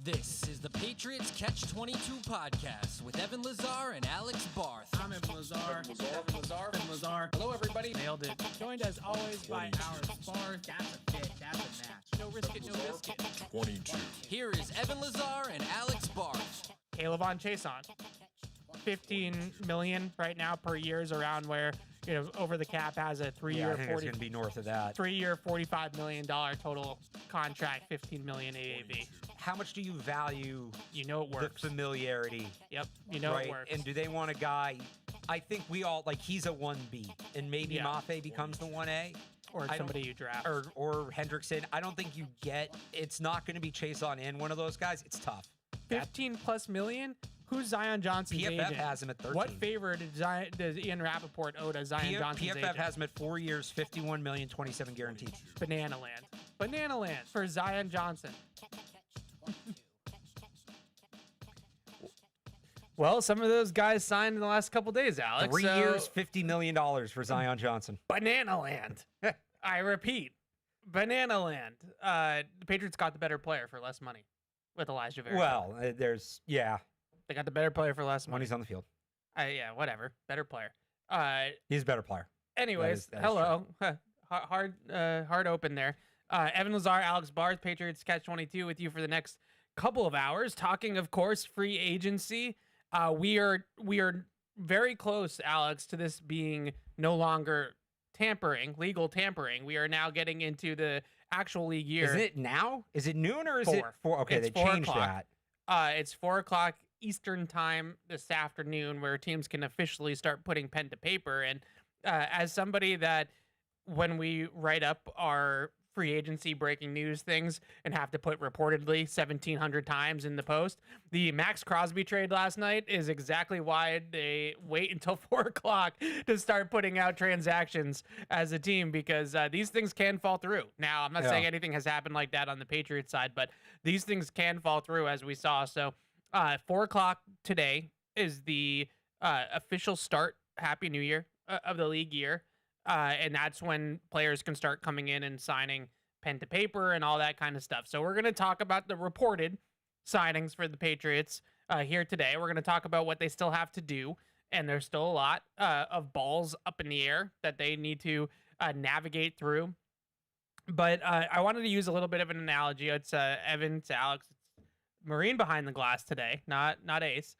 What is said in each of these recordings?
This is the Patriots Catch-22 podcast with Evan Lazar and Alex Barth. I'm Evan Lazar. Evan Lazar. Hello, everybody. Nailed it. Joined as always by our Barth. That's a fit. That's a match. No risk it, no biscuit. 22. Here is Evan Lazar and Alex Barth. Kayshon Boutte. $15 million right now per year is around where, you know, over the cap has a I think it's going to be north of that. 3-year, $45 million total contract, $15 million AAV. How much do you value? You know it works. The familiarity. Yep, you know right? it works. And do they want a guy? I think we all like he's a 1B, and maybe Mafe becomes the 1A, or somebody you draft, or Hendrickson. I don't think you get. It's not going to be Kayshon in one of those guys. It's tough. 15+ million. Who's Zion Johnson's PFF agent? has him at 13. What favor does Ian Rappaport owe to Zion Johnson's PFF agent? has him at 4 years, $51 million, 27 guaranteed. Banana land for Zion Johnson. Well, some of those guys signed in the last couple days, Alex. 3 years, $50 million for Zion Johnson. Banana land. I repeat, banana land. The Patriots got the better player for less money with Elijah Vera. Well, They got the better player for less when money. he's on the field. Whatever. Better player. He's a better player. Anyways, that is hello. Hard open there. Evan Lazar, Alex Barth, Patriots Catch-22 with you for the next couple of hours. Talking, of course, free agency. We are very close, Alex, to this being no longer legal tampering. We are now getting into the actual league year. Is it now? Is it noon or is 4? it 4? Okay, It's they 4 changed o'clock. that. It's 4 o'clock Eastern time this afternoon, where teams can officially start putting pen to paper. And as somebody that, when we write up our free agency breaking news things and have to put reportedly 1,700 times in the post, the Max Crosby trade last night is exactly why they wait until 4 o'clock to start putting out transactions as a team, because these things can fall through. Now, I'm not saying anything has happened like that on the Patriots side, but these things can fall through, as we saw. So 4 o'clock today is the official start, Happy New Year, of the league year. And that's when players can start coming in and signing pen to paper and all that kind of stuff. So we're going to talk about the reported signings for the Patriots here today. We're going to talk about what they still have to do. And there's still a lot of balls up in the air that they need to navigate through. But I wanted to use a little bit of an analogy. It's Evan to Alex. It's Marine behind the glass today, not Ace.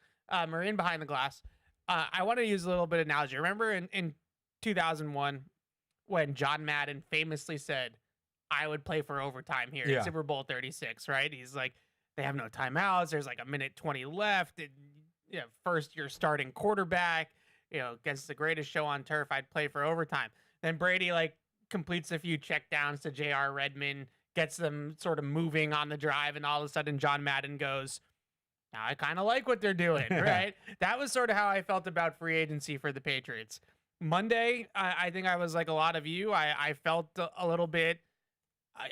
Marine behind the glass. I want to use a little bit of analogy. Remember in 2001 when John Madden famously said, I would play for overtime here in Super Bowl 36, right? He's like, they have no timeouts. There's like 1:20 left. And, first year starting quarterback, against the greatest show on turf, I'd play for overtime. Then Brady completes a few checkdowns to J.R. Redmond, gets them sort of moving on the drive. And all of a sudden John Madden goes, now I kind of like what they're doing, right? That was sort of how I felt about free agency for the Patriots. Monday, I think I was like a lot of you. I felt a little bit,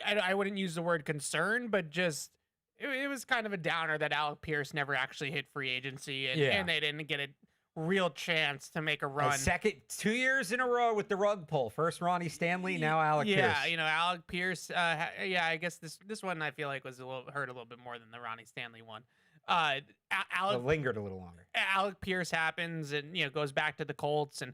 I wouldn't use the word concern, but just it was kind of a downer that Alec Pierce never actually hit free agency, and they didn't get a real chance to make a run. A second 2 years in a row with the rug pull. First Ronnie Stanley, now Alec Pierce. Yeah, Alec Pierce. I guess this one I feel like was hurt a little bit more than the Ronnie Stanley one. It lingered a little longer. Alec Pierce happens and goes back to the Colts, and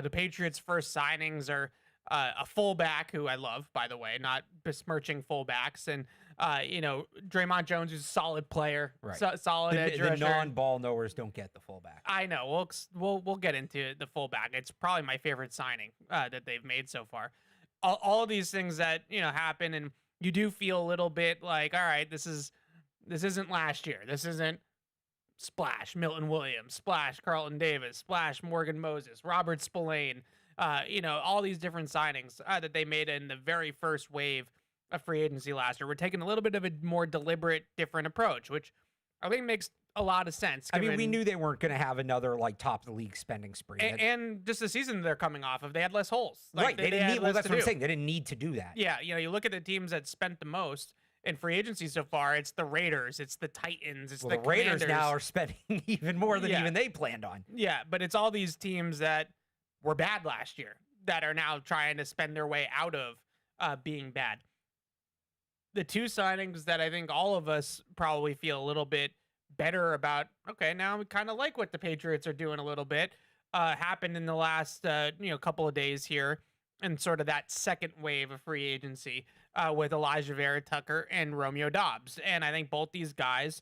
the Patriots' first signings are a fullback, who I love, by the way, not besmirching fullbacks, and Draymond Jones is a solid player, right? Solid edge rusher. The non-ball knowers don't get the fullback. I know. We'll get into the fullback. It's probably my favorite signing that they've made so far. All of these things that happen, and you do feel a little bit like, all right, this isn't last year. This isn't splash Milton Williams, splash Carlton Davis, splash Morgan Moses, Robert Spillane, all these different signings that they made in the very first wave of free agency last year. We're taking a little bit of a more deliberate, different approach, which I think makes a lot of sense. I mean, we knew they weren't going to have another top of the league spending spree. And just the season they're coming off of, they had less holes. Right. They didn't need, well, that's what I'm saying. They didn't need to do that. Yeah. You look at the teams that spent the most in free agency so far. It's the Raiders, it's the Titans, it's the Raiders now are spending even more than even they planned on. Yeah, but it's all these teams that were bad last year that are now trying to spend their way out of being bad. the two signings that I think all of us probably feel a little bit better about, okay, now we kind of like what the Patriots are doing a little bit, happened in the last couple of days here, and sort of that second wave of free agency with Elijah Vera-Tucker and Romeo Doubs. And I think both these guys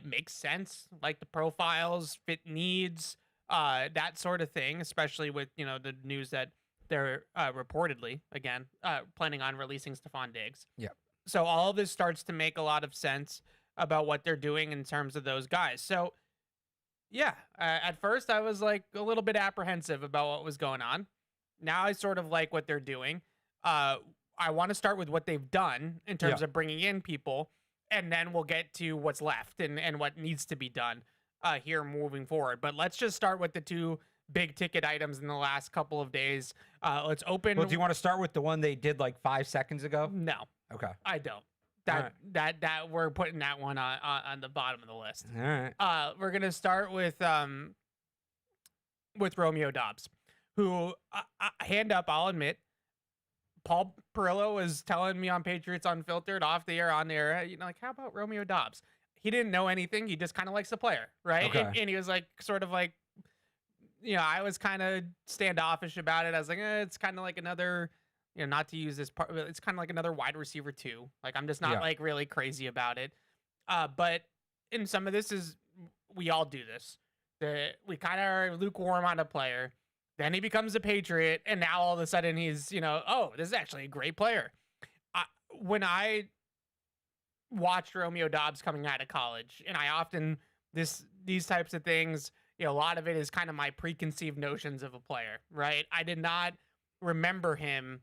make sense, like the profiles, fit needs, that sort of thing, especially with, the news that they're reportedly, again, planning on releasing Stephon Diggs. Yeah. So all of this starts to make a lot of sense about what they're doing in terms of those guys. So, yeah, at first I was like a little bit apprehensive about what was going on. Now I sort of like what they're doing. I want to start with what they've done in terms of bringing in people, and then we'll get to what's left and what needs to be done here moving forward. But let's just start with the two big ticket items in the last couple of days. Let's open. Well, do you want to start with the one they did like 5 seconds ago? No. Okay. I don't. That we're putting that one on the bottom of the list. All right. We're gonna start with Romeo Doubs, who hand up, I'll admit, Paul Perillo was telling me on Patriots Unfiltered, off the air, on the air, like, how about Romeo Doubs? He didn't know anything. He just kind of likes the player, right? Okay. And he was like, sort of like, I was kind of standoffish about it. I was like, it's kind of like another. Not to use this part, it's kind of like another wide receiver too. Like, I'm just not like really crazy about it. But in some of this we all do this. We kind of are lukewarm on a player. Then he becomes a Patriot, and now all of a sudden he's, oh, this is actually a great player. When I watched Romeo Doubs coming out of college, and I often, these types of things, a lot of it is kind of my preconceived notions of a player, right? I did not remember him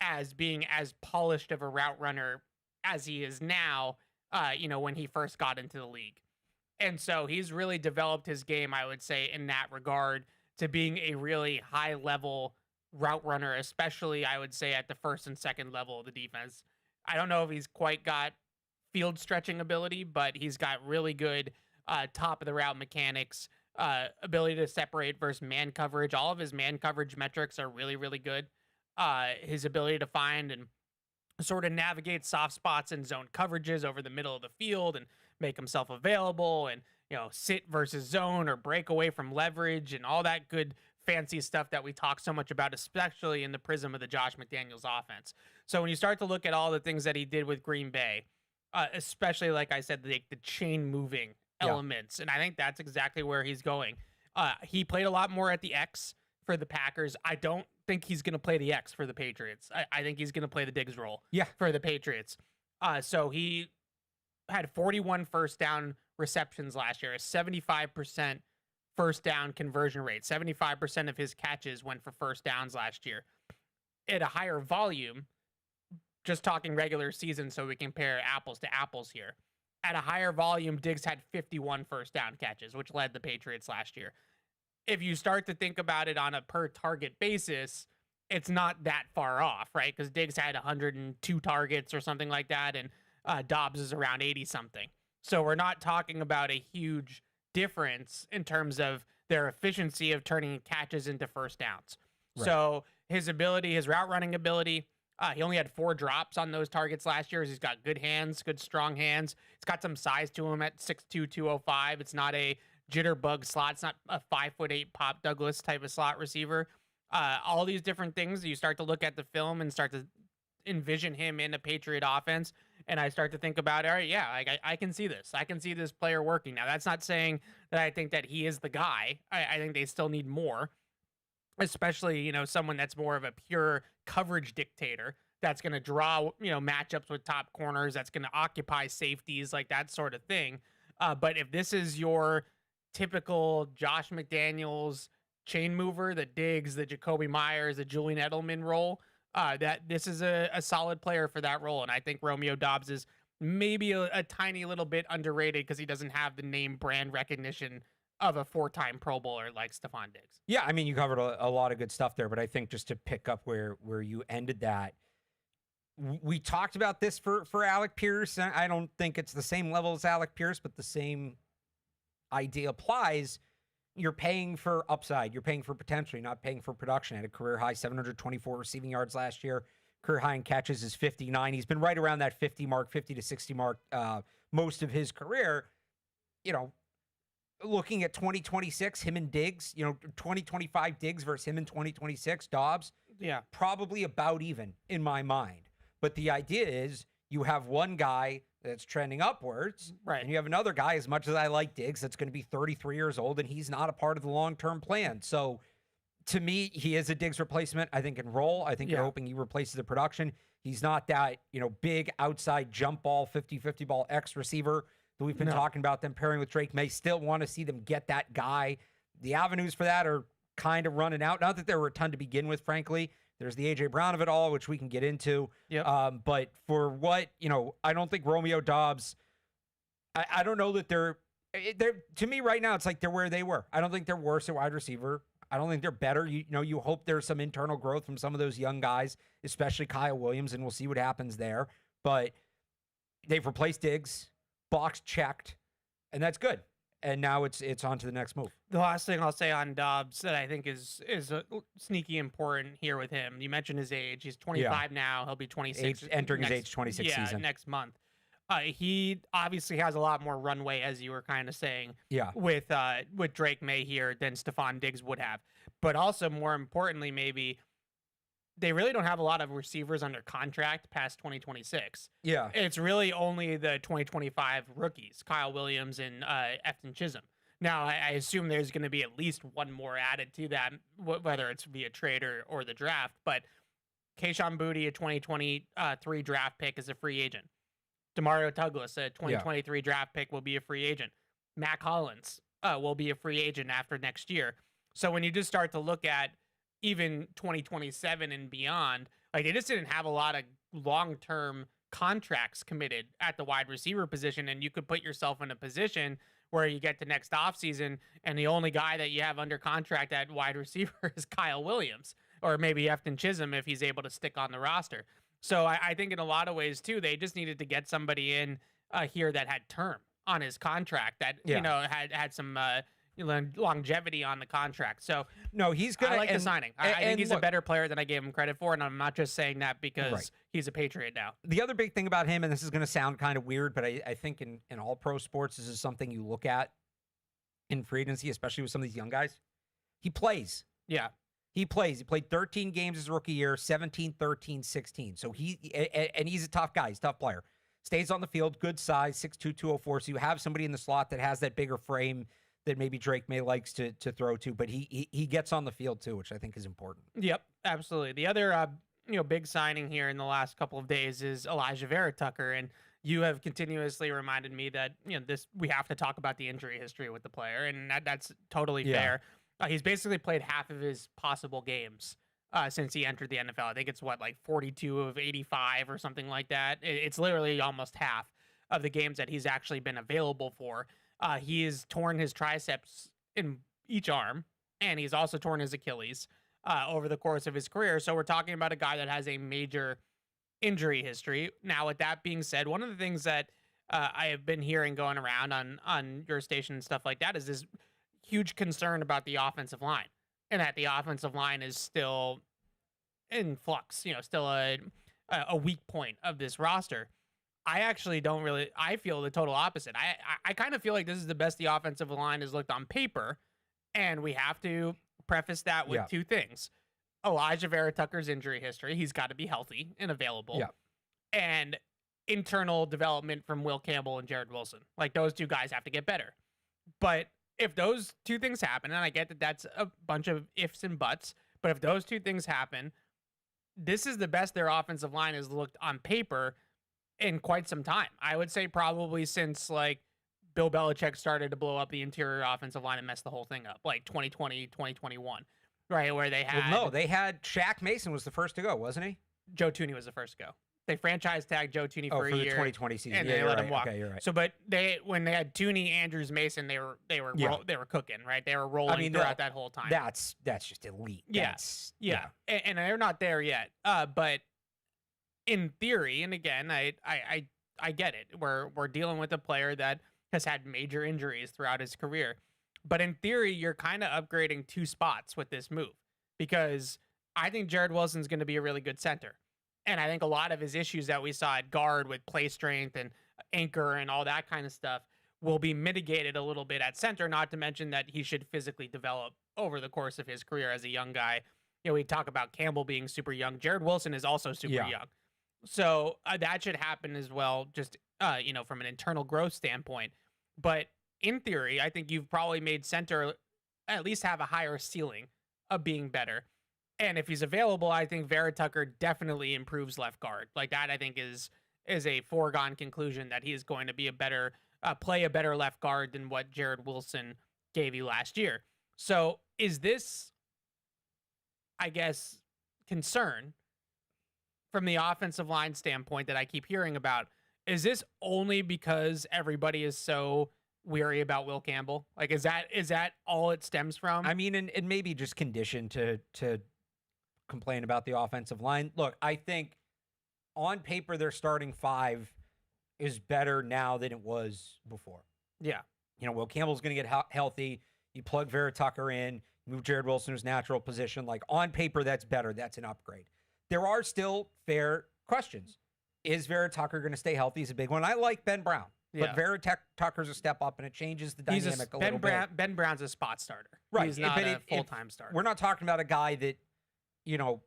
as being as polished of a route runner as he is now, when he first got into the league. And so he's really developed his game, I would say, in that regard, to being a really high level route runner, especially, I would say, at the first and second level of the defense. I don't know if he's quite got field stretching ability, but he's got really good top of the route mechanics, ability to separate versus man coverage. All of his man coverage metrics are really, really good. His ability to find and sort of navigate soft spots and zone coverages over the middle of the field and make himself available, and sit versus zone or break away from leverage and all that good fancy stuff that we talk so much about, especially in the prism of the Josh McDaniels offense. So when you start to look at all the things that he did with Green Bay, especially, like I said, the chain moving elements, and I think that's exactly where he's going. He played a lot more at the X for the Packers. I don't think he's going to play the X for the Patriots. I think he's going to play the Diggs role for the Patriots. So he had 41 first down receptions last year, a 75% first down conversion rate. 75% of his catches went for first downs last year. At a higher volume, just talking regular season so we compare apples to apples here. At a higher volume, Diggs had 51 first down catches, which led the Patriots last year. If you start to think about it on a per target basis, it's not that far off, right? Because Diggs had 102 targets or something like that, and Doubs is around 80 something. So we're not talking about a huge difference in terms of their efficiency of turning catches into first downs. Right. So his ability, his route running ability, he only had 4 drops on those targets last year. He's got good hands, good strong hands. It's got some size to him at 6'2", 205. It's not a jitterbug slot. It's not a 5'8" Pop Douglas type of slot receiver. All these different things, you start to look at the film and start to envision him in a Patriot offense, and I start to think about, all right, yeah, I can see this. I can see this player working. Now, that's not saying that I think that he is the guy. I think they still need more, especially, someone that's more of a pure coverage dictator that's going to draw, matchups with top corners, that's going to occupy safeties, like that sort of thing. But if this is your typical Josh McDaniels chain mover, the Diggs, the Jacoby Myers, the Julian Edelman role, that this is a solid player for that role. And I think Romeo Doubs is maybe a tiny little bit underrated because he doesn't have the name brand recognition of a 4-time Pro Bowler like Stephon Diggs. Yeah, I mean, you covered a lot of good stuff there, but I think just to pick up where you ended that, we talked about this for Alec Pierce. I don't think it's the same level as Alec Pierce, but the same idea applies. You're paying for upside. You're paying for potential. You're not paying for production. At a career high 724 receiving yards last year, career high in catches is 59. He's been right around that 50 mark, 50 to 60 mark most of his career. You know, looking at 2026, him and Diggs, 2025 Diggs versus him in 2026, Doubs, probably about even in my mind. But the idea is you have one guy that's trending upwards, right, and you have another guy, as much as I like Diggs, that's going to be 33 years old, and he's not a part of the long-term plan. So to me, he is a Diggs replacement. I think in role, I think you're hoping he replaces the production. He's not that, big outside jump ball, 50-50 ball X receiver that we've been talking about, them pairing with Drake May. Still want to see them get that guy. The avenues for that are kind of running out. Not that there were a ton to begin with, frankly. There's the A.J. Brown of it all, which we can get into. Yep. But for what, I don't think Romeo Doubs, I don't know that they're, to me right now, it's like they're where they were. I don't think they're worse at wide receiver. I don't think they're better. You hope there's some internal growth from some of those young guys, especially Kyle Williams, and we'll see what happens there. But they've replaced Diggs, box checked, and that's good. And now it's on to the next move. The last thing I'll say on Doubs that I think is sneaky important here with him. You mentioned his age. He's 25 now. He'll be 26. Entering his age 26 season. Next month. He obviously has a lot more runway, as you were kind of saying, with Drake May here than Stephon Diggs would have. But also, more importantly, maybe they really don't have a lot of receivers under contract past 2026. Yeah. It's really only the 2025 rookies, Kyle Williams and Efton Chisholm. Now, I assume there's going to be at least one more added to that, whether it's via trade or the draft. But Kayshon Boutte, a 2023 draft pick, is a free agent. Demario Douglas, a 2023 draft pick, will be a free agent. Mac Hollins will be a free agent after next year. So when you just start to look at even 2027 and beyond, like they just didn't have a lot of long-term contracts committed at the wide receiver position, and you could put yourself in a position where you get to next offseason and the only guy that you have under contract at wide receiver is Kyle Williams, or maybe Efton Chisholm if he's able to stick on the roster. So I think in a lot of ways too, they just needed to get somebody in here that had term on his contract, that had some longevity on the contract. So no, he's good. I like the signing. I think he's a better player than I gave him credit for, and I'm not just saying that because he's a Patriot now. The other big thing about him, and this is going to sound kind of weird, but I think in all pro sports, this is something you look at in free agency, especially with some of these young guys. He plays. Yeah. He plays. He played 13 games his rookie year, 17, 13, 16. So he's a tough guy. He's a tough player. Stays on the field, good size, 6'2", 204. So you have somebody in the slot that has that bigger frame that maybe Drake May likes to throw to, but he gets on the field too, which I think is important. Yep, absolutely. The other big signing here in the last couple of days is Elijah Vera-Tucker, and you have continuously reminded me that we have to talk about the injury history with the player, and that's totally fair. He's basically played half of his possible games since he entered the NFL. I think it's 42 of 85 or something like that. It's literally almost half of the games that he's actually been available for. He has torn his triceps in each arm, and he's also torn his Achilles over the course of his career. So we're talking about a guy that has a major injury history. Now, with that being said, one of the things that I have been hearing going around on your station and stuff like that is this huge concern about the offensive line, and that the offensive line is still in flux, still a weak point of this roster. I actually don't really, I feel the total opposite. I kind of feel like this is the best the offensive line has looked on paper, and we have to preface that with two things. Elijah Vera-Tucker's injury history. He's got to be healthy and available. Yeah. And internal development from Will Campbell and Jared Wilson. Like, those two guys have to get better. But if those two things happen, and I get that that's a bunch of ifs and buts, but if those two things happen, this is the best their offensive line has looked on paper in quite some time. I would say probably since Bill Belichick started to blow up the interior offensive line and mess the whole thing up, 2020, 2021, right? Where they had... Well, no, they had Shaq Mason was the first to go, wasn't he? Joe Tooney was the first to go. They franchise tagged Joe Tooney for a year. For the 2020 season. And they let him walk. Okay, you're right. So, but when they had Tooney, Andrews, Mason, they were cooking, right? They were rolling throughout that whole time. That's just elite. Yeah. And they're not there yet. But in theory, and again, I get it. We're dealing with a player that has had major injuries throughout his career. But in theory, you're kind of upgrading two spots with this move, because I think Jared Wilson's going to be a really good center. And I think a lot of his issues that we saw at guard with play strength and anchor and all that kind of stuff will be mitigated a little bit at center, not to mention that he should physically develop over the course of his career as a young guy. We talk about Campbell being super young. Jared Wilson is also super young. So that should happen as well, just, from an internal growth standpoint. But in theory, I think you've probably made center at least have a higher ceiling of being better. And if he's available, I think Vera-Tucker definitely improves left guard. Like that, I think is a foregone conclusion that he is going to be play a better left guard than what Jared Wilson gave you last year. So is this, I guess, concern from the offensive line standpoint that I keep hearing about, is this only because everybody is so weary about Will Campbell? Like, is that all it stems from? I mean, and maybe just conditioned to complain about the offensive line. Look, I think on paper their starting five is better now than it was before. Yeah. Will Campbell's going to get healthy. You plug Vera-Tucker in, move Jared Wilson to his natural position. Like, on paper, that's better. That's an upgrade. There are still fair questions. Is Vera-Tucker going to stay healthy? Is a big one. I like Ben Brown. But Vera-Tucker's a step up, and it changes the dynamic a little bit. Ben Brown's a spot starter. Right. He's not a full-time starter. We're not talking about a guy that,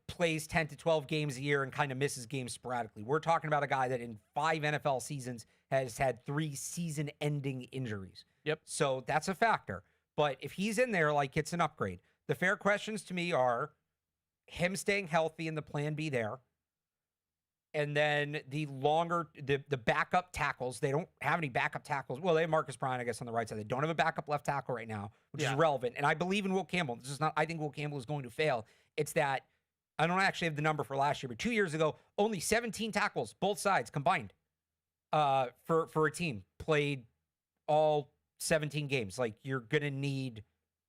plays 10 to 12 games a year and kind of misses games sporadically. We're talking about a guy that in 5 NFL seasons has had 3 season-ending injuries. Yep. So that's a factor. But if he's in there, like, it's an upgrade. The fair questions to me are him staying healthy and the plan B there. And then the backup tackles. They don't have any backup tackles. Well, they have Marcus Bryant, I guess, on the right side. They don't have a backup left tackle right now, which is relevant. And I believe in Will Campbell. I think Will Campbell is going to fail. It's that I don't actually have the number for last year, but 2 years ago, only 17 tackles, both sides combined, for a team played all 17 games. Like, you're going to need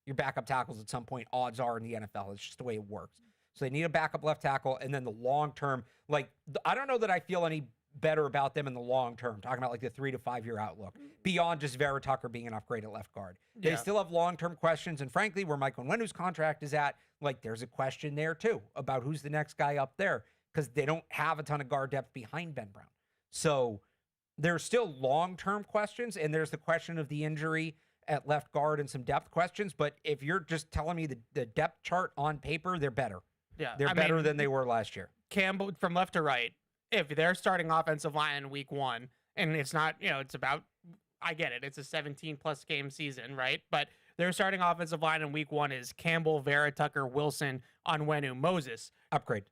your backup tackles at some point, odds are, in the NFL. It's just the way it works. So they need a backup left tackle, and then the long term, like, I don't know that I feel any better about them in the long term, talking about like the 3 to 5 year outlook, beyond just Vera-Tucker being an upgrade at left guard. They still have long-term questions, and frankly, where Mike Onwenu's contract is at, like, there's a question there too about who's the next guy up there, because they don't have a ton of guard depth behind Ben Brown. So there's still long-term questions, and there's the question of the injury at left guard and some depth questions. But if you're just telling me the depth chart on paper, they're better. Yeah, they're better than they were last year. Campbell, from left to right, if they're starting offensive line in week 1, and it's not, it's about, I get it, it's a 17-plus game season, right? But their starting offensive line in week 1 is Campbell, Vera-Tucker, Wilson, Onwenu, Moses. Upgrade.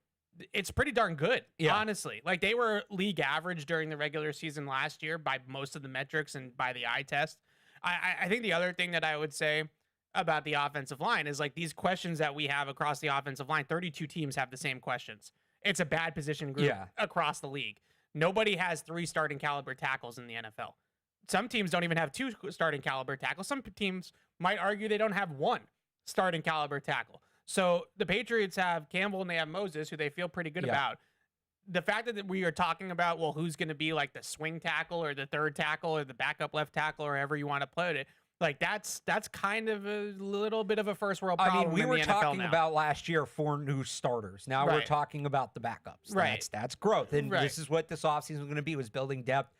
It's pretty darn good, honestly. Like, they were league average during the regular season last year by most of the metrics and by the eye test. I think the other thing that I would say about the offensive line is, like, these questions that we have across the offensive line, 32 teams have the same questions. It's a bad position group across the league. Nobody has 3 starting caliber tackles in the NFL. Some teams don't even have 2 starting caliber tackles. Some teams might argue they don't have 1 starting caliber tackle. So the Patriots have Campbell and they have Moses, who they feel pretty good about. The fact that we are talking about, well, who's going to be like the swing tackle or the third tackle or the backup left tackle or however you want to put it, like, that's kind of a little bit of a first world problem. I mean, we were talking now. about last year 4 new starters. Now we're talking about the backups. Right. That's growth. And this is what this offseason was going to be, was building depth.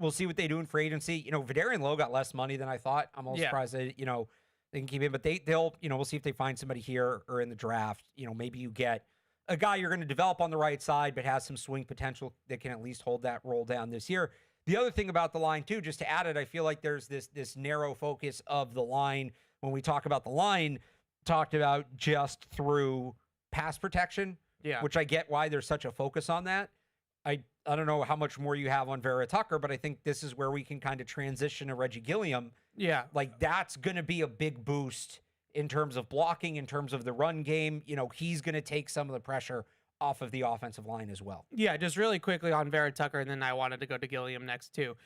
We'll see what they do in free agency. Vidarian Lowe got less money than I thought. I'm all surprised that, they can keep him. But they'll, we'll see if they find somebody here or in the draft. Maybe you get a guy you're going to develop on the right side but has some swing potential that can at least hold that role down this year. The other thing about the line, too, just to add it, I feel like there's this narrow focus of the line. When we talk about the line, talked about just through pass protection, which I get why there's such a focus on that. I don't know how much more you have on Vera-Tucker, but I think this is where we can kind of transition to Reggie Gilliam. Yeah. Like, that's going to be a big boost in terms of blocking, in terms of the run game. He's going to take some of the pressure off of the offensive line as well. Yeah, just really quickly on Vera-Tucker, and then I wanted to go to Gilliam next too.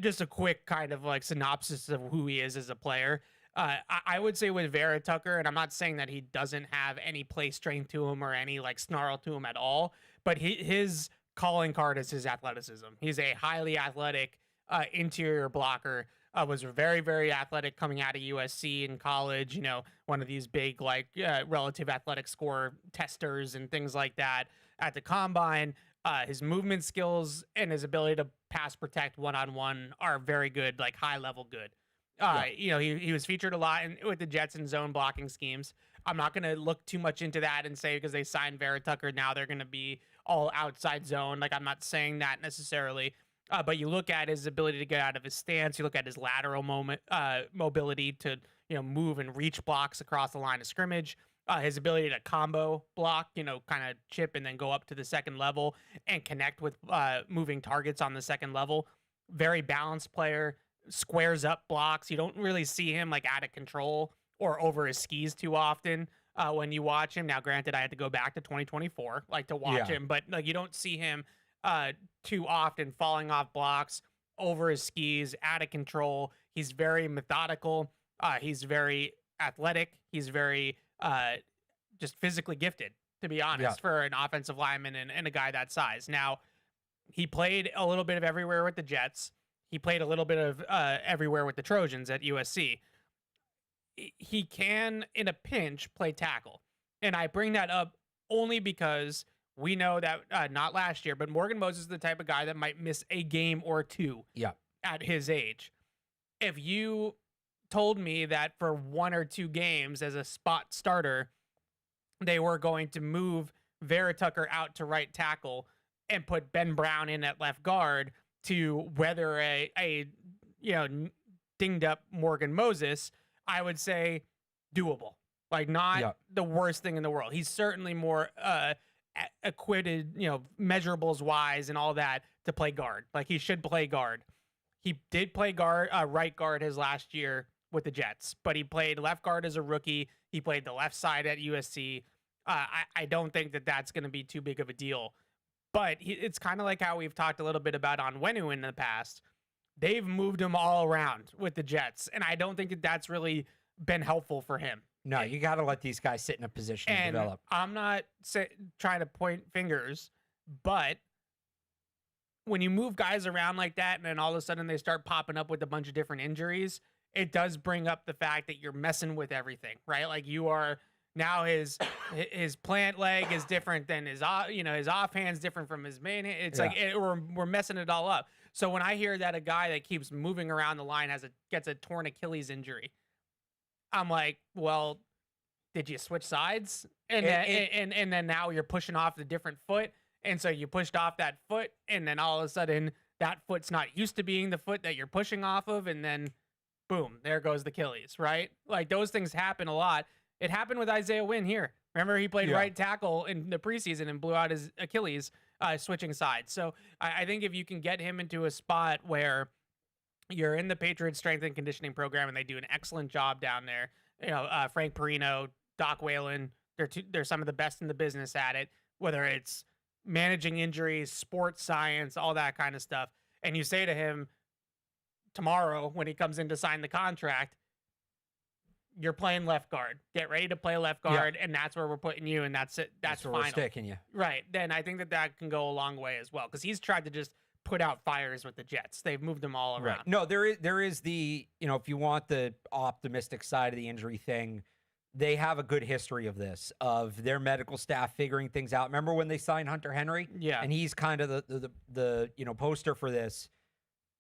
Just a quick kind of like synopsis of who he is as a player. I would say with Vera-Tucker, and I'm not saying that he doesn't have any play strength to him or any like snarl to him at all, but his calling card is his athleticism. He's a highly athletic interior blocker. Was very, very athletic coming out of USC in college, one of these big, like, relative athletic score testers and things like that at the combine. His movement skills and his ability to pass protect one-on-one are very good, like high level good. You know, he was featured a lot with the Jets in zone blocking schemes. I'm not going to look too much into that and say because they signed Vera-Tucker, now they're going to be all outside zone. Like, I'm not saying that necessarily. But you look at his ability to get out of his stance. You look at his lateral mobility to, you know, move and reach blocks across the line of scrimmage. His ability to combo block, you know, kind of chip and then go up to the second level and connect with moving targets on the second level. Very balanced player, squares up blocks. You don't really see him like out of control or over his skis too often when you watch him. Now, granted, I had to go back to 2024 like to watch him, but like you don't see him too often falling off blocks, over his skis, out of control. He's very methodical. He's very athletic. He's very just physically gifted, to be honest, for an offensive lineman and a guy that size. Now, he played a little bit of everywhere with the Jets. He played a little bit of everywhere with the Trojans at USC. He can, in a pinch, play tackle. And I bring that up only because we know that not last year, but Morgan Moses is the type of guy that might miss a game or two at his age. If you told me that for 1 or 2 games as a spot starter, they were going to move Vera-Tucker out to right tackle and put Ben Brown in at left guard to weather a you know, dinged up Morgan Moses, I would say doable. Like, not the worst thing in the world. He's certainly more acquitted, you know, measurables wise and all that, to play guard. Like, he should play guard. He did play guard, right guard his last year with the Jets, but he played left guard as a rookie. He played the left side at USC. I don't think that that's going to be too big of a deal, but it's kind of like how we've talked a little bit about Onwenu in the past. They've moved him all around with the Jets, and I don't think that that's really been helpful for him. No, you got to let these guys sit in a position to develop. I'm not trying to point fingers, but when you move guys around like that and then all of a sudden they start popping up with a bunch of different injuries, it does bring up the fact that you're messing with everything, right? Like, you are now his plant leg is different than his offhand's different from his main hand. It's like we're messing it all up. So when I hear that a guy that keeps moving around the line gets a torn Achilles injury, I'm like, well, did you switch sides? And then now you're pushing off the different foot. And so you pushed off that foot, and then all of a sudden that foot's not used to being the foot that you're pushing off of, and then boom, there goes the Achilles, right? Like, those things happen a lot. It happened with Isaiah Wynn here. Remember, he played right tackle in the preseason and blew out his Achilles switching sides. So I think if you can get him into a spot where you're in the Patriots strength and conditioning program and they do an excellent job down there, you know, Frank Perino, Doc Whalen, they're some of the best in the business at it, whether it's managing injuries, sports science, all that kind of stuff. And you say to him tomorrow when he comes in to sign the contract, you're playing left guard. Get ready to play left guard, and that's where we're putting you, and that's it. That's where final. we're sticking you. Right. Then I think that can go a long way as well, because he's tried to just put out fires with the Jets. They've moved them all around. Right. No, there is the, you know, if you want the optimistic side of the injury thing, they have a good history of this, of their medical staff figuring things out. Remember when they signed Hunter Henry? Yeah. And he's kind of the you know, poster for this.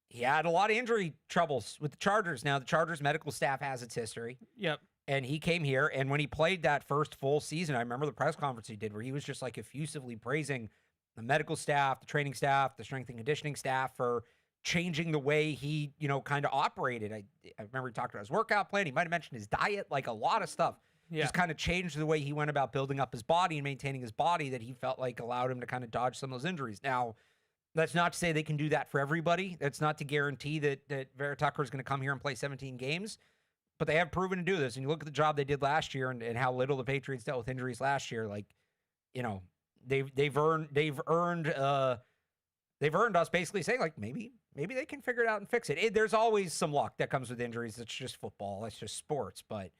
He had a lot of injury troubles with the Chargers. Now, the Chargers medical staff has its history. Yep. And he came here, and when he played that first full season, I remember the press conference he did where he was just like effusively praising the medical staff, the training staff, the strength and conditioning staff for changing the way he, you know, kind of operated. I remember he talked about his workout plan. He might have mentioned his diet, like a lot of stuff. Just kind of changed the way he went about building up his body and maintaining his body that he felt like allowed him to kind of dodge some of those injuries. Now, that's not to say they can do that for everybody. That's not to guarantee that Vera-Tucker is going to come here and play 17 games. But they have proven to do this. And you look at the job they did last year and how little the Patriots dealt with injuries last year. Like, you know, they've earned us basically saying, like, maybe they can figure it out and fix it. There's always some luck that comes with injuries. It's just football. It's just sports. But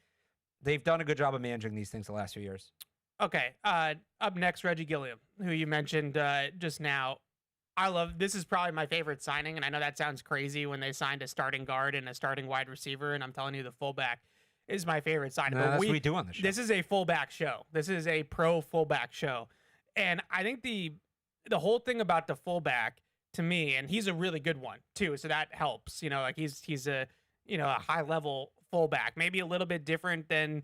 they've done a good job of managing these things the last few years. Okay. Up next, Reggie Gilliam, who you mentioned just now. This is probably my favorite signing, and I know that sounds crazy when they signed a starting guard and a starting wide receiver, and I'm telling you the fullback is my favorite signing. No, that's what we do on the show. This is a fullback show. This is a pro fullback show. And I think the the whole thing about the fullback to me, and he's a really good one too, so that helps. Like he's a a high level fullback, maybe a little bit different than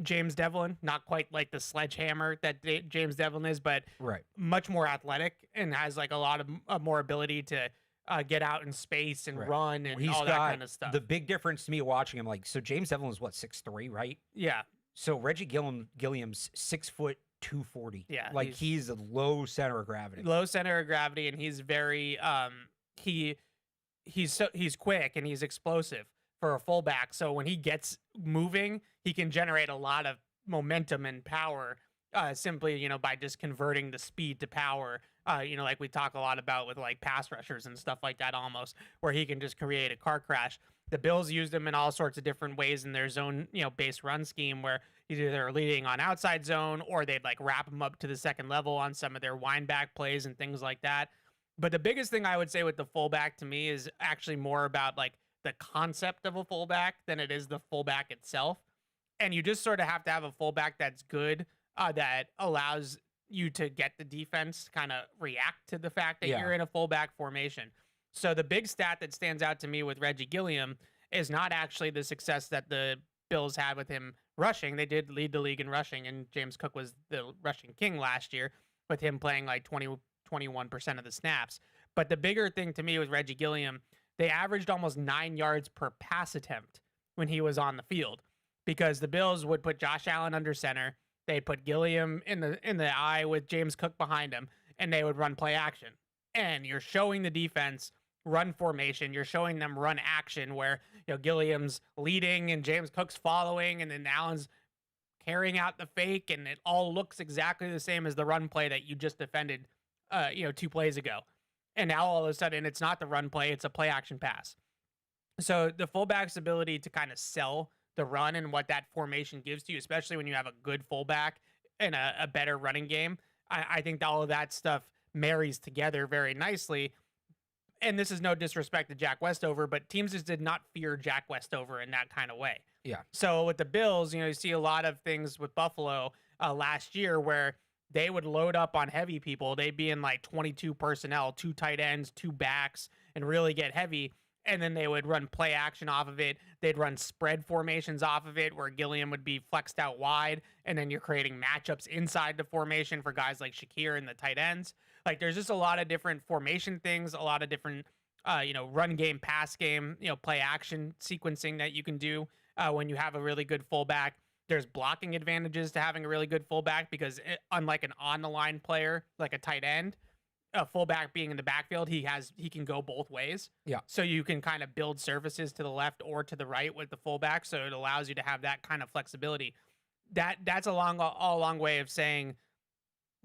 James Devlin, not quite like the sledgehammer that James Devlin is, but much more athletic and has like a lot of more ability to get out in space and run and all that kind of stuff. The big difference to me watching him, like, so James Devlin is what, 6'3", right? Yeah. So Reggie Gilliam's 6 foot 240. Yeah. Like he's a low center of gravity. Low center of gravity, and he's very he's quick and he's explosive for a fullback. So when he gets moving, he can generate a lot of momentum and power simply, by just converting the speed to power. Like we talk a lot about with like pass rushers and stuff like that, almost where he can just create a car crash. The Bills used him in all sorts of different ways in their zone, base run scheme, where either they're leading on outside zone or they'd like wrap him up to the second level on some of their wind back plays and things like that. But the biggest thing I would say with the fullback to me is actually more about like the concept of a fullback than it is the fullback itself. And you just sort of have to have a fullback that's good, that allows you to get the defense kind of react to the fact that you're in a fullback formation. So the big stat that stands out to me with Reggie Gilliam is not actually the success that the Bills had with him rushing. They did lead the league in rushing, and James Cook was the rushing king last year with him playing like 21% of the snaps. But the bigger thing to me with Reggie Gilliam, they averaged almost 9 yards per pass attempt when he was on the field, because the Bills would put Josh Allen under center. They'd put Gilliam in the eye with James Cook behind him, and they would run play action. And you're showing the defense run formation. You're showing them run action where, Gilliam's leading and James Cook's following, and then Allen's carrying out the fake, and it all looks exactly the same as the run play that you just defended, 2 plays ago. And now all of a sudden it's not the run play, it's a play action pass. So the fullback's ability to kind of sell the run and what that formation gives to you, especially when you have a good fullback and a better running game, I think all of that stuff marries together very nicely. And this is no disrespect to Jack Westover, but teams just did not fear Jack Westover in that kind of way. Yeah. So with the Bills, you see a lot of things with Buffalo last year where they would load up on heavy people. They'd be in like 22 personnel, 2 tight ends, 2 backs, and really get heavy. And then they would run play action off of it. They'd run spread formations off of it where Gilliam would be flexed out wide. And then you're creating matchups inside the formation for guys like Shakir and the tight ends. Like there's just a lot of different formation things, a lot of different, run game, pass game, play action sequencing that you can do when you have a really good fullback. There's blocking advantages to having a really good fullback because unlike an on-the-line player, like a tight end, a fullback being in the backfield, he can go both ways. Yeah. So you can kind of build surfaces to the left or to the right with the fullback. So it allows you to have that kind of flexibility. That's a long way of saying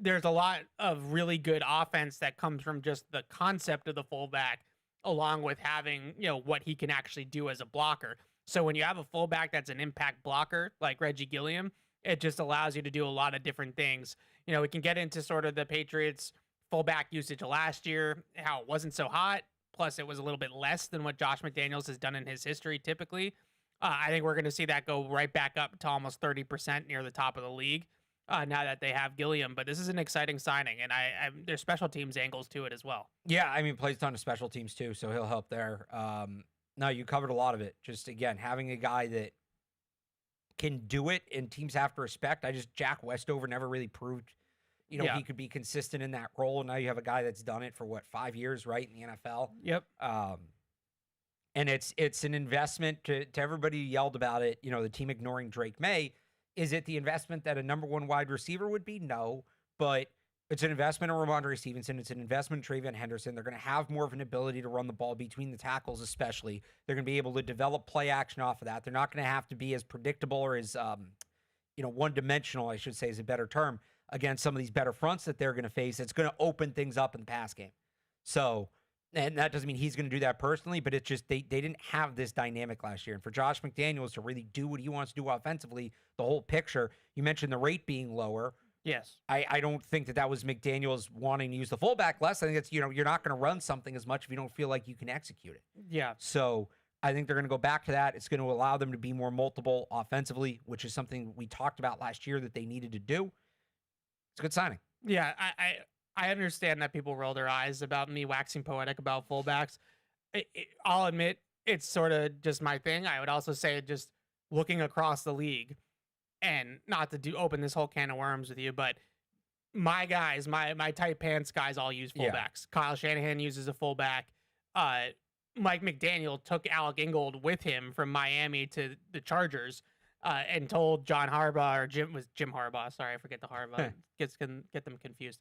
there's a lot of really good offense that comes from just the concept of the fullback, along with having, what he can actually do as a blocker. So when you have a fullback that's an impact blocker like Reggie Gilliam, it just allows you to do a lot of different things. We can get into sort of the Patriots fullback usage last year, how it wasn't so hot. Plus, it was a little bit less than what Josh McDaniels has done in his history typically. I think we're going to see that go right back up to almost 30% near the top of the league now that they have Gilliam. But this is an exciting signing, and there's special teams angles to it as well. Yeah, plays a ton of special teams too, so he'll help there. No, you covered a lot of it. Just, again, having a guy that can do it and teams have to respect. Jack Westover never really proved he could be consistent in that role. Now you have a guy that's done it for 5 years, right, in the NFL. Yep. And it's an investment to everybody who yelled about it. The team ignoring Drake May. Is it the investment that a number 1 wide receiver would be? No, but it's an investment in Ramondre Stevenson. It's an investment in Travion Henderson. They're going to have more of an ability to run the ball between the tackles, especially. They're going to be able to develop play action off of that. They're not going to have to be as predictable or as one-dimensional, I should say is a better term, against some of these better fronts that they're going to face. It's going to open things up in the pass game. So, and that doesn't mean he's going to do that personally, but it's just they didn't have this dynamic last year. And for Josh McDaniels to really do what he wants to do offensively, the whole picture, you mentioned the rate being lower. Yes. I don't think that was McDaniels wanting to use the fullback less. I think it's, you're not going to run something as much if you don't feel like you can execute it. Yeah. So I think they're going to go back to that. It's going to allow them to be more multiple offensively, which is something we talked about last year that they needed to do. It's a good signing. Yeah, I understand that people roll their eyes about me waxing poetic about fullbacks. I'll admit it's sort of just my thing. I would also say just looking across the league, and not to open this whole can of worms with you, but my guys, my tight pants guys all use fullbacks. Yeah. Kyle Shanahan uses a fullback. Mike McDaniel took Alec Ingold with him from Miami to the Chargers, and told John Harbaugh, or Jim Harbaugh. Sorry, I forget the Harbaugh. Get them confused.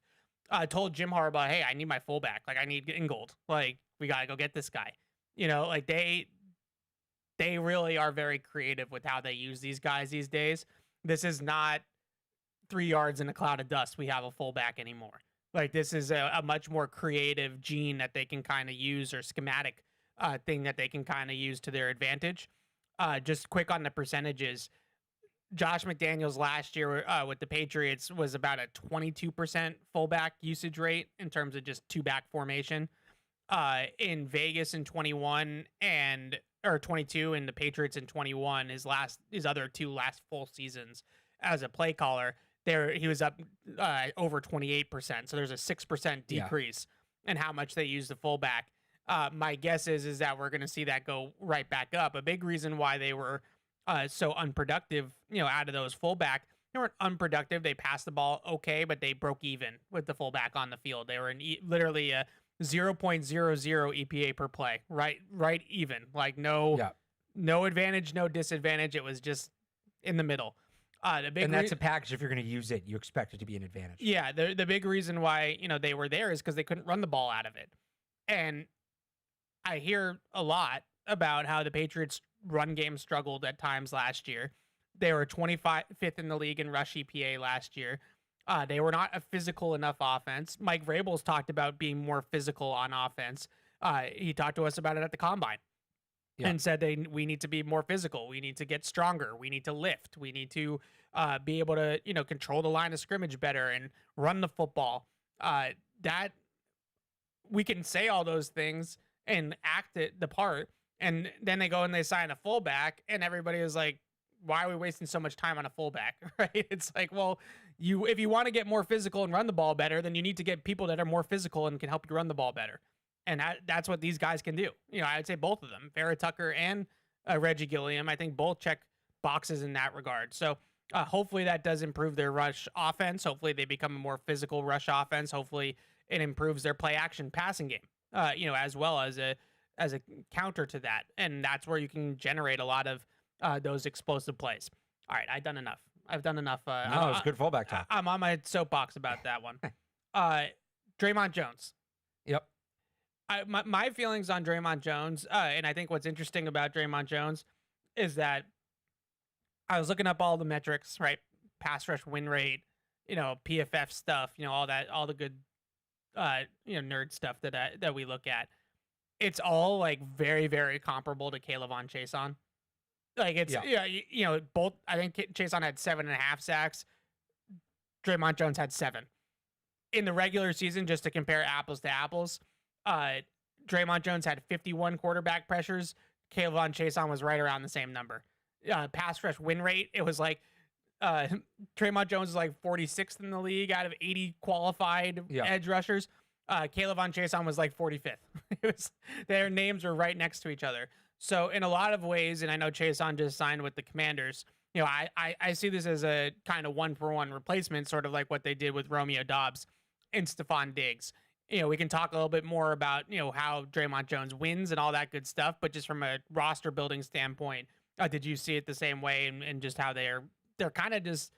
Told Jim Harbaugh, hey, I need my fullback. Like, I need Ingold. Like, we got to go get this guy. You know, like they really are very creative with how they use these guys these days. This is not 3 yards in a cloud of dust. We have a fullback anymore. Like, this is a much more creative gene that they can kind of use, or schematic thing that they can kind of use to their advantage. Just quick on the percentages. Josh McDaniels last year with the Patriots was about a 22% fullback usage rate in terms of just two-back formation. In Vegas in 21 or 22, and the Patriots in 21, his other two last full seasons as a play caller, he was up over 28%. So there's a 6% decrease in how much they use the fullback. My guess is that we're going to see that go right back up. A big reason why they were so unproductive, out of those fullback, they weren't unproductive. They passed the ball okay, but they broke even with the fullback on the field. They were literally a 0.00 EPA per play, right even. Like no advantage, no disadvantage. It was just in the middle. And that's a package. If you're going to use it, you expect it to be an advantage. Yeah, the big reason why they were there is because they couldn't run the ball out of it. And I hear a lot about how the Patriots' run game struggled at times last year. They were 25th in the league in rush EPA last year. They were not a physical enough offense. Mike Vrabel's talked about being more physical on offense. He talked to us about it at the Combine and said we need to be more physical. We need to get stronger. We need to lift. We need to be able to control the line of scrimmage better and run the football. That we can say all those things and act the part, and then they go and they sign a fullback, and everybody is like, why are we wasting so much time on a fullback? Right? It's like, well, if you want to get more physical and run the ball better, then you need to get people that are more physical and can help you run the ball better. And that's what these guys can do. I would say both of them, Vera-Tucker and Reggie Gilliam, I think both check boxes in that regard. So hopefully that does improve their rush offense. Hopefully they become a more physical rush offense. Hopefully it improves their play action passing game, as well as a counter to that. And that's where you can generate a lot of those explosive plays. All right, I've done enough. No, it was good fullback talk. I'm on my soapbox about that one. Draymond Jones. Yep. My feelings on Draymond Jones, and I think what's interesting about Draymond Jones is that I was looking up all the metrics, right? Pass rush win rate, PFF stuff, all the good, nerd stuff that we look at. It's all like very, very comparable to Kayvon Chaisson. Like it's both. I think Chaisson had 7.5 sacks. Draymond Jones had 7 in the regular season. Just to compare apples to apples, Draymond Jones had 51 quarterback pressures. Kayvon Chaisson was right around the same number. Pass rush win rate, it was like Draymond Jones is like 46th in the league out of 80 qualified edge rushers. Kayvon Chaisson was like 45th. Their names were right next to each other. So in a lot of ways, and I know Chaisson just signed with the Commanders, I see this as a kind of 1-for-1 replacement, sort of like what they did with Romeo Doubs and Stephon Diggs. We can talk a little bit more about, how Draymond Jones wins and all that good stuff, but just from a roster building standpoint, did you see it the same way, and just how they're kind of just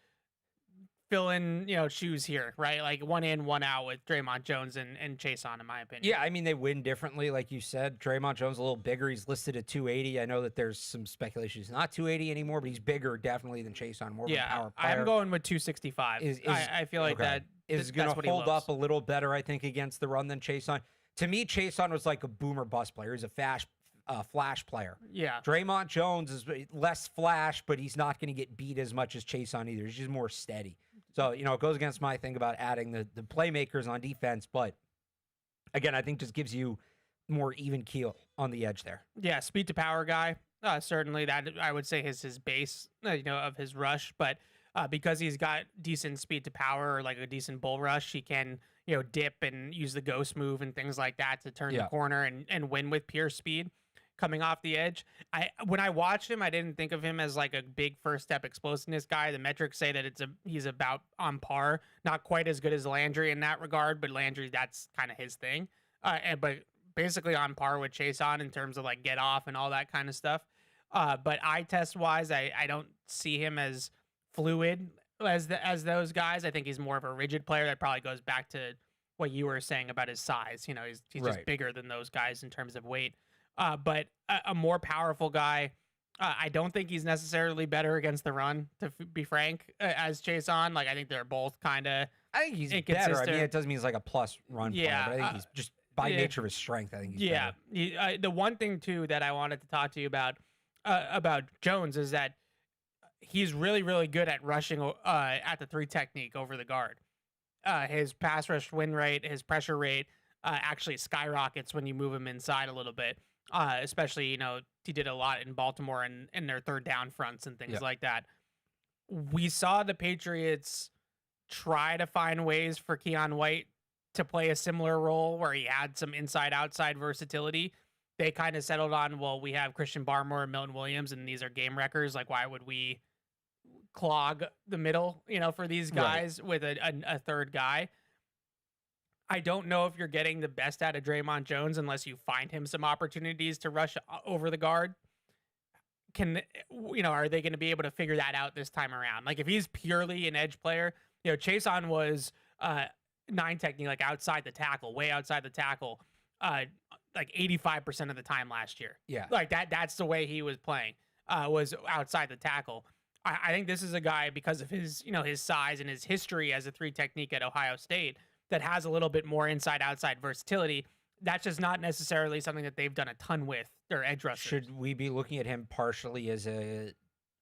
filling, shoes here, right? Like one in, one out with Draymond Jones and Chaisson, in my opinion. Yeah, I mean, they win differently, like you said. Draymond Jones a little bigger. He's listed at 280. I know that there's some speculation he's not 280 anymore, but he's bigger definitely than Chaisson. More of a power player. I'm going with 265. I feel like that is going to hold up a little better, I think, against the run than Chaisson. To me, Chaisson was like a boomer bust player. He's a flash player. Yeah. Draymond Jones is less flash, but he's not going to get beat as much as Chaisson either. He's just more steady. So, it goes against my thing about adding the playmakers on defense. But, again, I think just gives you more even keel on the edge there. Yeah, speed to power guy. Certainly that, I would say, is his base, of his rush. But because he's got decent speed to power or like a decent bull rush. He can, dip and use the ghost move and things like that to turn the corner and win with pure speed coming off the edge. When I watched him, I didn't think of him as like a big first step explosiveness guy. The metrics say that he's about on par, not quite as good as Landry in that regard, but Landry, that's kind of his thing. But basically on par with Kayshon in terms of like get off and all that kind of stuff. But eye test wise, I don't see him as fluid as those guys. I think he's more of a rigid player. That probably goes back to what you were saying about his size. He's just bigger than those guys in terms of weight. But a more powerful guy. I don't think he's necessarily better against the run, to be frank, as Kayshon. Like, I think they're both kind of. I think he's better. I mean, it doesn't mean he's like a plus run player, but I think he's just by nature of his strength. I think he's better. The one thing too that I wanted to talk to you about Jones is that he's really, really good at rushing at the 3 technique over the guard. His pass rush win rate, his pressure rate actually skyrockets when you move him inside a little bit. Especially, he did a lot in Baltimore and in their third down fronts and things like that. We saw the Patriots try to find ways for Keion White to play a similar role where he had some inside-outside versatility. They kind of settled on, well, we have Christian Barmore and Milton Williams, and these are game wreckers. Like, why would we clog the middle, for these guys with a third guy? I don't know if you're getting the best out of Draymond Jones unless you find him some opportunities to rush over the guard. Are they going to be able to figure that out this time around? Like, if he's purely an edge player, Kayshon was 9 technique, like outside the tackle, way outside the tackle, like 85% of the time last year. Yeah. Like that's the way he was playing, was outside the tackle. I think this is a guy, because of his, his size and his history as a 3 technique at Ohio State, that has a little bit more inside-outside versatility. That's just not necessarily something that they've done a ton with their edge rushers. Should we be looking at him partially as a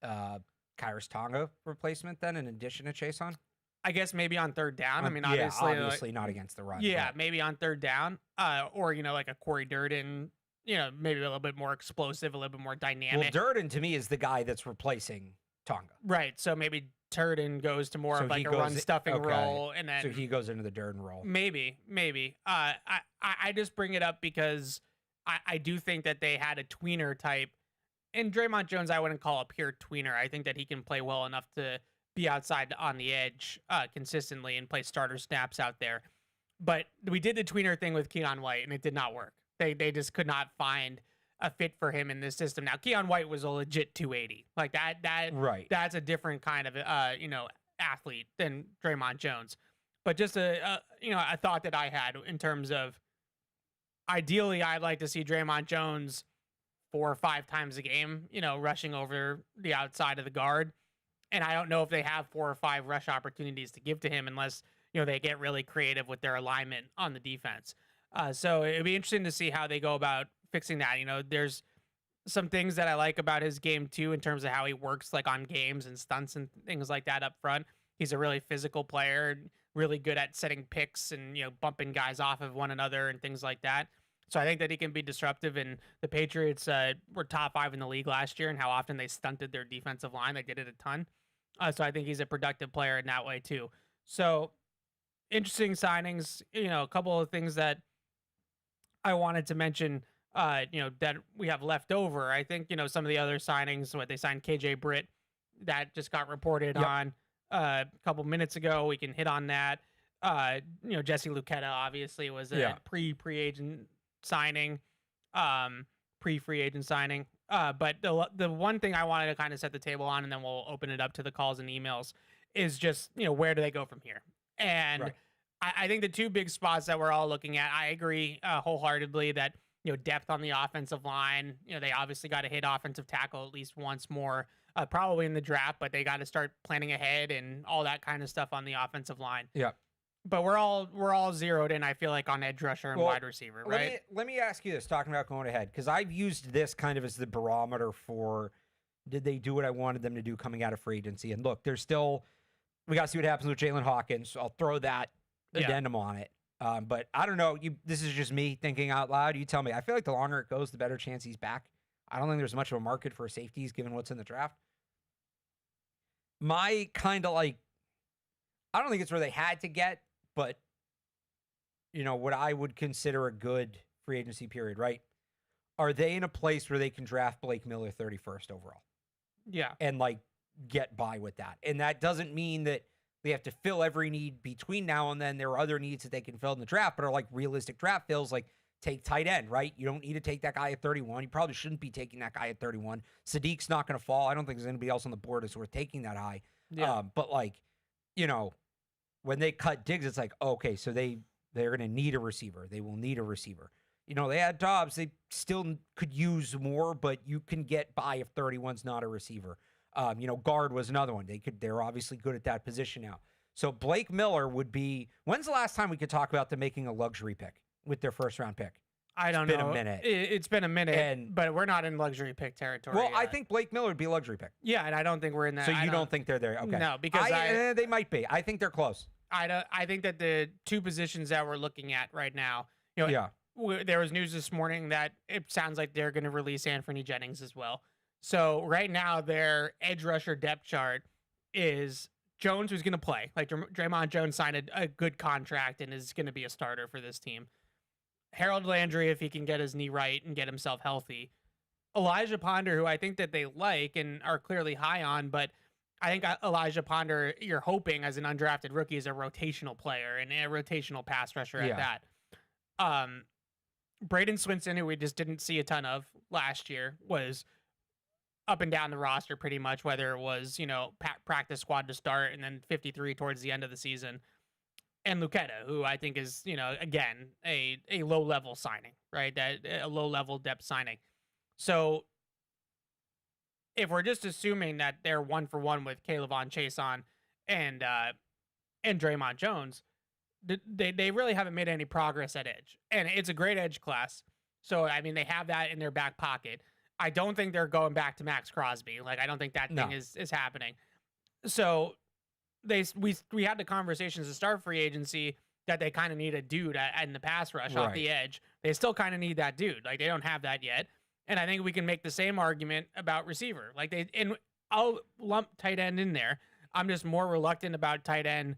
Kairos Tonga replacement then, in addition to Kayshon? I guess maybe on third down. I mean, obviously not against the run. Yeah, but maybe on third down, or like a Corey Durden. Maybe a little bit more explosive, a little bit more dynamic. Well, Durden to me is the guy that's replacing Tonga. Right. So maybe Durden goes to more of like a run stuffing role, and then so he goes into the Durden role. Maybe. I just bring it up because I do think that they had a tweener type, and Draymond Jones I wouldn't call a pure tweener. I think that he can play well enough to be outside on the edge consistently and play starter snaps out there. But we did the tweener thing with Keion White, and it did not work. They just could not find a fit for him in this system. Now, Keion White was a legit 280. Like that that's a different kind of athlete than Draymond Jones. But just a thought that I had in terms of, ideally I'd like to see Draymond Jones 4 or 5 times a game, rushing over the outside of the guard. And I don't know if they have 4 or 5 rush opportunities to give to him unless, they get really creative with their alignment on the defense. So it'd be interesting to see how they go about fixing that. There's some things that I like about his game too, in terms of how he works like on games and stunts and things like that up front. He's a really physical player, really good at setting picks and, bumping guys off of one another and things like that. So I think that he can be disruptive, and the Patriots were top 5 in the league last year and how often they stunted their defensive line. They did it a ton. So I think he's a productive player in that way too. So interesting signings, a couple of things that I wanted to mention, that we have left over. I think, some of the other signings, they signed KJ Britt, that just got reported on a couple minutes ago. We can hit on that. Jesse Luketa obviously was a pre-free agent signing, pre-free agent signing. But the one thing I wanted to kind of set the table on, and then we'll open it up to the calls and emails, is just, where do they go from here? And I think the 2 big spots that we're all looking at, I agree wholeheartedly that, depth on the offensive line, they obviously got to hit offensive tackle at least once more, probably in the draft, but they got to start planning ahead and all that kind of stuff on the offensive line. Yeah. But we're all zeroed in, I feel like, on edge rusher and wide receiver, right? Let me ask you this, talking about going ahead, because I've used this kind of as the barometer for, did they do what I wanted them to do coming out of free agency? And look, there's still, we got to see what happens with Jalen Hawkins. So I'll throw that addendum on it. But I don't know. This is just me thinking out loud. You tell me. I feel like the longer it goes, the better chance he's back. I don't think there's much of a market for safeties given what's in the draft. my kind of like, I don't think it's where they had to get, but what I would consider a good free agency period, right? Are they in a place where they can draft Blake Miller 31st overall? Yeah. And like get by with that. And that doesn't mean that they have to fill every need between now and then. There are other needs that they can fill in the draft, but are like realistic draft fills, like take tight end, right? You don't need to take that guy at 31. You probably shouldn't be taking that guy at 31. Sadiq's not going to fall. I don't think there's anybody else on the board that's worth taking that high. Yeah. But like, when they cut Diggs, it's like, okay, so they're going to need a receiver. They will need a receiver. They had Doubs. They still could use more, but you can get by if 31's not a receiver. Guard was another one. They're obviously good at that position now. So Blake Miller would be, when's the last time we could talk about them making a luxury pick with their first round pick? I don't know. It's been a minute. It's been a minute, but we're not in luxury pick territory. Well, yet. I think Blake Miller would be a luxury pick. Yeah, and I don't think we're in that. So you don't think they're there? Okay. No, because they might be. I think they're close. I think that the two positions that we're looking at right now, there was news this morning that it sounds like they're going to release Anthony Jennings as well. So right now their edge rusher depth chart is Jones, who's going to play. Like Draymond Jones signed a good contract and is going to be a starter for this team. Harold Landry, if he can get his knee right and get himself healthy. Elijah Ponder, who I think that they like and are clearly high on, but I think Elijah Ponder, you're hoping as an undrafted rookie, is a rotational player and a rotational pass rusher at that. Braden Swinson, who we just didn't see a ton of last year, was up and down the roster pretty much, whether it was, practice squad to start and then 53 towards the end of the season. And Lucetta, who I think is, again, a low-level signing, right? A low-level depth signing. So if we're just assuming that they're 1-for-1 with Kayvon Chason and Draymond Jones, they really haven't made any progress at edge. And it's a great edge class. So, I mean, they have that in their back pocket. I don't think they're going back to Max Crosby. Like, I don't think that thing is happening. So we had the conversations to start free agency that they kind of need a dude in the pass rush off the edge. They still kind of need that dude. Like, they don't have that yet. And I think we can make the same argument about receiver. And I'll lump tight end in there. I'm just more reluctant about tight end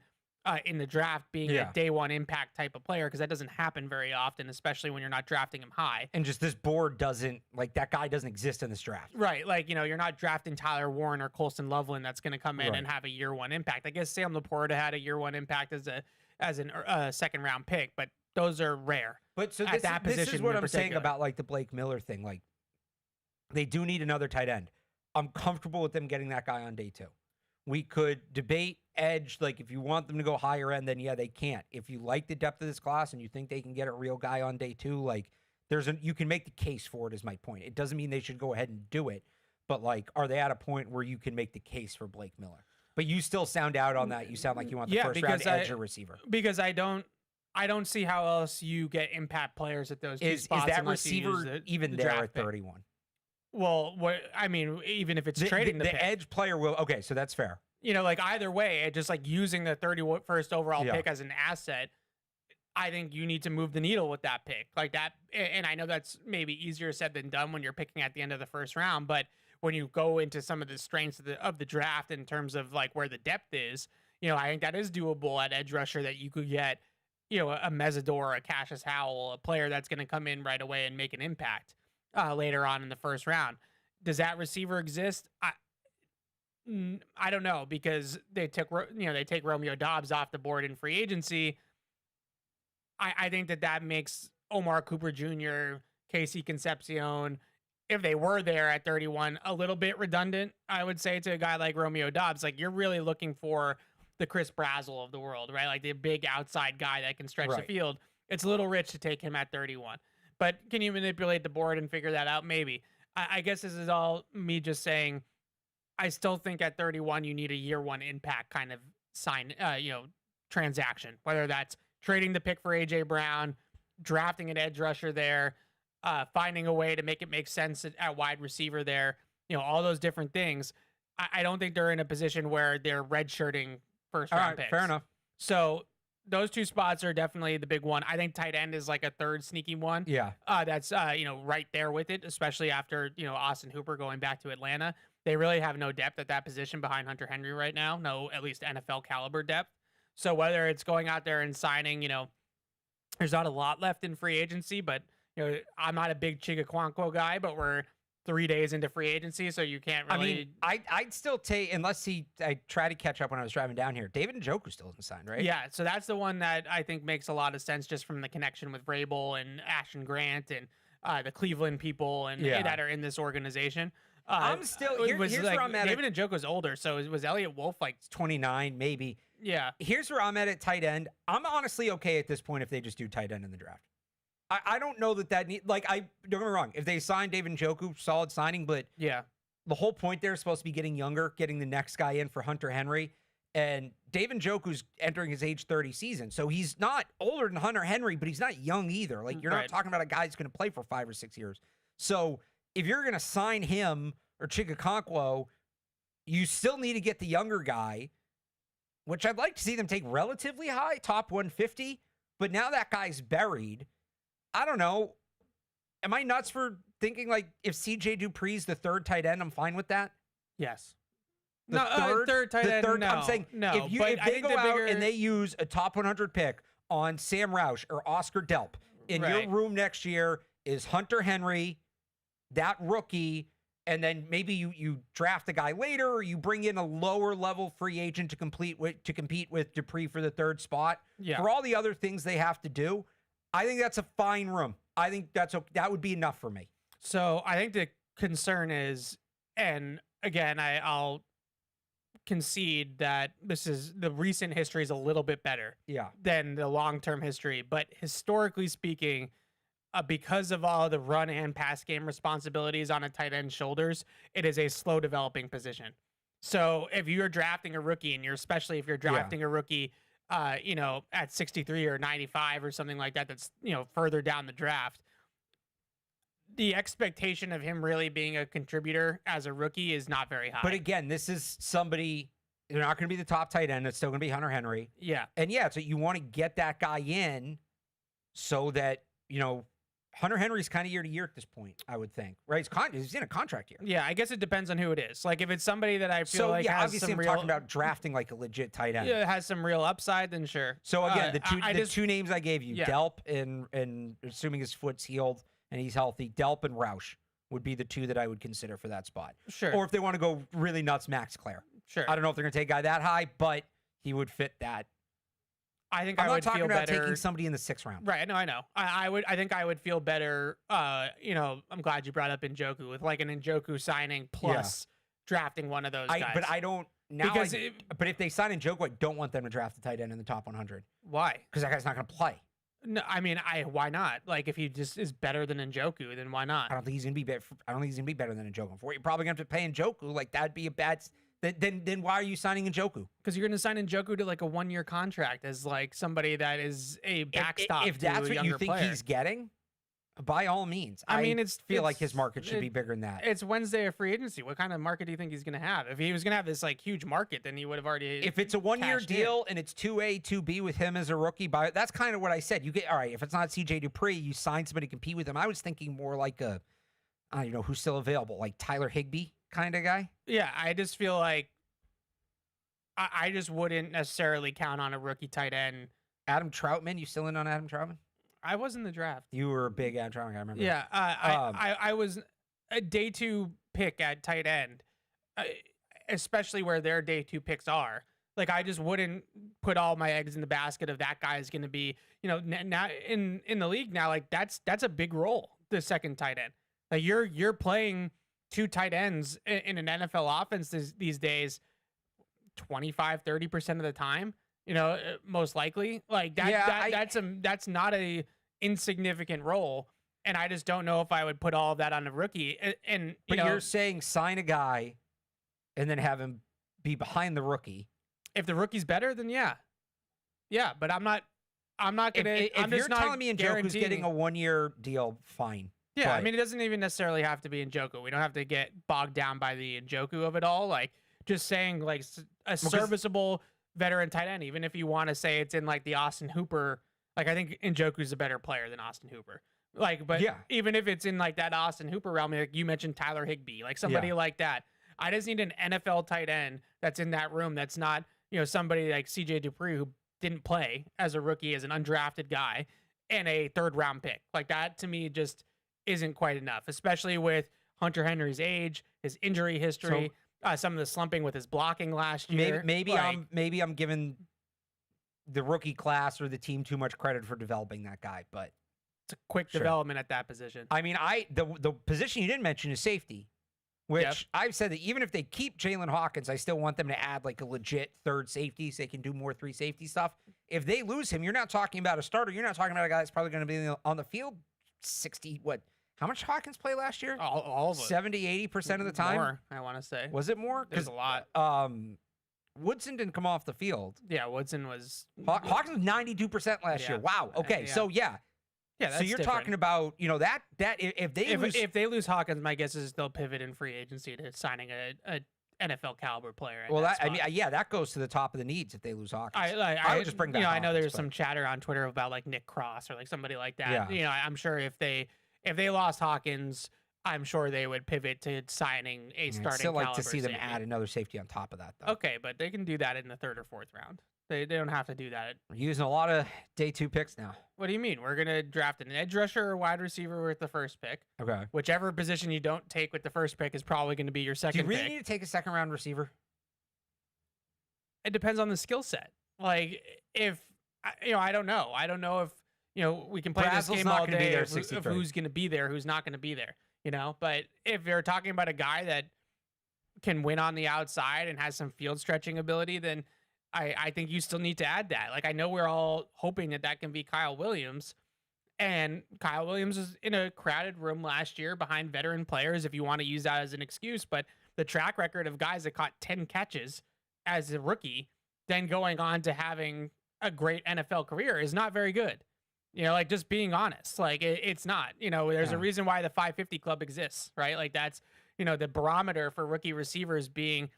in the draft being a day one impact type of player, because that doesn't happen very often, especially when you're not drafting him high. And just this board doesn't, like, that guy doesn't exist in this draft. Right. Like, you're not drafting Tyler Warren or Colston Loveland that's going to come in and have a year one impact. I guess Sam Laporta had a year one impact as a second round pick, but those are rare. But so this is what I'm saying about like the Blake Miller thing. Like, they do need another tight end. I'm comfortable with them getting that guy on day 2. We could debate edge. Like, if you want them to go higher end, then they can't. If you like the depth of this class and you think they can get a real guy on day 2, like, you can make the case for it, is my point. It doesn't mean they should go ahead and do it, but like, are they at a point where you can make the case for Blake Miller? But you still sound out on that. You sound like you want the first round edge or receiver. Because I don't see how else you get impact players at those two spots. Is that receiver even there at 31? Well, even if it's trading the edge player will. Okay, so that's fair. Like, either way, just like using the 31st overall pick as an asset, I think you need to move the needle with that pick. Like that, and I know that's maybe easier said than done when you're picking at the end of the first round, but when you go into some of the strengths of the draft in terms of like where the depth is, I think that is doable at edge rusher, that you could get, a Mesidor, a Cassius Howell, a player that's going to come in right away and make an impact later on in the first round. Does that receiver exist? I don't know, because they take Romeo Doubs off the board in free agency. I think that makes Omar Cooper Jr., Casey Concepcion, if they were there at 31, a little bit redundant, I would say, to a guy like Romeo Doubs. Like, you're really looking for the Chris Brazzell of the world, right? Like the big outside guy that can stretch the field. It's a little rich to take him at 31. But can you manipulate the board and figure that out? Maybe. I guess this is all me just saying, I still think at 31 you need a year one impact kind of transaction, whether that's trading the pick for AJ Brown, drafting an edge rusher there, finding a way to make it make sense at wide receiver there, all those different things. I don't think they're in a position where they're redshirting first round picks. Fair enough. So those two spots are definitely the big one. I think tight end is like a third sneaky one. Yeah. That's right there with it, especially after, Austin Hooper going back to Atlanta. they really have no depth at that position behind Hunter Henry right now. No, at least NFL caliber depth. So whether it's going out there and signing, there's not a lot left in free agency, but I'm not a big Chigaquanquo guy, but we're 3 days into free agency, so you can't really. I mean, I'd still take, unless I tried to catch up when I was driving down here. David Njoku still isn't signed, right? Yeah, so that's the one that I think makes a lot of sense just from the connection with Vrabel and Ashton Grant and the Cleveland people and that are in this organization. I'm still here's where I'm at. David Njoku's older, so was Elliott Wolf 29 maybe? Yeah. Here's where I'm at tight end. I'm honestly okay at this point if they just do tight end in the draft. I don't know that need, don't get me wrong. If they sign David Njoku, solid signing, but yeah, the whole point there is supposed to be getting younger, getting the next guy in for Hunter Henry. And David Njoku's entering his age 30 season. So he's not older than Hunter Henry, but he's not young either. You're not talking about a guy who's going to play for 5 or 6 years. So if you're going to sign him or Chigaquanquo, you still need to get the younger guy, which I'd like to see them take relatively high, top 150. But now that guy's buried. I don't know. Am I nuts for thinking if CJ Dupree's the third tight end, I'm fine with that? Yes. Third tight end. No, I'm saying no. If they go out and they use a top 100 pick on Sam Roush or Oscar Delp, in your room next year is Hunter Henry, that rookie, and then maybe you draft a guy later, or you bring in a lower level free agent to compete with Dupree for the third spot. Yeah. For all the other things they have to do, I think that's a fine room. I think that would be enough for me. So I think the concern is, and again, I'll concede that the recent history is a little bit better than the long-term history. But historically speaking, because of all the run and pass game responsibilities on a tight end's shoulders, it is a slow developing position. So if you're drafting a rookie, and especially if you're drafting a rookie at 63 or 95 or something like that, that's, further down the draft, the expectation of him really being a contributor as a rookie is not very high. But again, this is somebody, they're not going to be the top tight end. It's still going to be Hunter Henry. Yeah. And so you want to get that guy in so that, Hunter Henry's kind of year to year at this point, I would think, right? He's in a contract year. Yeah, I guess it depends on who it is. If it's somebody that I feel has obviously I'm talking about drafting a legit tight end. Yeah, has some real upside, then sure. So again, the two names I gave you, Delp and assuming his foot's healed and he's healthy, Delp and Roush would be the two that I would consider for that spot. Sure. Or if they want to go really nuts, Max Clare. Sure. I don't know if they're going to take a guy that high, but he would fit that. I'm not not talking about better taking somebody in the 6th round. Right. I know. I think I would feel better. I'm glad you brought up Njoku with an Njoku signing plus drafting one of those guys. But I don't now. But if they sign Njoku, I don't want them to draft the tight end in the top 100. Why? Because that guy's not going to play. No, I mean, why not? If he just is better than Njoku, then why not? I don't think he's going to be better. I don't think he's going to be better than Njoku. For you're probably going to have to pay Njoku. That'd be a bad. Then why are you signing Njoku? Because you're going to sign Njoku to a 1-year contract as somebody that is a backstop. If that's what you think he's getting, by all means. I feel like his market should be bigger than that. It's Wednesday of free agency. What kind of market do you think he's going to have? If he was going to have this huge market, then he would have already. If it's a 1-year deal and it's 2A, 2B with him as a rookie, that's kind of what I said. You get all right. If it's not CJ Dupree, you sign somebody to compete with him. I was thinking more I don't know who's still available, Tyler Higbee kind of guy. Yeah, I just feel like I just wouldn't necessarily count on a rookie tight end. Adam Troutman, you still in on Adam Troutman? I was in the draft. You were a big Adam Troutman guy, I remember. Yeah, I was a day 2 pick at tight end, especially where their day 2 picks are. I just wouldn't put all my eggs in the basket of that guy is going to be, now in the league now. That's a big role, the second tight end. You're playing 2 tight ends in an NFL offense these days 25-30% of the time, most likely. That's not a insignificant role, and I just don't know if I would put all of that on a rookie. But you're saying sign a guy and then have him be behind the rookie. If the rookie's better, then yeah, but I'm not gonna. If you're telling me Njoku's getting a 1-year deal, fine. Yeah, but I mean, it doesn't even necessarily have to be Njoku. We don't have to get bogged down by the Njoku of it all. Just saying, a serviceable veteran tight end, even if you want to say it's in the Austin Hooper. I think Njoku's a better player than Austin Hooper. But even if it's in that Austin Hooper realm, you mentioned Tyler Higbee, somebody like that. I just need an NFL tight end that's in that room that's not, somebody like CJ Dupree who didn't play as a rookie, as an undrafted guy, and a 3rd round pick. Like that to me just isn't quite enough, especially with Hunter Henry's age, his injury history, some of the slumping with his blocking last year. Maybe I'm giving the rookie class or the team too much credit for developing that guy, but it's a quick development at that position. I mean, the position you didn't mention is safety, which I've said that even if they keep Jalen Hawkins, I still want them to add like a legit 3rd safety so they can do more 3 safety stuff. If they lose him, you're not talking about a starter. You're not talking about a guy that's probably going to be on the field 60, how much Hawkins play last year? All of it. 70, 80% of the time? More, I want to say. Was it more? There's a lot. Woodson didn't come off the field. Yeah, Woodson was... Hawkins was 92% last year. Wow. Okay, so Yeah, that's so you're different. talking about, that if they lose Hawkins, my guess is they'll pivot in free agency to signing a NFL caliber player. That goes to the top of the needs if they lose Hawkins. I would just bring back. I know there's some chatter on Twitter about like Nick Cross or like somebody like that. Yeah. I'm sure if they lost Hawkins, I'm sure they would pivot to signing a starting. I'd still like to see them safety. add another safety on top of that, though. Okay, but they can do that in the 3rd or 4th round. They don't have to do that. We're using a lot of day 2 picks now. What do you mean? We're gonna draft an edge rusher or wide receiver with the 1st pick. Okay. Whichever position you don't take with the 1st pick is probably going to be your 2nd pick. Do you really need to take a 2nd round receiver? It depends on the skill set. Like if I don't know. I don't know if we can play this game all day of who's going to be there, who's not going to be there. But if you're talking about a guy that can win on the outside and has some field stretching ability, then I think you still need to add that. Like I know we're all hoping that can be Kyle Williams, and Kyle Williams was in a crowded room last year behind veteran players, if you want to use that as an excuse. But the track record of guys that caught 10 catches as a rookie, then going on to having a great NFL career is not very good. Like just being honest, like it's not, there's a reason why the 550 club exists, right? Like that's, the barometer for rookie receivers being,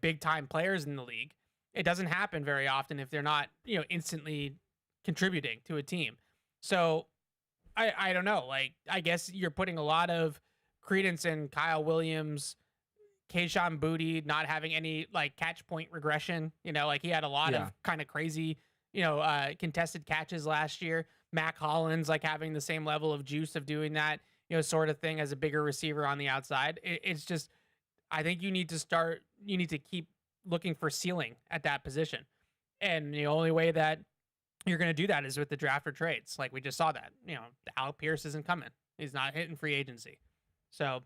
big time players in the league. It doesn't happen very often if they're not, instantly contributing to a team. So I don't know, like, I guess you're putting a lot of credence in Kyle Williams, Kayshon Boutte not having any like catch point regression, like he had a lot of kind of crazy, contested catches last year. Mac Hollins like having the same level of juice of doing that, sort of thing as a bigger receiver on the outside. It's just, I think you need to keep looking for ceiling at that position. And the only way that you're going to do that is with the draft or trades. Like we just saw that, Alec Pierce isn't coming. He's not hitting free agency. So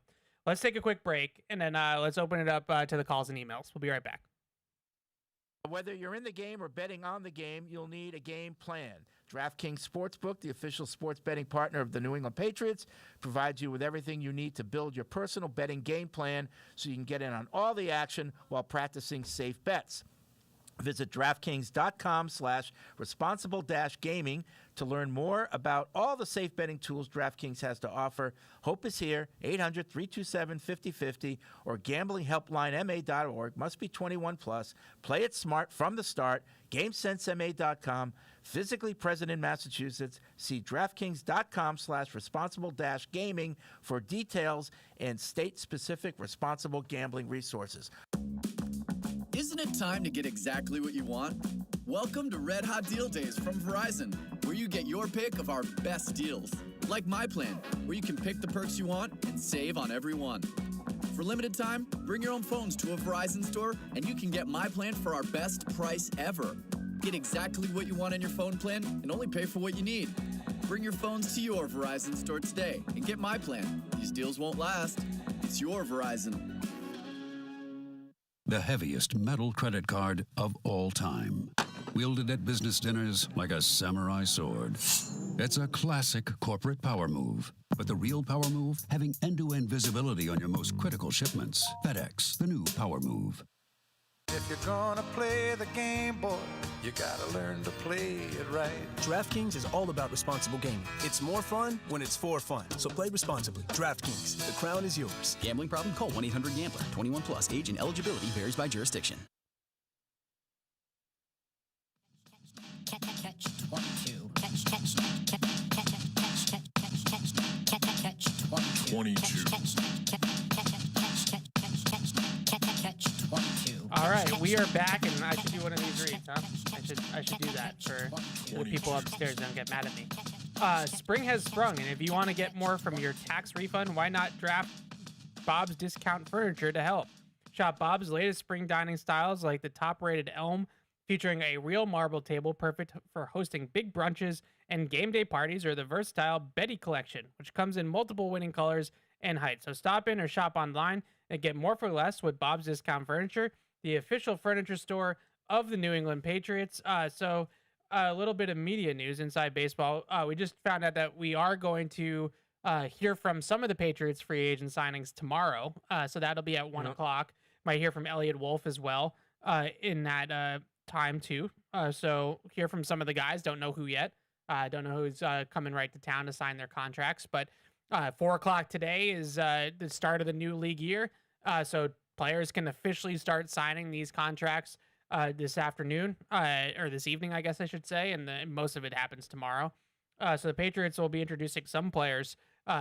let's take a quick break and then let's open it up to the calls and emails. We'll be right back. Whether you're in the game or betting on the game, you'll need a game plan. DraftKings Sportsbook, the official sports betting partner of the New England Patriots, provides you with everything you need to build your personal betting game plan so you can get in on all the action while practicing safe bets. Visit DraftKings.com/responsible-gaming to learn more about all the safe betting tools DraftKings has to offer. Hope is here, 800-327-5050 or gamblinghelplinema.org. Must be 21 plus. Play it smart from the start. GameSenseMA.com. Physically present in Massachusetts. See DraftKings.com/responsible-gaming for details and state-specific responsible gambling resources. Isn't it time to get exactly what you want? Welcome to Red Hot Deal Days from Verizon, where you get your pick of our best deals. Like My Plan, where you can pick the perks you want and save on every one. For limited time, bring your own phones to a Verizon store and you can get My Plan for our best price ever. Get exactly what you want in your phone plan and only pay for what you need. Bring your phones to your Verizon store today and get My Plan. These deals won't last. It's your Verizon. The heaviest metal credit card of all time. Wielded at business dinners like a samurai sword. It's a classic corporate power move. But the real power move? Having end-to-end visibility on your most critical shipments. FedEx, the new power move. If you're gonna play the game, boy, you gotta learn to play it right. DraftKings is all about responsible gaming. It's more fun when it's for fun. So play responsibly. DraftKings, the crown is yours. Gambling problem? Call 1-800-GAMBLER. 21 plus. Age and eligibility varies by jurisdiction. Catch-22. Catch-22. we are back, and I should do one of these reads, huh? I should do that for the people upstairs that don't get mad at me. Spring has sprung, and if you want to get more from your tax refund, why not draft Bob's Discount Furniture to help? Shop Bob's latest spring dining styles like the top-rated Elm, featuring a real marble table perfect for hosting big brunches and game day parties, or the versatile Betty Collection, which comes in multiple winning colors and heights. So stop in or shop online and get more for less with Bob's Discount Furniture, the official furniture store of the New England Patriots. So a little bit of media news inside baseball. We just found out that we are going to hear from some of the Patriots free agent signings tomorrow. So that'll be at 1 o'clock. Might hear from Elliott Wolf as well in that time too. So hear from some of the guys. Don't know who yet. Don't know who's coming right to town to sign their contracts. But 4 o'clock today is the start of the new league year. So players can officially start signing these contracts this afternoon, or this evening, I guess I should say. And most of it happens tomorrow. So the Patriots will be introducing some players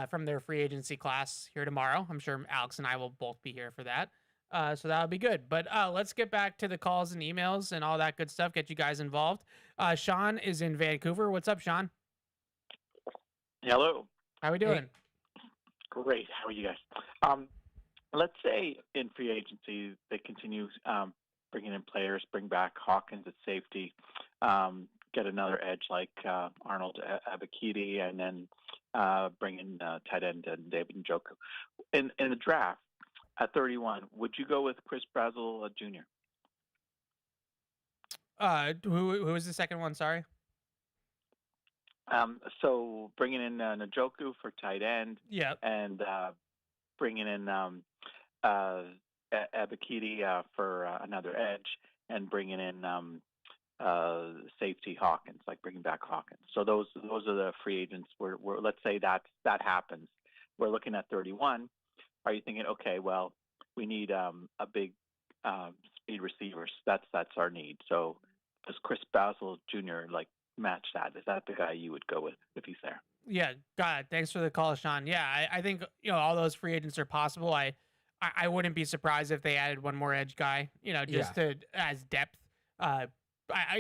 from their free agency class here tomorrow. I'm sure Alex and I will both be here for that. So that'll be good. But let's get back to the calls and emails and all that good stuff. Get you guys involved. Sean is in Vancouver. What's up, Sean? Hello. How we doing? Hey. Great. How are you guys? Let's say in free agency they continue bringing in players, bring back Hawkins at safety, get another edge like Arnold Abakidi, and then bring in tight end and David Njoku. In the draft, at 31, would you go with Chris Brazel Jr.? Who was the second one? Sorry. So bringing in Njoku for tight end, yeah, and bringing in Abakidi for another edge, and bringing in safety Hawkins, like bringing back Hawkins. So those are the free agents. We're let's say that happens. We're looking at 31. Are you thinking, okay, well, we need a big speed receivers. That's our need. So does Chris Brazel Jr. match that? Is that the guy you would go with if he's there? Yeah, got it. Thanks for the call, Sean. Yeah, I think all those free agents are possible. I wouldn't be surprised if they added one more edge guy. To as depth.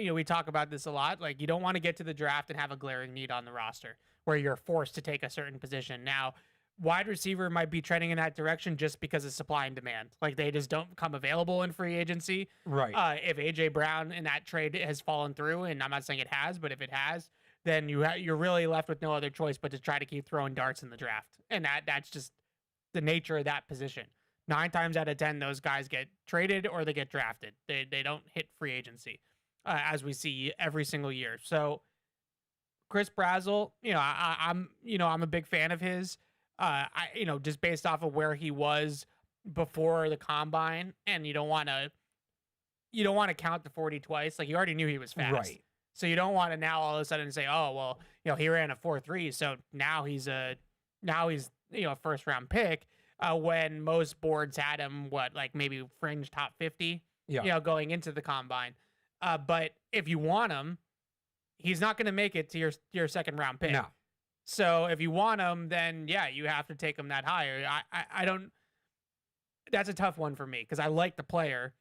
We talk about this a lot. Like, you don't want to get to the draft and have a glaring need on the roster where you're forced to take a certain position. Now, wide receiver might be trending in that direction just because of supply and demand. Like, they just don't come available in free agency. Right. If AJ Brown in that trade has fallen through, and I'm not saying it has, but if it has, then you're really left with no other choice but to try to keep throwing darts in the draft. And that's just the nature of that position. 9 times out of 10, those guys get traded or they get drafted. They don't hit free agency, as we see every single year. So Chris Brazel, I'm a big fan of his. Just based off of where he was before the combine, and you don't want to count the 40 twice. Like, you already knew he was fast. Right. So you don't want to now all of a sudden say, oh, well, he ran a 4.3, so now he's a first round pick. When most boards had him, maybe fringe top 50, going into the combine. But if you want him, he's not going to make it to your second round pick. No. So if you want him, then you have to take him that higher. I don't. That's a tough one for me because I like the player,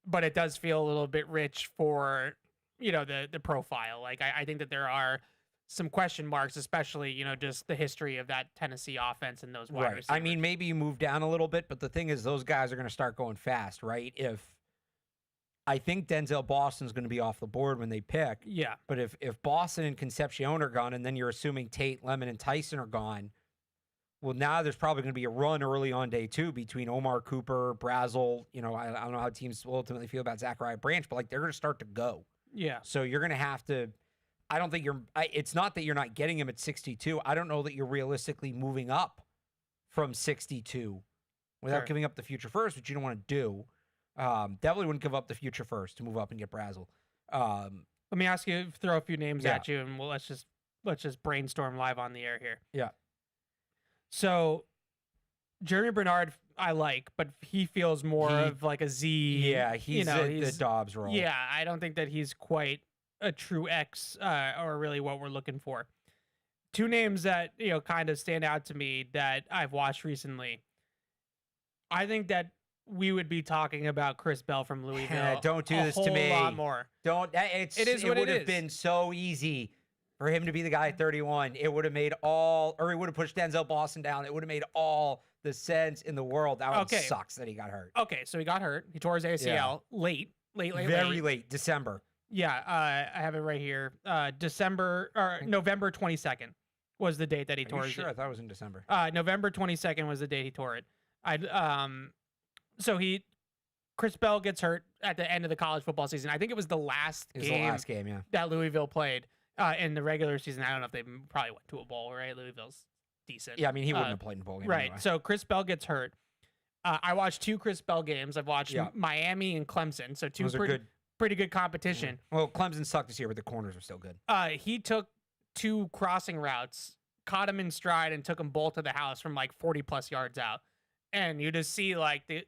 but it does feel a little bit rich for the profile. Like, I think that there are some question marks, especially, just the history of that Tennessee offense and those wide receivers. I mean, maybe you move down a little bit, but the thing is, those guys are going to start going fast, right? I think Denzel Boston's going to be off the board when they pick. Yeah. But if Boston and Concepcion are gone, and then you're assuming Tate, Lemon, and Tyson are gone, well, now there's probably going to be a run early on day 2 between Omar Cooper, Brazel. I don't know how teams will ultimately feel about Zachariah Branch, but they're going to start to go. Yeah. So you're going to have to. I don't think it's not that you're not getting him at 62. I don't know that you're realistically moving up from 62 without giving up the future first, which you don't want to do. Definitely wouldn't give up the future first to move up and get Brazel. Let me ask you, throw a few names at you, and let's just brainstorm live on the air here. Yeah. So Jeremy Bernard, I like, but he feels more of like a Z. Yeah, he's the Doubs role. Yeah, I don't think that he's quite a true X, or really what we're looking for. 2 names that kind of stand out to me that I've watched recently. I think that we would be talking about Chris Bell from Louisville. Don't do this to me. A whole lot more. Don't. It would have been so easy for him to be the guy at 31. It would have made he would have pushed Denzel Boston down. It would have made all the sense in the world. That one sucks that he got hurt. Okay, so he got hurt. He tore his ACL late. Very late, December. Yeah, I have it right here. November 22nd was the date that he tore it. Sure, I thought it was in December. November 22nd was the date he tore it. Chris Bell gets hurt at the end of the college football season. I think it was the last game yeah. that Louisville played in the regular season. I don't know if they probably went to a bowl, right? Louisville's decent. Yeah, I mean, he wouldn't have played in a bowl game. Right. Anyway. So Chris Bell gets hurt. I watched 2 Chris Bell games. I've watched Miami and Clemson. So two pretty good competition. Mm-hmm. Well, Clemson sucked this year, but the corners are still good. He took 2 crossing routes, caught him in stride, and took them both to the house from like 40+ yards out. And you just see like the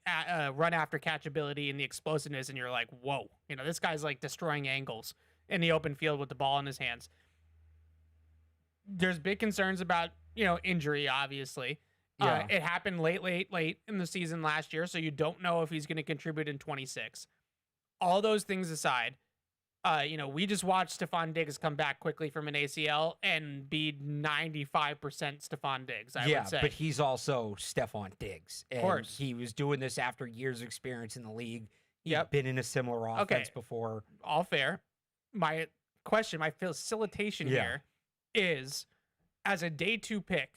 run after catch ability and the explosiveness, and you're like, whoa, this guy's like destroying angles in the open field with the ball in his hands. There's big concerns about, injury, obviously. Yeah. It happened late in the season last year, so you don't know if he's going to contribute in 26. All those things aside, we just watched Stephon Diggs come back quickly from an ACL and be 95% Stephon Diggs, I would say. But he's also Stephon Diggs. Of course. He was doing this after years of experience in the league. He'd been in a similar offense before. All fair. My facilitation here is, as a day 2 pick,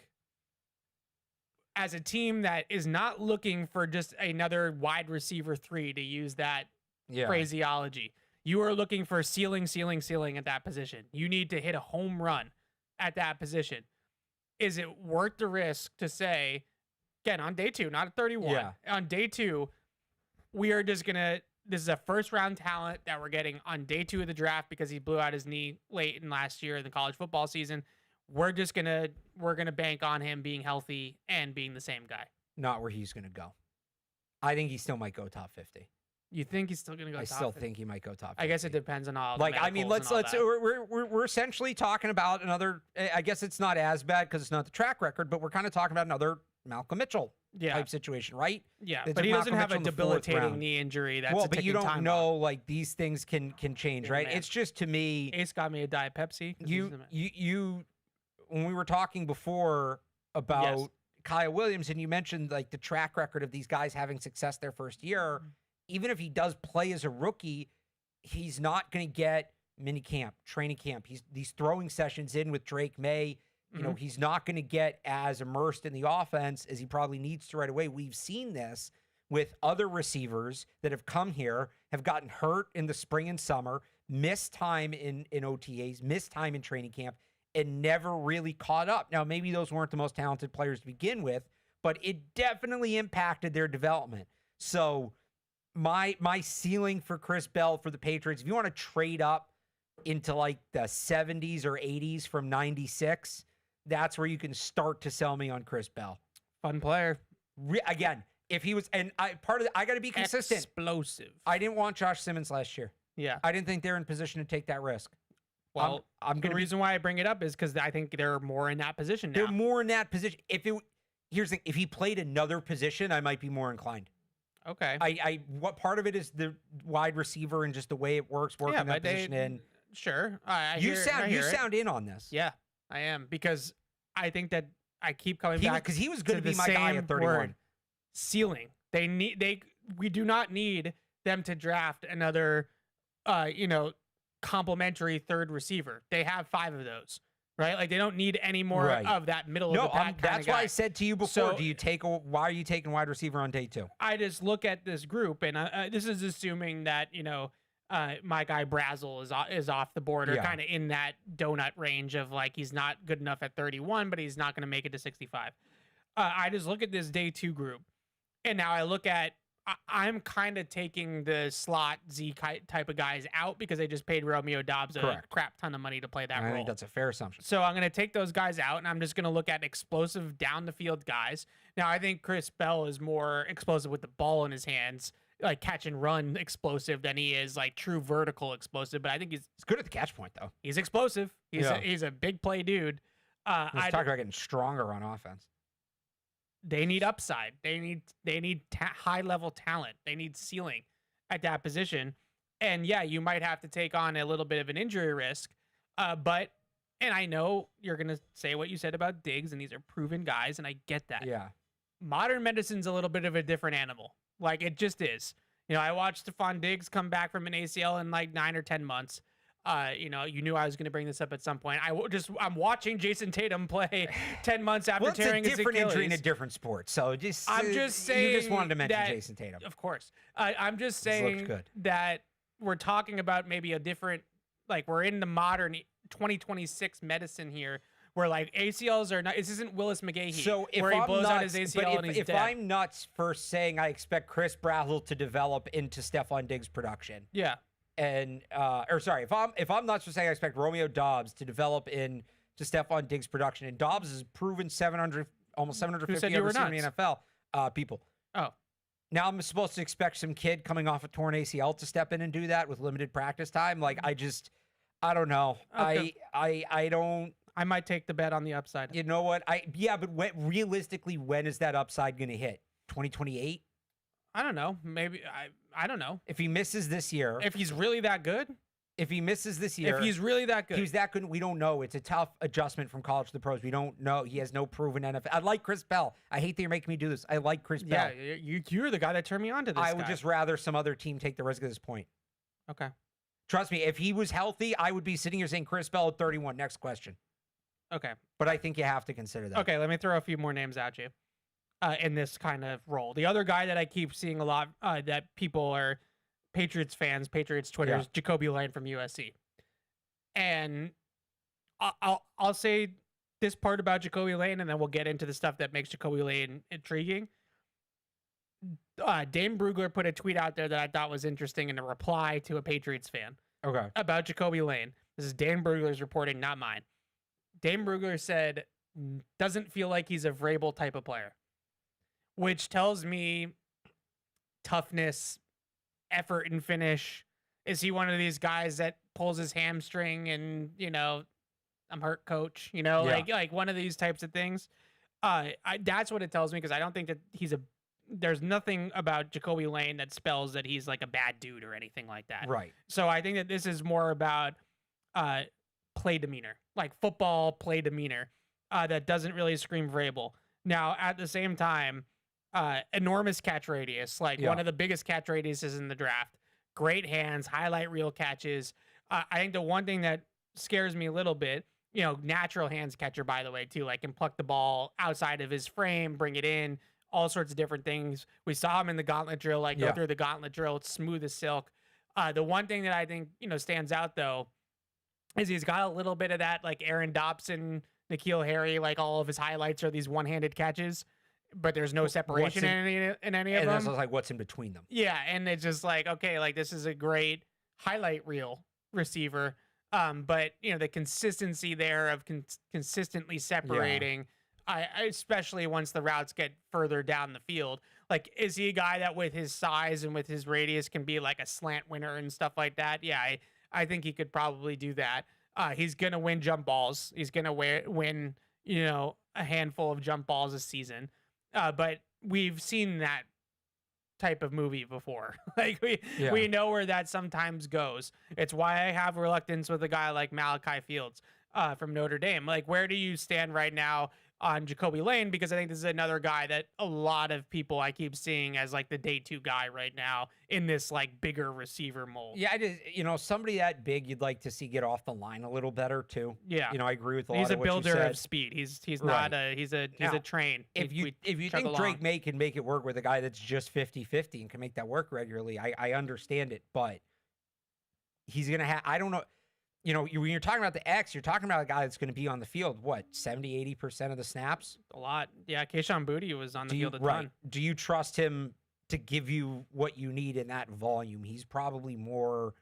as a team that is not looking for just another wide receiver 3, to use that phraseology, you are looking for ceiling at that position. You need to hit a home run at that position. Is it worth the risk to say, again, on day 2, not at 31, on day 2, we are just going to, this is a first-round talent that we're getting on day 2 of the draft because he blew out his knee late in last year in the college football season. We're gonna bank on him being healthy and being the same guy. Not where he's gonna go. I think he still might go top 50. You think he's still gonna go? I still think he might go top 50. I guess it depends on all. We're essentially talking about another. I guess it's not as bad because it's not the track record, but we're kind of talking about another Malcolm Mitchell type situation, right? Yeah, They but took he doesn't Malcolm have a Mitchell in the 4th debilitating round. knee injury. That's but you don't know like these things can change, right? Man. It's just, to me, Ace got me a Diet Pepsi. You when we were talking before about Kyle Williams, and you mentioned like the track record of these guys having success their first year, even if he does play as a rookie, he's not going to get mini camp, training camp. These throwing sessions in with Drake May. He's not going to get as immersed in the offense as he probably needs to right away. We've seen this with other receivers that have come here, have gotten hurt in the spring and summer, missed time in OTAs, missed time in training camp, and never really caught up. Now, maybe those weren't the most talented players to begin with, but it definitely impacted their development. So my ceiling for Chris Bell for the Patriots, if you want to trade up into like the 70s or 80s from 96, that's where you can start to sell me on Chris Bell. Fun player. Again, if he was, and I got to be consistent. Explosive. I didn't want Josh Simmons last year. Yeah. I didn't think they're in position to take that risk. Well, the reason why I bring it up is because I think they're more in that position now. They're more in that position. Here's the thing, if he played another position, I might be more inclined. Okay. What part of it is the wide receiver and just the way it works, working that position in. Sure. You sound in on this. Yeah, I am, because I think that I keep coming back because he was going to be my guy at 31. Word, ceiling. We do not need them to draft another, complimentary third receiver. They have 5 of those, right? Like they don't need any more of that middle of the pack. That's why I said to you before. Why are you taking wide receiver on day 2? I just look at this group, and this is assuming that my guy Brazel is off the board, or kind of in that donut range of like he's not good enough at 31, but he's not going to make it to 65. I just look at this day 2 group, and now I look at. I'm kind of taking the slot Z type of guys out because they just paid Romeo Doubs a crap ton of money to play that role. I think that's a fair assumption. So I'm going to take those guys out, and I'm just going to look at explosive down the field guys. Now, I think Chris Bell is more explosive with the ball in his hands, like catch and run explosive, than he is like true vertical explosive. But I think he's good at the catch point, though. He's explosive. He's a big play dude. Let's talk about getting stronger on offense. they need upside. They need high level talent. They need ceiling at that position. And yeah, you might have to take on a little bit of an injury risk. But I know you're going to say what you said about Diggs, and these are proven guys, and I get that. Yeah. Modern medicine's a little bit of a different animal. Like, it just is. You know, I watched Stephon Diggs come back from an ACL in like 9 or 10 months. You know, you knew I was going to bring this up at some point. I'm watching Jason Tatum play 10 months after tearing his Achilles. It's a different injury in a different sport. So I'm just saying, you just wanted to mention Jason Tatum. Of course. I'm just saying that we're talking about maybe a different, like, we're in the modern 2026 medicine here, where like ACLs are not. This isn't Willis McGahee. So if where he I'm blows nuts, out his ACL and he's if dead. I'm nuts for saying I expect Chris Bradley to develop into Stephon Diggs production, yeah, and if I'm nuts for saying I expect Romeo Doubs to develop into Stephon Diggs production, and Doubs has proven almost 750 ever seen in the NFL. People. Oh. Now I'm supposed to expect some kid coming off a torn ACL to step in and do that with limited practice time. Like, I don't know. Okay. I don't. I might take the bet on the upside. You know what? But realistically, when is that upside going to hit? 2028? I don't know. Maybe I don't know. If he misses this year, if he's really that good, if he misses this year, if he's really that good, he's that good. We don't know. It's a tough adjustment from college to the pros. We don't know. He has no proven NFL. I like Chris Bell. I hate that you're making me do this. I like Chris Bell. Yeah, you're the guy that turned me on to this. I would just rather some other team take the risk at this point. Okay. Trust me, if he was healthy, I would be sitting here saying Chris Bell at 31. Next question. Okay. But I think you have to consider that. Okay, let me throw a few more names at you in this kind of role. The other guy that I keep seeing a lot that people are Patriots fans, Patriots Twitter, is Jacoby Lane from USC. And I'll say this part about Jacoby Lane, and then we'll get into the stuff that makes Jacoby Lane intriguing. Dane Brugler put a tweet out there that I thought was interesting in a reply to a Patriots fan. Okay. About Jacoby Lane. This is Dane Brugler's reporting, not mine. Dane Brugler said, doesn't feel like he's a Vrabel type of player, which tells me toughness, effort, and finish. Is he one of these guys that pulls his hamstring and, you know, I'm hurt, coach, you know, like one of these types of things? That's what it tells me, because I don't think that there's nothing about Jacoby Lane that spells that he's like a bad dude or anything like that. Right. So I think that this is more about play demeanor, like football play demeanor, that doesn't really scream Vrabel. Now, at the same time, enormous catch radius, like one of the biggest catch radiuses in the draft. Great hands, highlight reel catches. I think the one thing that scares me a little bit, you know, natural hands catcher, by the way, too, like can pluck the ball outside of his frame, bring it in, all sorts of different things. We saw him in the gauntlet drill, go through the gauntlet drill. It's smooth as silk. The one thing that I think, you know, stands out, though, is he's got a little bit of that, like Aaron Dobson, N'Keal Harry, like all of his highlights are these one-handed catches, but there's no separation in any of them. And that's like what's in between them. Yeah, and it's just like, okay, like this is a great highlight reel receiver, but, you know, the consistency there of consistently separating, I especially once the routes get further down the field. Like, is he a guy that with his size and with his radius can be like a slant winner and stuff like that? Yeah, I think he could probably do that. He's going to win jump balls. He's going to win, you know, a handful of jump balls a season. But we've seen that type of movie before. Like we know where that sometimes goes. It's why I have reluctance with a guy like Malachi Fields from Notre Dame. Like, where do you stand right now on Jacoby Lane? Because I think this is another guy that a lot of people I keep seeing as like the day 2 guy right now in this like bigger receiver mold. Yeah, you know, somebody that big you'd like to see get off the line a little better too. Yeah, you know, I agree with a lot He's a of what builder you said. of speed. He's not he's a train. If you think Drake May can make it work with a guy that's just 50-50 and can make that work regularly, I understand it, but he's gonna have, I don't know. You know, when you're talking about the X, you're talking about a guy that's going to be on the field, what, 70, 80% of the snaps? A lot. Yeah, Kayshon Boutte was on the field a ton. Right. Do you trust him to give you what you need in that volume? He's probably more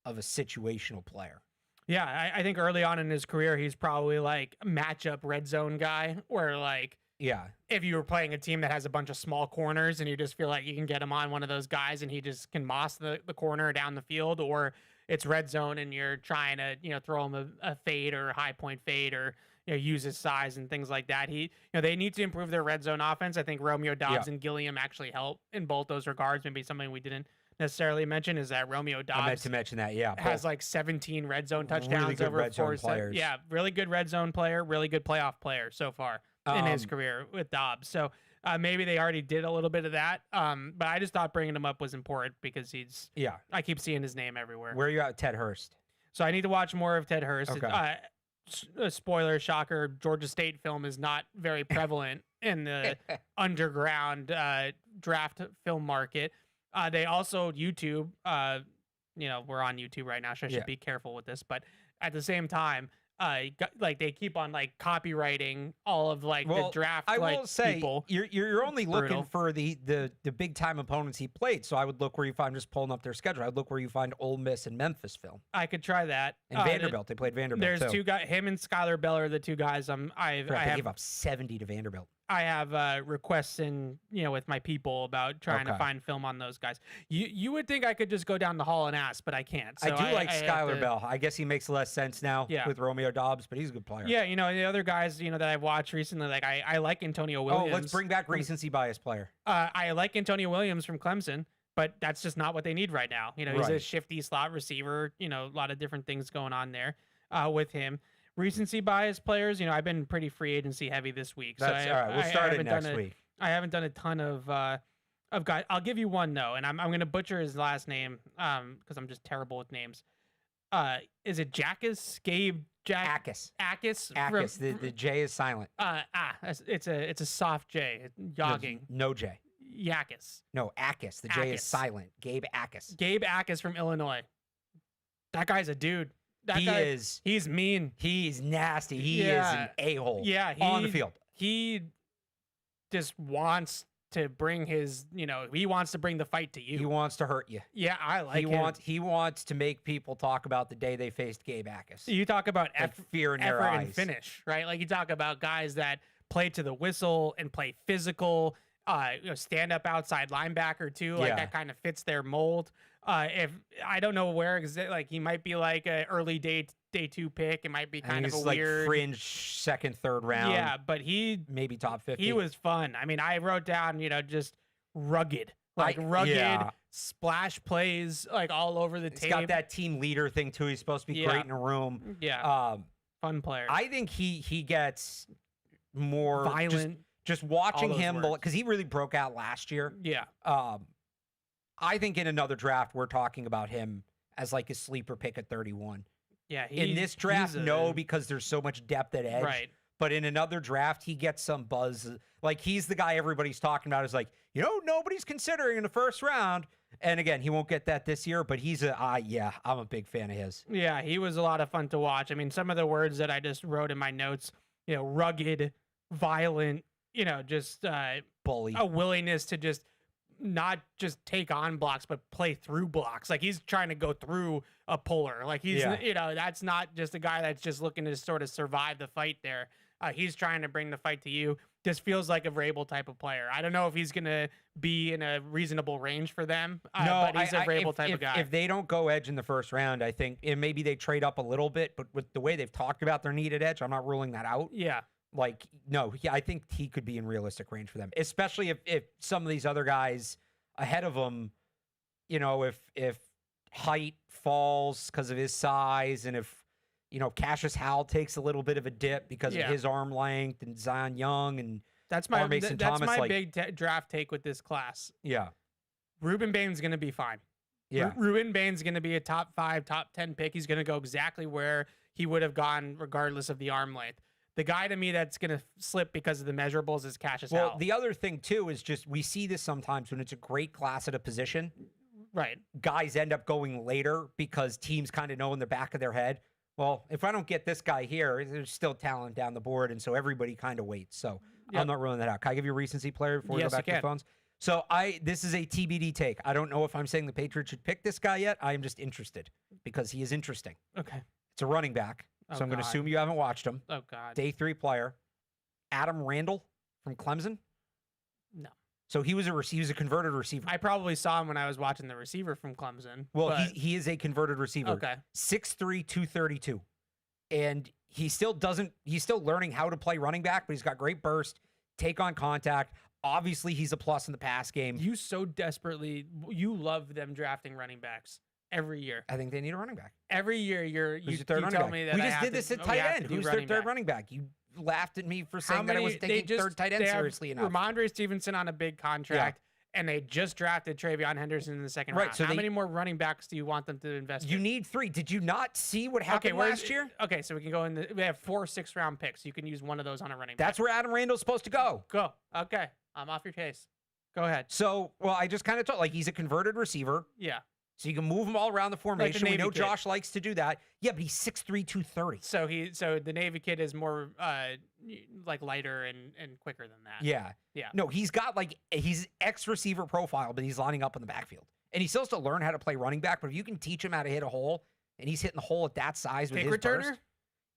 of a situational player. Yeah, I think early on in his career, he's probably like a matchup red zone guy, where like, if you were playing a team that has a bunch of small corners and you just feel like you can get him on one of those guys and he just can moss the corner down the field, or it's red zone and you're trying to, you know, throw him a fade or a high point fade, or, use his size and things like that. They need to improve their red zone offense. I think Romeo Doubs and Gilliam actually help in both those regards. Maybe something we didn't necessarily mention is that Romeo Doubs I meant to mention that, has like 17 red zone touchdowns really good over red zone 4 players. Yeah, really good red zone player, really good playoff player so far in his career with Dobbs. So maybe they already did a little bit of that. But I just thought bringing him up was important because I keep seeing his name everywhere. Where are you at, Ted Hurst? So I need to watch more of Ted Hurst. Okay. Spoiler, shocker, Georgia State film is not very prevalent in the underground draft film market. They also YouTube, we're on YouTube right now, so I should be careful with this. But at the same time, they keep on copywriting all of the draft. I will say people. You're only looking for the big time opponents he played. So I would look where you find, just pulling up their schedule, I'd look where you find Ole Miss and Memphis film. I could try that. And Vanderbilt, they played Vanderbilt. There's 2 guys. Him and Skylar Bell are the 2 guys. They gave up 70 to Vanderbilt. I have requests with my people about trying to find film on those guys. You would think I could just go down the hall and ask, but I can't. So I do like Skylar Bell. I guess he makes less sense now with Romeo Doubs, but he's a good player. Yeah, the other guys, that I've watched recently, I like Antonio Williams. Oh, let's bring back recency bias player. I like Antonio Williams from Clemson, but that's just not what they need right now. He's a shifty slot receiver, a lot of different things going on there with him. Recency bias players, I've been pretty free agency heavy this week. That's all right. We'll start it next week. I haven't done a ton of guys. I'll give you one though, and I'm going to butcher his last name because I'm just terrible with names. Is it Jackus? Gabe Ackus. Ackus. Ackus. The J is silent. It's a soft J. Jogging. No J. Yakis. No, Ackus. The J is silent. Gabe Ackus. Gabe Ackus from Illinois. That guy's a dude. He's mean. He's nasty. He is an a-hole. Yeah, on the field. He just wants to bring he wants to bring the fight to you. He wants to hurt you. Yeah, I like him. He wants to make people talk about the day they faced Gabe Ackus. You talk about fear in their eyes and finish, right? Like you talk about guys that play to the whistle and play physical, stand up outside linebacker too. Like that kind of fits their mold. If I don't know where he might be like an early day 2 pick. It might be kind of a weird fringe second, third round. Yeah, but he maybe top 50. He was fun. I mean, I wrote down, just rugged, splash plays like all over the tape. He's got that team leader thing too. He's supposed to be great in a room. Yeah, fun player. I think he gets more violent. Just watching him because he really broke out last year. Yeah. I think in another draft, we're talking about him as like a sleeper pick at 31. Yeah. In this draft, because there's so much depth at edge. Right. But in another draft, he gets some buzz. Like, he's the guy everybody's talking about. Is like, nobody's considering in the first round. And again, he won't get that this year, but he's I'm a big fan of his. Yeah, he was a lot of fun to watch. I mean, some of the words that I just wrote in my notes, rugged, violent, just bully, a willingness to just not just take on blocks, but play through blocks. Like he's trying to go through a puller. Like he's, that's not just a guy that's just looking to sort of survive the fight there. He's trying to bring the fight to you. Just feels like a Vrabel type of player. I don't know if he's going to be in a reasonable range for them, but he's a Vrabel type of guy. If they don't go edge in the first round, I think maybe they trade up a little bit, but with the way they've talked about their needed edge, I'm not ruling that out. Yeah. I think he could be in realistic range for them, especially if some of these other guys ahead of him, if height falls because of his size, and if Cassius Howell takes a little bit of a dip because of his arm length, and Zion Young, and that's my big draft take with this class. Yeah, Ruben Bain's going to be fine. Yeah, Ruben Bain's going to be a top 5, top 10 pick. He's going to go exactly where he would have gone regardless of the arm length. The guy to me that's going to slip because of the measurables is Cassius Howell. The other thing, too, is just we see this sometimes when it's a great class at a position. Right. Guys end up going later because teams kind of know in the back of their head, well, if I don't get this guy here, there's still talent down the board, and so everybody kind of waits. So I'm not ruling that out. Can I give you a recency player before we go back to the phones? So this is a TBD take. I don't know if I'm saying the Patriots should pick this guy yet. I am just interested because he is interesting. Okay. It's a running back. So I'm going to assume you haven't watched him. Oh, God. Day 3 player. Adam Randall from Clemson. No. So he was a converted receiver. I probably saw him when I was watching the receiver from Clemson. Well, he is a converted receiver. Okay. 6'3", 232. and he's still learning how to play running back, but he's got great burst, take on contact. Obviously, he's a plus in the pass game. You love them drafting running backs every year. I think they need a running back. Every year, you tell me that we just did this at tight end. Who's their third running back? You laughed at me for saying that I wasn't taking third tight end seriously enough. Ramondre Stevenson on a big contract, and they just drafted Travion Henderson in the second round. So how many more running backs do you want them to invest in? You need 3. Did you not see what happened last year? Okay, so we can go in. We have 4 6th-round picks. You can use one of those on a running back. That's where Adam Randall's supposed to go. Go. Okay, I'm off your case. Go ahead. So, well, I just kind of thought, like, he's a converted receiver. Yeah. So you can move him all around the formation. Like we know kid. Josh likes to do that. Yeah, but he's 6'3", 230. So the Navy kid is more like lighter and quicker than that. Yeah. Yeah. No, he's got he's ex-receiver profile, but he's lining up in the backfield. And he still has to learn how to play running back, but if you can teach him how to hit a hole, and he's hitting the hole at that size with kick his returner? burst.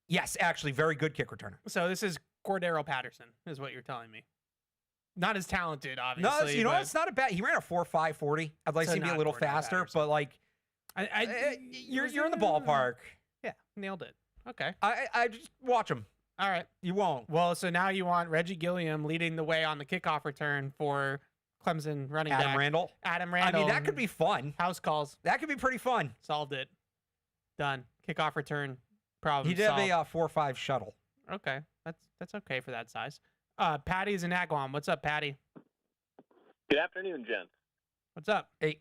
Yes, actually, very good kick returner. So this is Cordero Patterson, is what you're telling me. Not as talented, obviously. No, it's not a bad. He ran a 4.5 40. I'd like to see him be a little faster, Patterson. but like, you're in the ballpark. Yeah, nailed it. Okay. I just watch him. All right. You won't. Well, so now you want Reggie Gilliam leading the way on the kickoff return for Clemson running back. Adam Randall. I mean, that could be fun. House calls. That could be pretty fun. Solved it. Done. Kickoff return. Problem He did solved. have a 4.5 shuttle. Okay. That's okay for that size. Patty's in Agawam. What's up, Patty? Good afternoon, gents. What's up? Hey.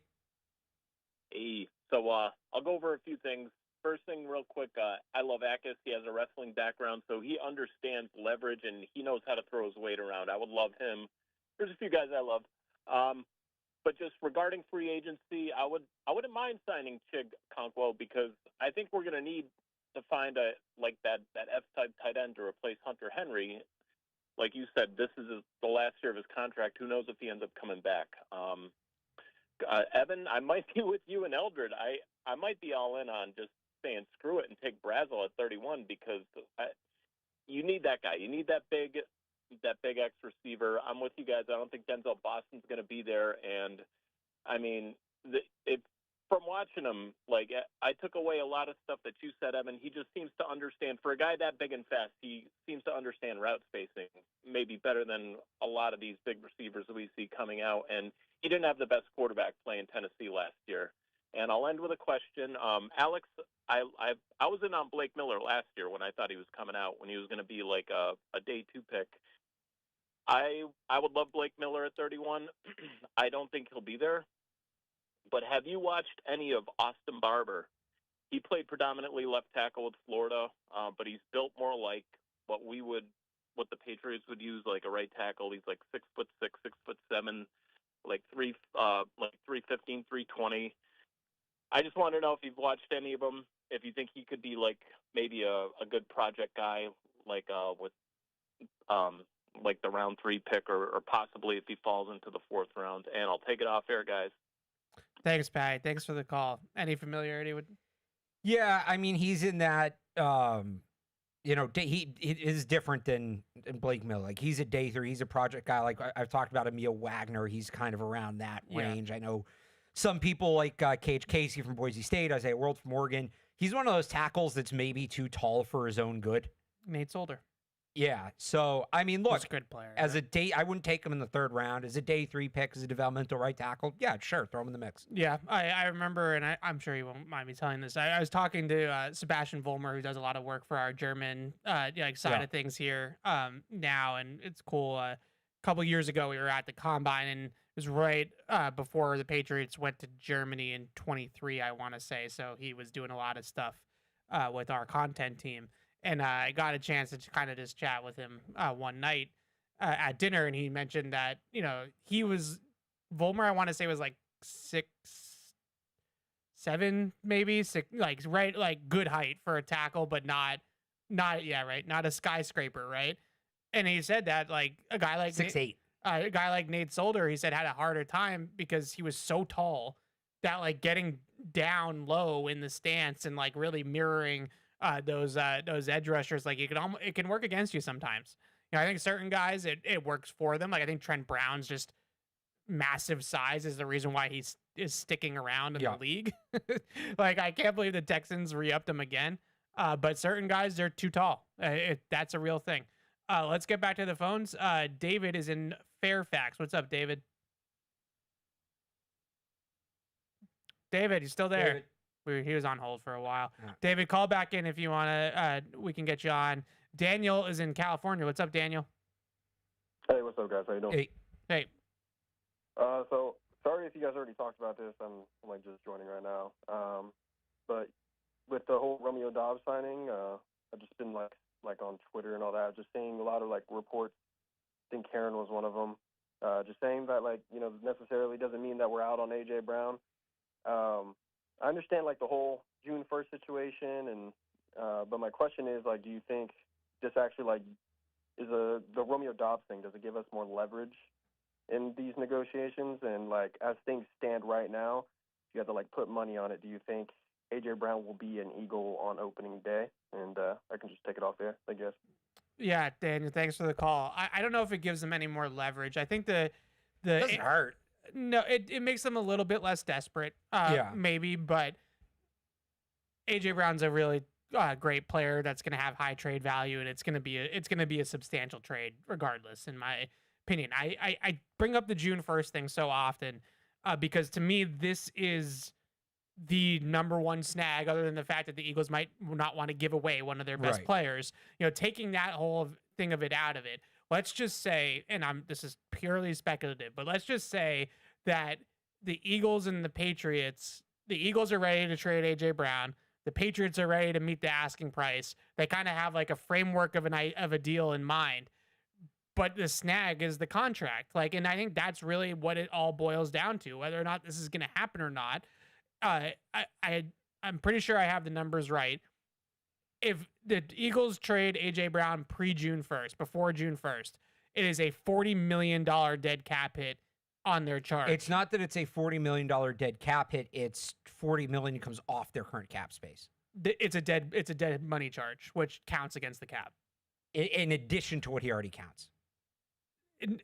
So I'll go over a few things. First thing, real quick, I love Akis. He has a wrestling background, so he understands leverage, and he knows how to throw his weight around. I would love him. There's a few guys I love. But just regarding free agency, I wouldn't mind signing Chig Conquo because I think we're going to need to find that F-type tight end to replace Hunter Henry. Like you said, this is the last year of his contract. Who knows if he ends up coming back? Evan, I might be with you and Eldred. I might be all in on just saying screw it and take Brazel at 31 because you need that guy. You need that big X receiver. I'm with you guys. I don't think Denzel Boston's going to be there. And I mean, from watching him, like I took away a lot of stuff that you said, Evan. He just seems to understand. For a guy that big and fast, he seems to understand route spacing maybe better than a lot of these big receivers that we see coming out. And he didn't have the best quarterback play in Tennessee last year. And I'll end with a question. Alex, I was in on Blake Miller last year when I thought he was coming out, when he was going to be like a day 2 pick. I would love Blake Miller at 31. I don't think he'll be there. But have you watched any of Austin Barber? He played predominantly left tackle with Florida, but he's built more like what the Patriots would use, like a right tackle. He's like 6'6", 6'7", like 315, 320. I just want to know if you've watched any of them, if you think he could be like maybe a good project guy, like with like the round 3 pick, or possibly if he falls into the 4th round. And I'll take it off air, guys. Thanks, Patty. Thanks for the call. Any familiarity with? Yeah, I mean, he's in that. He is different than Blake Miller. Like he's a day 3. He's a project guy. Like I've talked about Emil Wagner. He's kind of around that range. I know some people like Cage Casey from Boise State, Isaiah World from Oregon. He's one of those tackles that's maybe too tall for his own good. Nate Solder. Yeah. So, I mean, look, he's a good player. I wouldn't take him in the 3rd round. As a day 3 pick, as a developmental right tackle, yeah, sure, throw him in the mix. Yeah, I remember, and I'm sure you won't mind me telling this. I was talking to Sebastian Vollmer, who does a lot of work for our German side of things here now, and it's cool. A couple years ago, we were at the Combine, and it was right before the Patriots went to Germany in 23, I want to say. So he was doing a lot of stuff with our content team. And I got a chance to kind of just chat with him one night at dinner, and he mentioned that, he was, Vollmer, I want to say, was like 6'7", maybe, like good height for a tackle, but not a skyscraper, right? And he said that like a guy like 6'8", a guy like Nate Solder, he said, had a harder time because he was so tall that like getting down low in the stance and like really mirroring those edge rushers, like it can work against you sometimes. I think certain guys it works for them. Like I think Trent Brown's just massive size is the reason why he is sticking around in the league. Like I can't believe the Texans re-upped him again. But certain guys, they're too tall. That's a real thing. Let's get back to the phones. David is in Fairfax. What's up, David? David, you still there? He was on hold for a while. Yeah. David, call back in if you want to. We can get you on. Daniel is in California. What's up, Daniel? Hey, what's up, guys? How you doing? Hey. So sorry if you guys already talked about this. I'm like just joining right now. But with the whole Romeo Doubs signing, I've just been like on Twitter and all that, just seeing a lot of like reports. I think Karen was one of them. Just saying that necessarily doesn't mean that we're out on AJ Brown. I understand like the whole June 1st situation, and but my question is like, do you think this actually like is the Romeo Doubs thing? Does it give us more leverage in these negotiations? And like as things stand right now, you have to like put money on it. Do you think AJ Brown will be an Eagle on opening day? And I can just take it off there, I guess. Yeah, Daniel, thanks for the call. I don't know if it gives them any more leverage. I think it doesn't hurt. No, it makes them a little bit less desperate, maybe, but AJ Brown's a really great player that's going to have high trade value, and it's going to be a substantial trade regardless, in my opinion. I bring up the June 1st thing so often because to me this is the number one snag, other than the fact that the Eagles might not want to give away one of their best players. Taking that whole thing of it out of it. Let's just say, and this is purely speculative, but let's just say that the Eagles and the Patriots, the Eagles are ready to trade AJ Brown. The Patriots are ready to meet the asking price. They kind of have like a framework of a deal in mind, but the snag is the contract. And I think that's really what it all boils down to, whether or not this is going to happen or not. I'm pretty sure I have the numbers right. If the Eagles trade AJ Brown pre-June 1st, before June 1st, it is a $40 million dead cap hit on their chart. It's not that it's a $40 million dead cap hit. It's $40 million comes off their current cap space. It's a dead money charge, which counts against the cap. In addition to what he already counts.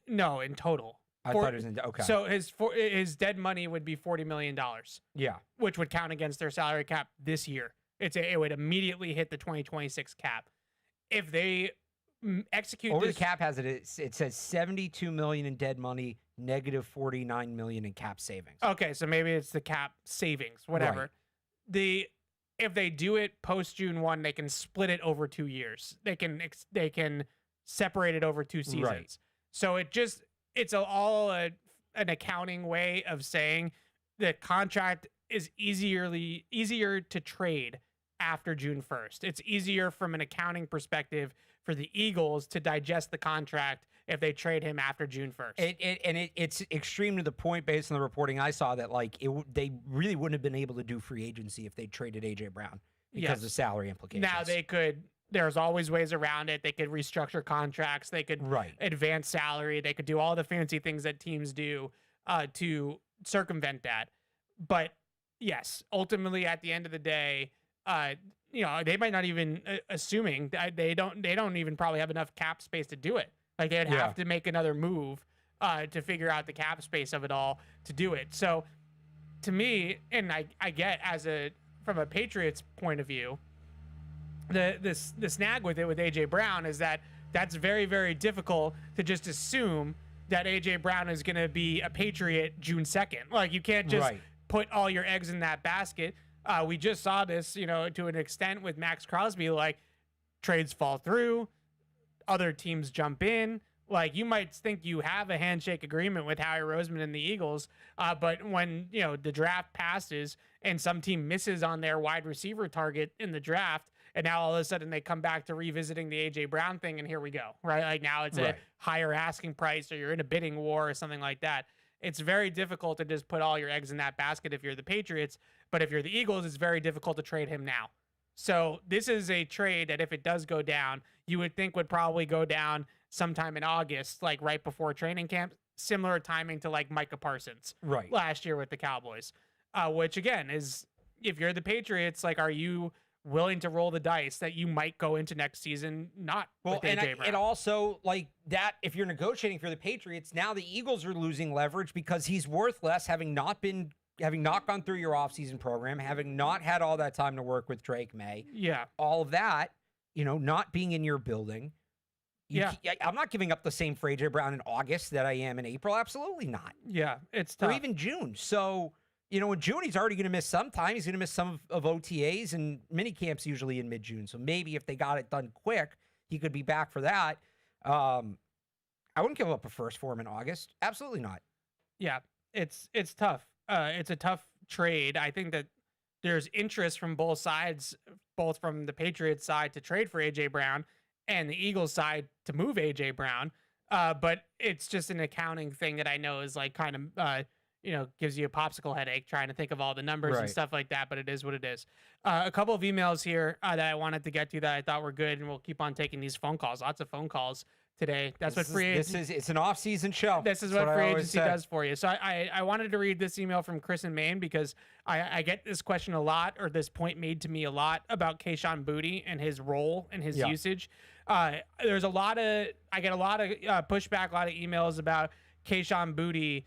No, in total. I thought it was okay. So his dead money would be $40 million. Yeah. Which would count against their salary cap this year. It would immediately hit the 2026 cap. If they execute over the cap has it says $72 million in dead money, negative $49 million in cap savings. Okay, so maybe it's the cap savings, whatever. Right. If they do it post June 1, they can split it over 2 years. They can separate it over 2 seasons. Right. So it's all an accounting way of saying the contract is easier to trade after June 1st. It's easier from an accounting perspective for the Eagles to digest the contract if they trade him after June 1st. It's extreme to the point, based on the reporting I saw, that they really wouldn't have been able to do free agency if they traded AJ Brown because of salary implications. Now they could. There's always ways around it. They could restructure contracts. They could advance salary. They could do all the fancy things that teams do to circumvent that. But yes, ultimately, at the end of the day, they might not even assuming that they don't even probably have enough cap space to do it. Like they'd have to make another move to figure out the cap space of it all to do it. So to me, and I get from a Patriots point of view, the snag with it with AJ Brown is that that's very, very difficult to just assume that AJ Brown is going to be a Patriot June 2nd. Like you can't just put all your eggs in that basket. We just saw this, to an extent with Max Crosby, like trades fall through, other teams jump in. Like you might think you have a handshake agreement with Howie Roseman and the Eagles, but when, the draft passes and some team misses on their wide receiver target in the draft, and now all of a sudden they come back to revisiting the AJ Brown thing, and here we go, right? Like now it's a higher asking price, or you're in a bidding war or something like that. It's very difficult to just put all your eggs in that basket if you're the Patriots, but if you're the Eagles, it's very difficult to trade him now. So this is a trade that if it does go down, you would think would probably go down sometime in August, like right before training camp, similar timing to like Micah Parsons last year with the Cowboys, which again is, if you're the Patriots, like, are you willing to roll the dice that you might go into next season not with AJ Brown? And also, like that, if you're negotiating for the Patriots, now the Eagles are losing leverage because he's worth less, having not been having not gone through your offseason program, having not had all that time to work with Drake May, Yeah. all of that, not being in your building. I'm not giving up the same for AJ Brown in August that I am in April. Absolutely not. Yeah, it's tough. Or even June. So, in June, he's already going to miss some time. He's going to miss some of OTAs, and mini camps usually in mid-June. So maybe if they got it done quick, he could be back for that. I wouldn't give up a first for him in August. Absolutely not. Yeah, it's tough. It's a tough trade. I think that there's interest from both sides, both from the Patriots side to trade for AJ Brown and the Eagles side to move AJ Brown. But it's just an accounting thing that I know is like kind of, gives you a popsicle headache trying to think of all the numbers and stuff like that. But it is what it is. A couple of emails here that I wanted to get to that I thought were good, and we'll keep on taking these phone calls. Lots of phone calls today. That's what free agency. It's an off-season show. This is what free agency does for you. So I wanted to read this email from Chris in Maine because I get this question a lot, or this point made to me a lot about Kayshon Boutte and his role and his usage. I get a lot of pushback, a lot of emails about Kayshon Boutte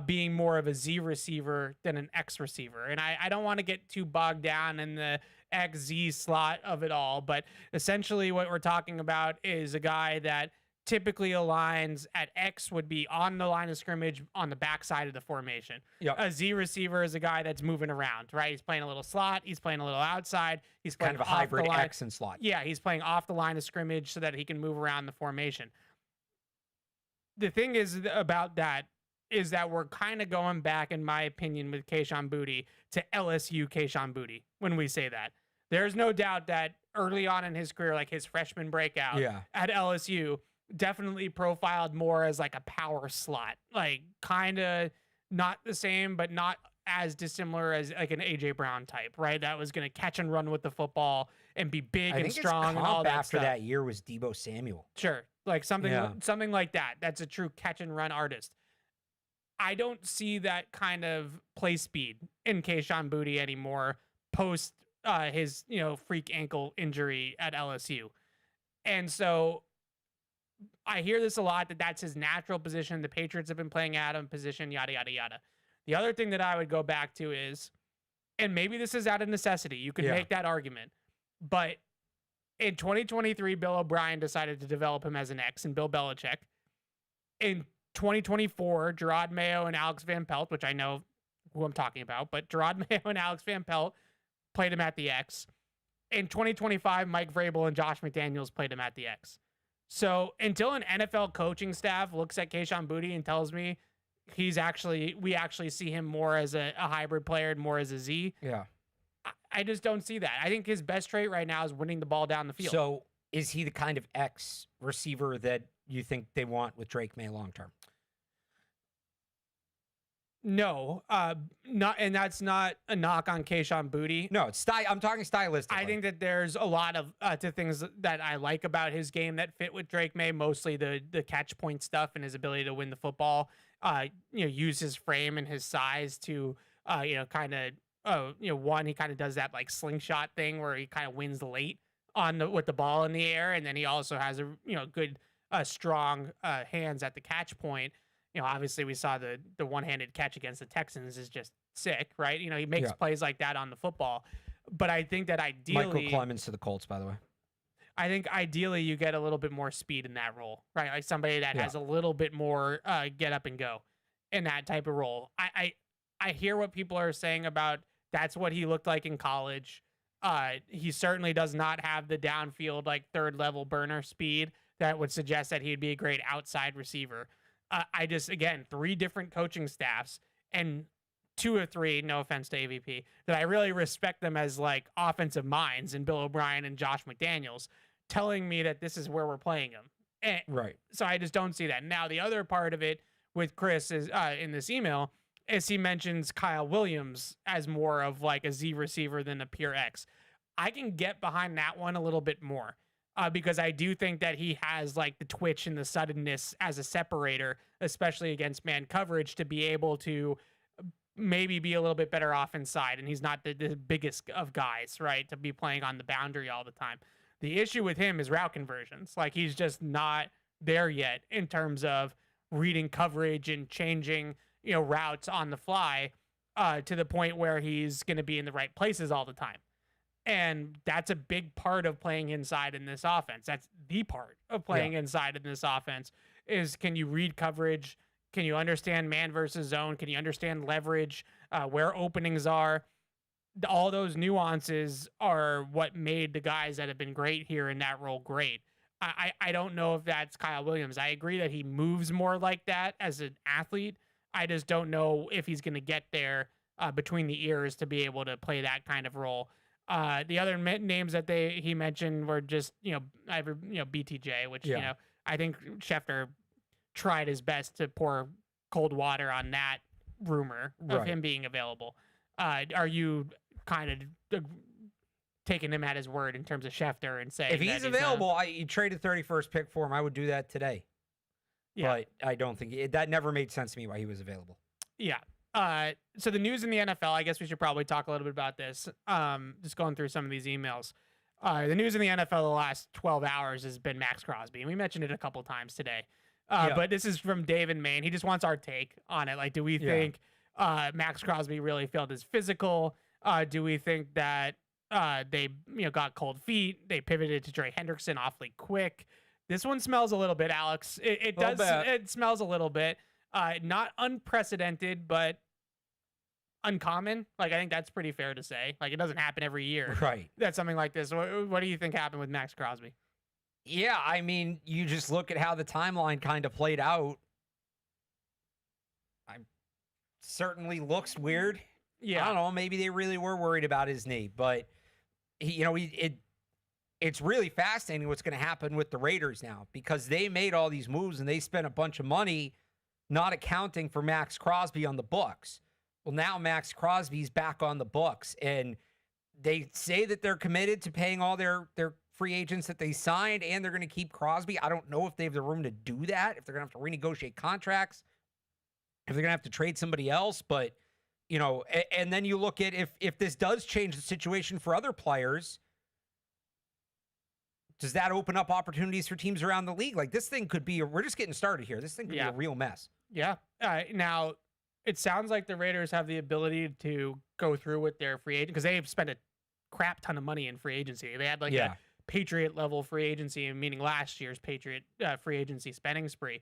being more of a Z receiver than an X receiver. And I don't want to get too bogged down in the XZ slot of it all, but essentially what we're talking about is a guy that typically aligns at X, would be on the line of scrimmage on the backside of the formation. Yep. A Z receiver is a guy that's moving around, right? He's playing a little slot. He's playing a little outside. He's playing kind of a hybrid X and slot. Yeah, he's playing off the line of scrimmage so that he can move around the formation. The thing is about that is that we're kind of going back, in my opinion, with Kayshon Boutte to LSU Kayshon Boutte when we say that. There's no doubt that early on in his career, like his freshman breakout at LSU, definitely profiled more as like a power slot, like kind of not the same, but not as dissimilar as like an AJ Brown type, right? That was going to catch and run with the football and be big and strong and all that after stuff. that year was Deebo Samuel. Sure. Like something like that. That's a true catch and run artist. I don't see that kind of play speed in Kayshon Boutte anymore post his, freak ankle injury at LSU. And so I hear this a lot, that that's his natural position. The Patriots have been playing at him position, yada, yada, yada. The other thing that I would go back to is, and maybe this is out of necessity, you could make that argument, but in 2023, Bill O'Brien decided to develop him as an X, and Bill Belichick. In 2024, Gerard Mayo and Alex Van Pelt, which I know who I'm talking about, but Gerard Mayo and Alex Van Pelt played him at the X. In 2025, Mike Vrabel and Josh McDaniels played him at the X. So until an NFL coaching staff looks at Kayshon Boutte and tells me we actually see him more as a hybrid player and more as a Z, I just don't see that. I think his best trait right now is winning the ball down the field. So is he the kind of X receiver that you think they want with Drake May long term? No, not, and that's not a knock on Kayshon Boutte. No, it's I'm talking stylistically. I think that there's a lot of things that I like about his game that fit with Drake May, mostly the catch point stuff and his ability to win the football. Use his frame and his size to he kind of does that like slingshot thing where he kind of wins late with the ball in the air, and then he also has a good strong hands at the catch point. Obviously we saw the one-handed catch against the Texans is just sick, right? He makes plays like that on the football. But I think that ideally... Michael Clemens to the Colts, by the way. I think ideally you get a little bit more speed in that role, right? Like somebody that has a little bit more get up and go in that type of role. I hear what people are saying about that's what he looked like in college. He certainly does not have the downfield, like third-level burner speed that would suggest that he'd be a great outside receiver. I just, again, 3 different coaching staffs and 2 or 3, no offense to AVP, that I really respect them as like offensive minds, and Bill O'Brien and Josh McDaniels telling me that this is where we're playing him. Right. So I just don't see that. Now, the other part of it with Chris is in this email is he mentions Kyle Williams as more of like a Z receiver than a pure X. I can get behind that one a little bit more. Because I do think that he has like the twitch and the suddenness as a separator, especially against man coverage, to be able to maybe be a little bit better off inside. And he's not the biggest of guys, right, to be playing on the boundary all the time. The issue with him is route conversions. Like he's just not there yet in terms of reading coverage and changing, routes on the fly. to the point where he's going to be in the right places all the time. And that's a big part of playing inside in this offense. That's the part of playing inside in this offense is, can you read coverage? Can you understand man versus zone? Can you understand leverage, where openings are? All those nuances are what made the guys that have been great here in that role great. I don't know if that's Kyle Williams. I agree that he moves more like that as an athlete. I just don't know if he's going to get there between the ears to be able to play that kind of role. The other names that he mentioned were just, BTJ, which, I think Schefter tried his best to pour cold water on that rumor of him being available. Are you kind of taking him at his word in terms of Schefter and saying if he's available, you trade a 31st pick for him, I would do that today. Yeah. But I don't think that never made sense to me why he was available. Yeah. So the news in the NFL, I guess we should probably talk a little bit about this. Just going through some of these emails. The news in the NFL the last 12 hours has been Max Crosby, and we mentioned it a couple times today. But this is from Dave in Maine. He just wants our take on it. Like, do we think Max Crosby really failed his physical? Do we think that they got cold feet? They pivoted to Trey Hendrickson awfully quick. This one smells a little bit, Alex. It does. It smells a little bit. Not unprecedented, but uncommon. Like, I think that's pretty fair to say. Like, it doesn't happen every year. Right. That's something like this. What do you think happened with Max Crosby? Yeah, I mean, you just look at how the timeline kind of played out. Certainly looks weird. Yeah. I don't know. Maybe they really were worried about his knee, but it's really fascinating what's going to happen with the Raiders now, because they made all these moves and they spent a bunch of money not accounting for Max Crosby on the books. Well, now Max Crosby's back on the books, and they say that they're committed to paying all their free agents that they signed, and they're going to keep Crosby. I don't know if they have the room to do that, if they're going to have to renegotiate contracts, if they're going to have to trade somebody else. But, and then you look at if this does change the situation for other players, does that open up opportunities for teams around the league? Like, this thing could be, we're just getting started here. This thing could be a real mess. Yeah. Now, it sounds like the Raiders have the ability to go through with their free agent, because they've spent a crap ton of money in free agency. They had a Patriot level free agency, meaning last year's Patriot free agency spending spree.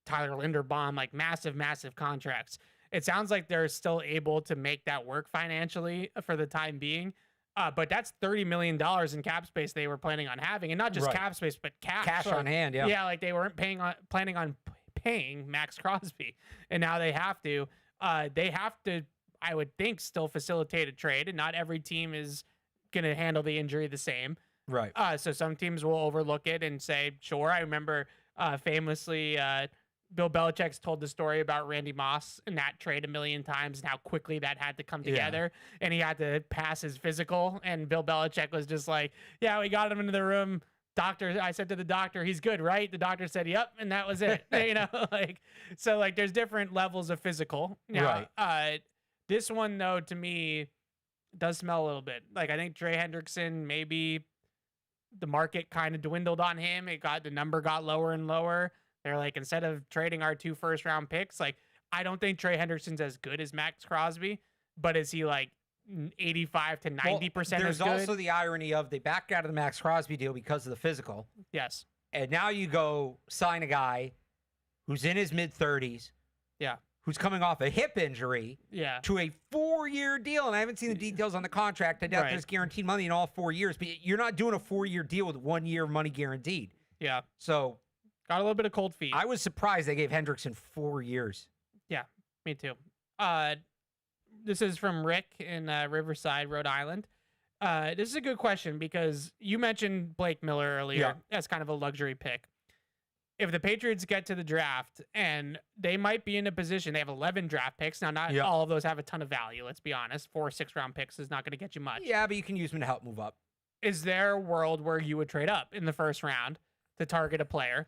Tyler Linderbaum, like massive contracts. It sounds like they're still able to make that work financially for the time being. But that's $30 million in cap space they were planning on having, and not just cap space, but cash on hand. Yeah. Yeah. Like, they weren't planning on paying Max Crosby, and now they have to. They have to, I would think, still facilitate a trade, and not every team is going to handle the injury the same. Right. So some teams will overlook it and say, sure. I remember famously Bill Belichick's told the story about Randy Moss and that trade a million times and how quickly that had to come together. And he had to pass his physical. And Bill Belichick was just like, yeah, we got him into the room. Doctor, I said to the doctor, he's good, right? The doctor said, yep. And that was it. So there's different levels of physical. Now, this one, though, to me, does smell a little bit. Like, I think Trey Hendrickson, maybe the market kind of dwindled on him. The number got lower and lower. They're like, instead of trading our 2 first-round picks, like, I don't think Trey Hendrickson's as good as Max Crosby, but is he like 85 to 90% as good? There's also the irony of they backed out of the Max Crosby deal because of the physical. Yes. And now you go sign a guy who's in his mid-30s. Yeah. Who's coming off a hip injury. Yeah. To a 4-year deal. And I haven't seen the details on the contract. I doubt there's guaranteed money in all 4 years, but you're not doing a 4-year deal with 1 year money guaranteed. Yeah. So got a little bit of cold feet. I was surprised they gave Hendrickson 4 years. Yeah, me too. This is from Rick in Riverside, Rhode Island. This is a good question because you mentioned Blake Miller earlier as kind of a luxury pick. If the Patriots get to the draft, and they might be in a position, they have 11 draft picks. Now, not all of those have a ton of value, let's be honest. 4 6-round picks is not going to get you much. Yeah, but you can use them to help move up. Is there a world where you would trade up in the first round to target a player?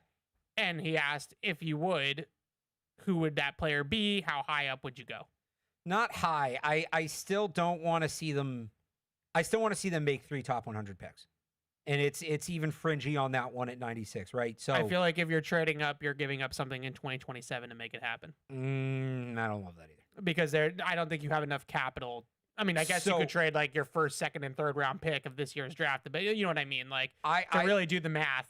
And he asked, if you would, who would that player be? How high up would you go? Not high. I still don't want to see them. I still want to see them make 3 top 100 picks. And it's even fringy on that one at 96, right? So I feel like if you're trading up, you're giving up something in 2027 to make it happen. I don't love that either. because I don't think you have enough capital. I mean, I guess you could trade like your first, second, and third round pick of this year's draft, but you know what I mean? Like, to really do the math,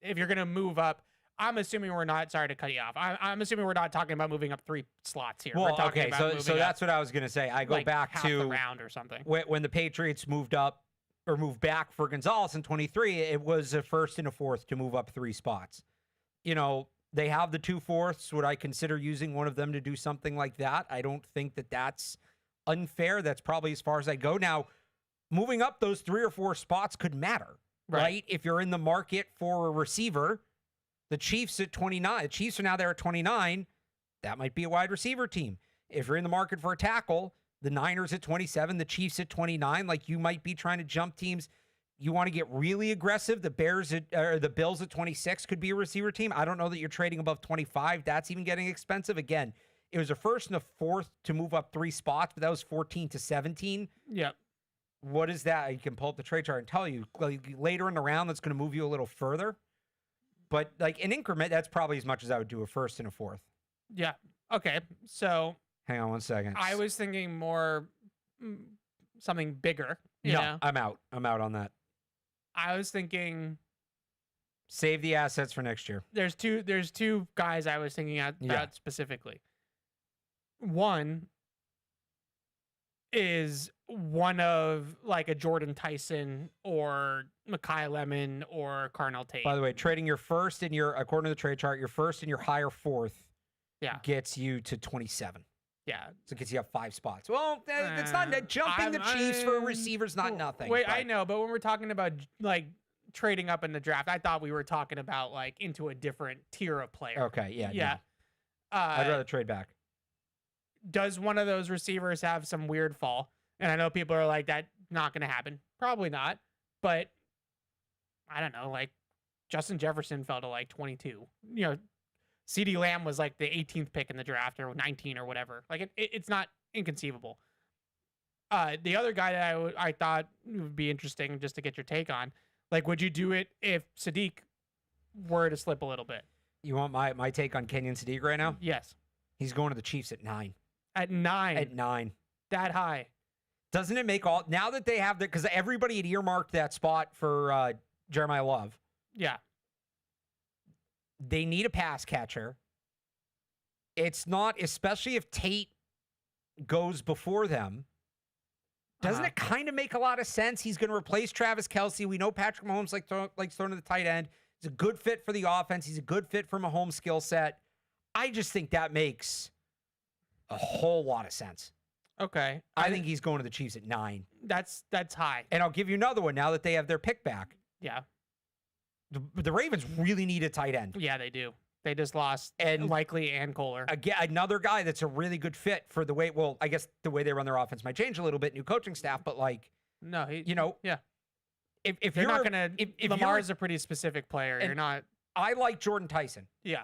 if you're going to move up, I'm assuming we're not, sorry to cut you off. I'm assuming we're not talking about moving up 3 slots here. Well, we're talking okay, about so that's what I was going to say. I go like back half to the round or something. When the Patriots moved up or moved back for Gonzalez in 23, it was a first and a fourth to move up 3 spots. You know, they have the 2 fourths. Would I consider using one of them to do something like that? I don't think that that's unfair. That's probably as far as I go. Now, moving up those 3 or 4 spots could matter, right? If you're in the market for a receiver, the Chiefs at 29, the Chiefs are now there at 29. That might be a wide receiver team. If you're in the market for a tackle, the Niners at 27, the Chiefs at 29. Like, you might be trying to jump teams. You want to get really aggressive. The Bills at 26 could be a receiver team. I don't know that you're trading above 25. That's even getting expensive. Again, it was a first and a fourth to move up 3 spots, but that was 14 to 17. Yep. What is that? You can pull up the trade chart and tell you later in the round that's going to move you a little further. But like an increment, that's probably as much as I would do a first and a fourth. Yeah. Okay. So hang on one second. I was thinking more something bigger. You know? I'm out. I'm out on that. I was thinking save the assets for next year. There's two guys I was thinking about specifically. One is one of like a Jordan Tyson or Mekhi Lemon or Carnell Tate. By the way, trading your first and according to the trade chart, your first and your higher fourth gets you to 27. Yeah. So it gets you up 5 spots. Well, it's not jumping the Chiefs for receivers, not nothing. Wait, I know, but when we're talking about like trading up in the draft, I thought we were talking about like into a different tier of player. Okay, yeah. Yeah. No. I'd rather trade back. Does one of those receivers have some weird fall? And I know people are like, that's not going to happen. Probably not. But I don't know, like Justin Jefferson fell to like 22. You know, CeeDee Lamb was like the 18th pick in the draft or 19 or whatever. Like it's not inconceivable. The other guy that I thought would be interesting just to get your take on, like, would you do it if Sadiq were to slip a little bit? You want my take on Kenyon Sadiq right now? Yes. He's going to the Chiefs at 9. At 9? At 9. That high. Doesn't it make all... Now that they have... Because everybody had earmarked that spot for Jeremiah Love. Yeah. They need a pass catcher. It's not... Especially if Tate goes before them. Doesn't it kind of make a lot of sense? He's going to replace Travis Kelce. We know Patrick Mahomes likes throwing to the tight end. He's a good fit for the offense. He's a good fit for Mahomes' skill set. I just think that makes a whole lot of sense. Okay. I think he's going to the Chiefs at 9. That's high. And I'll give you another one now that they have their pick back. Yeah. The Ravens really need a tight end. Yeah, they do. They just lost Likely and Kohler. Again, another guy that's a really good fit for the way, well, I guess the way they run their offense might change a little bit, new coaching staff, but like, no, yeah. If you're you're not going to, Lamar is a pretty specific player. You're not. I like Jordan Tyson. Yeah.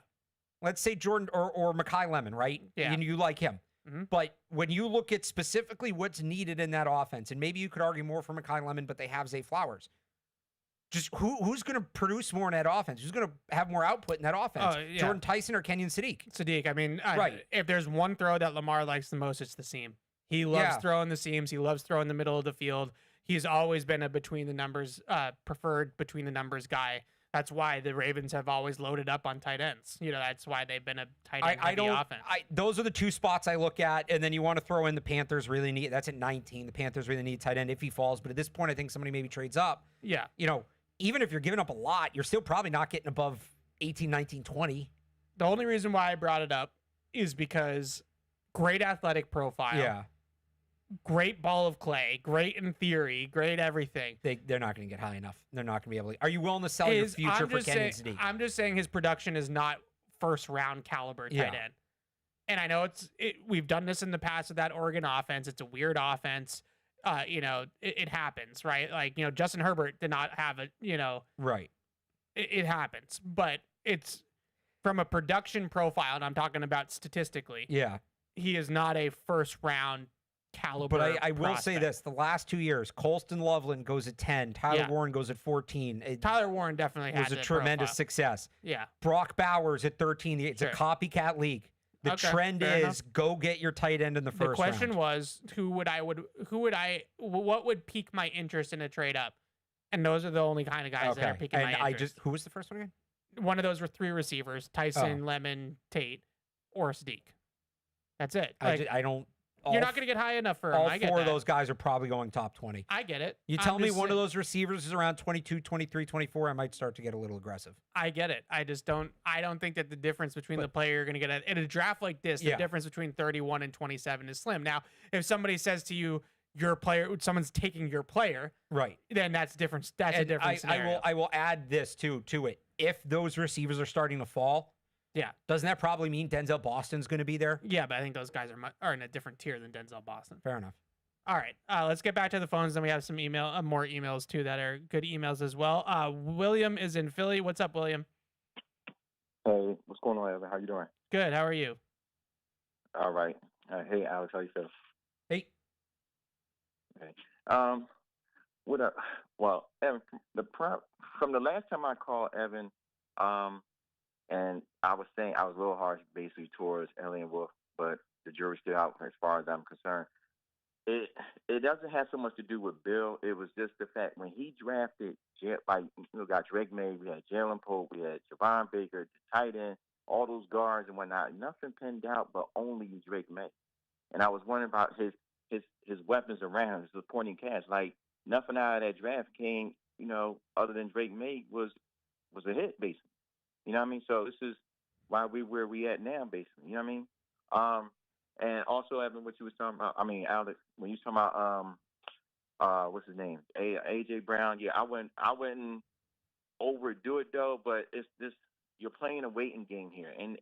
Let's say Jordan or Mekhi Lemon, right? Yeah. And you like him. Mm-hmm. But when you look at specifically what's needed in that offense, and maybe you could argue more for Mekhi Lemon, but they have Zay Flowers. Just who's going to produce more in that offense? Who's going to have more output in that offense? Yeah. Jordan Tyson or Kenyon Sadiq? Sadiq. I mean, right. If there's one throw that Lamar likes the most, it's the seam. He loves throwing the seams. He loves throwing the middle of the field. He's always been a preferred between the numbers guy. That's why the Ravens have always loaded up on tight ends. You know, that's why they've been a tight end heavy offense. Those are the 2 spots I look at, and then you want to throw in the Panthers really need. That's at 19. The Panthers really need tight end if he falls. But at this point, I think somebody maybe trades up. Yeah. You know, even if you're giving up a lot, you're still probably not getting above 18, 19, 20. The only reason why I brought it up is because great athletic profile. Yeah. Great ball of clay, great in theory, great everything. They're not going to get high enough. They're not going to be able to. Are you willing to sell your future for Kenyon Sadiq? I'm just saying his production is not first round caliber tight end. And I know we've done this in the past with that Oregon offense. It's a weird offense. You know, it happens, right? Like, you know, Justin Herbert did not have a, you know, right. It happens, but it's from a production profile, and I'm talking about statistically. Yeah. He is not a first round caliber. But I will prospect. say this: the last 2 years, Colston Loveland goes at 10, Tyler Warren goes at 14. Tyler Warren definitely was a tremendous success. Yeah. Brock Bowers at 13. It's a copycat league. The Okay, trend fair is enough. go get your tight end in the first The question round. was what would pique my interest in a trade up? And those are the only kind of guys that are piquing and my interest. who was the first one again? One of those were 3 receivers: Tyson, Lemon, Tate, or Sadiq. That's it. Like, I don't. you're not going to get high enough for him. All I get 4 of that. those guys are probably going top 20. I get it. You I'm tell me just one of saying- those receivers is around 22, 23, 24, I might start to get a little aggressive. I get it. I just don't. I don't think that the difference between the player you're going to get in a draft like this, the Yeah. difference between 31 and 27 is slim. Now, if somebody says to you, your player, someone's taking your player, Right. then that's different. That's a And different scenario. I will add this to it. If those receivers are starting to fall, Yeah. doesn't that probably mean Denzel Boston's going to be there? Yeah, but I think those guys are in a different tier than Denzel Boston. Fair enough. All right, let's get back to the phones. Then we have some more emails too that are good emails as well. William is in Philly. What's up, William? Hey, what's going on, Evan? How you doing? Good. How are you? All right. Hey, Alex, how you feel? Hey. Okay. What up? Well, Evan, from the last time I called Evan, and I was saying I was a little harsh basically towards Elliot Wolf, but the jury's still out as far as I'm concerned. It doesn't have so much to do with Bill. It was just the fact when he drafted, got Drake May, we had Jalen Pope, we had Javon Baker, the tight end, all those guards and whatnot. Nothing pinned out, but only Drake May. And I was wondering about his weapons around, his supporting cast. Like nothing out of that draft came, other than Drake May was a hit, basically. You know what I mean? So this is why where we at now, basically. You know what I mean? And also, Evan, what you was talking about, Alex, when you was talking about, what's his name? AJ Brown. Yeah, I wouldn't overdo it though, but it's this, you're playing a waiting game here. And,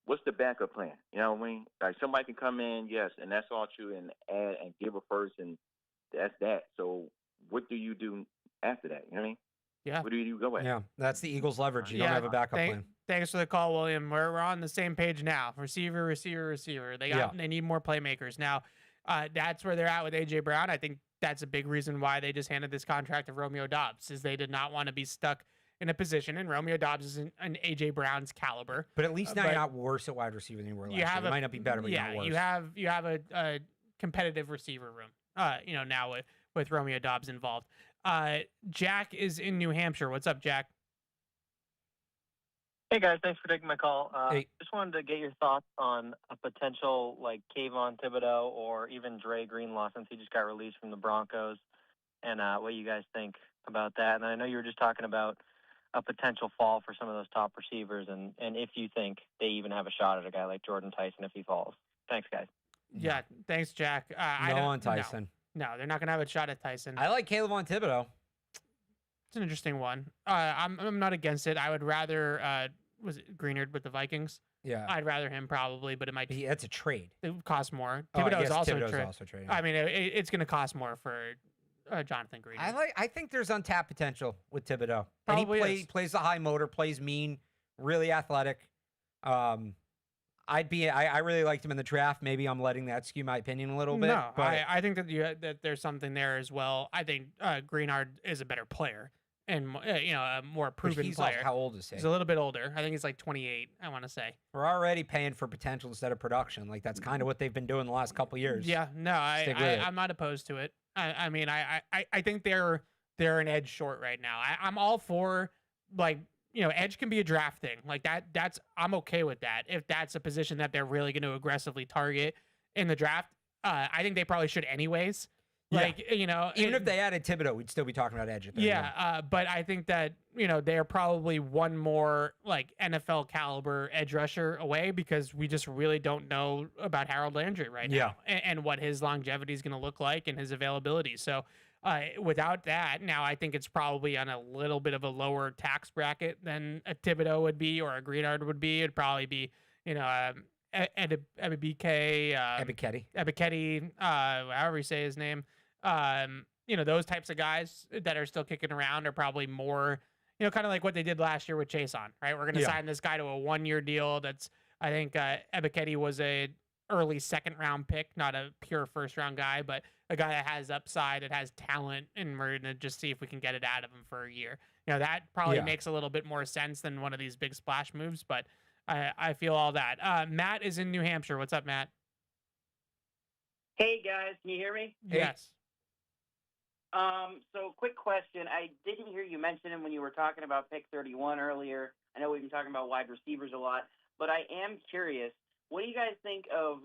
what's the backup plan? You know what I mean? Like somebody can come in, yes, and that's all true, and add and give a first, and that's that. So what do you do after that? You know what I mean? Yeah. Where do you go at? Yeah, that's the Eagles' leverage. You don't have a backup plan. Thanks for the call, William. We're on the same page now. Receiver. They need more playmakers. Now, that's where they're at with AJ Brown. I think that's a big reason why they just handed this contract to Romeo Doubs, is they did not want to be stuck in a position, and Romeo Doubs is an AJ Brown's caliber. But at least now you're not worse at wide receiver than you were last year. You might not be better, but you're not worse. you have a competitive receiver room. Now with Romeo Doubs involved. Jack is in New Hampshire. What's up, Jack? Hey guys, thanks for taking my call. Hey. Just wanted to get your thoughts on a potential like Kayvon Thibodeau or even Dre Greenlaw, since he just got released from the Broncos, and what you guys think about that. And I know you were just talking about a potential fall for some of those top receivers, and if you think they even have a shot at a guy like Jordan Tyson if he falls. Thanks, guys. Yeah, thanks, Jack. On Tyson. No, they're not going to have a shot at Tyson. I like Kayvon Thibodeau. It's an interesting one. I'm not against it. I would rather was it Greenard with the Vikings? Yeah, I'd rather him probably, but it might be. That's a trade. It would cost more. Oh, I Thibodeau's guess also Thibodeau's a trade. also a trade, I mean, it's going to cost more for Jonathan Greenard. I think there's untapped potential with Thibodeau. Probably and he is. plays the high motor, plays mean, really athletic. I really liked him in the draft. Maybe I'm letting that skew my opinion a little bit. No, but I think that there's something there as well. I think Greenard is a better player and a more proven he's player. How old is he? He's a little bit older. I think he's like 28. I want to say. We're already paying for potential instead of production. Like that's kind of what they've been doing the last couple years. Yeah, no, I'm not opposed to it. I mean, I think they're an edge short right now. I'm all for edge can be a draft thing like that. I'm okay with that if that's a position that they're really going to aggressively target in the draft. I think they probably should anyways. Even if they added Thibodeau, we'd still be talking about edge. But I think that they're probably one more like NFL caliber edge rusher away because we just really don't know about Harold Landry right now and what his longevity is going to look like and his availability. So without that, now I think it's probably on a little bit of a lower tax bracket than a Thibodeau would be or a Greenard would be. It'd probably be Ebiketie, however you say his name. Those types of guys that are still kicking around are probably more, kind of like what they did last year with Chason, right? We're going to sign this guy to a 1-year deal. I think Ebiketie was a early second-round pick, not a pure first-round guy, but a guy that has upside, that has talent, and we're going to just see if we can get it out of him for a year. That probably makes a little bit more sense than one of these big splash moves, but I feel all that. Matt is in New Hampshire. What's up, Matt? Hey guys, can you hear me? Yes. So quick question. I didn't hear you mention him when you were talking about pick 31 earlier. I know we've been talking about wide receivers a lot, but I am curious. What do you guys think of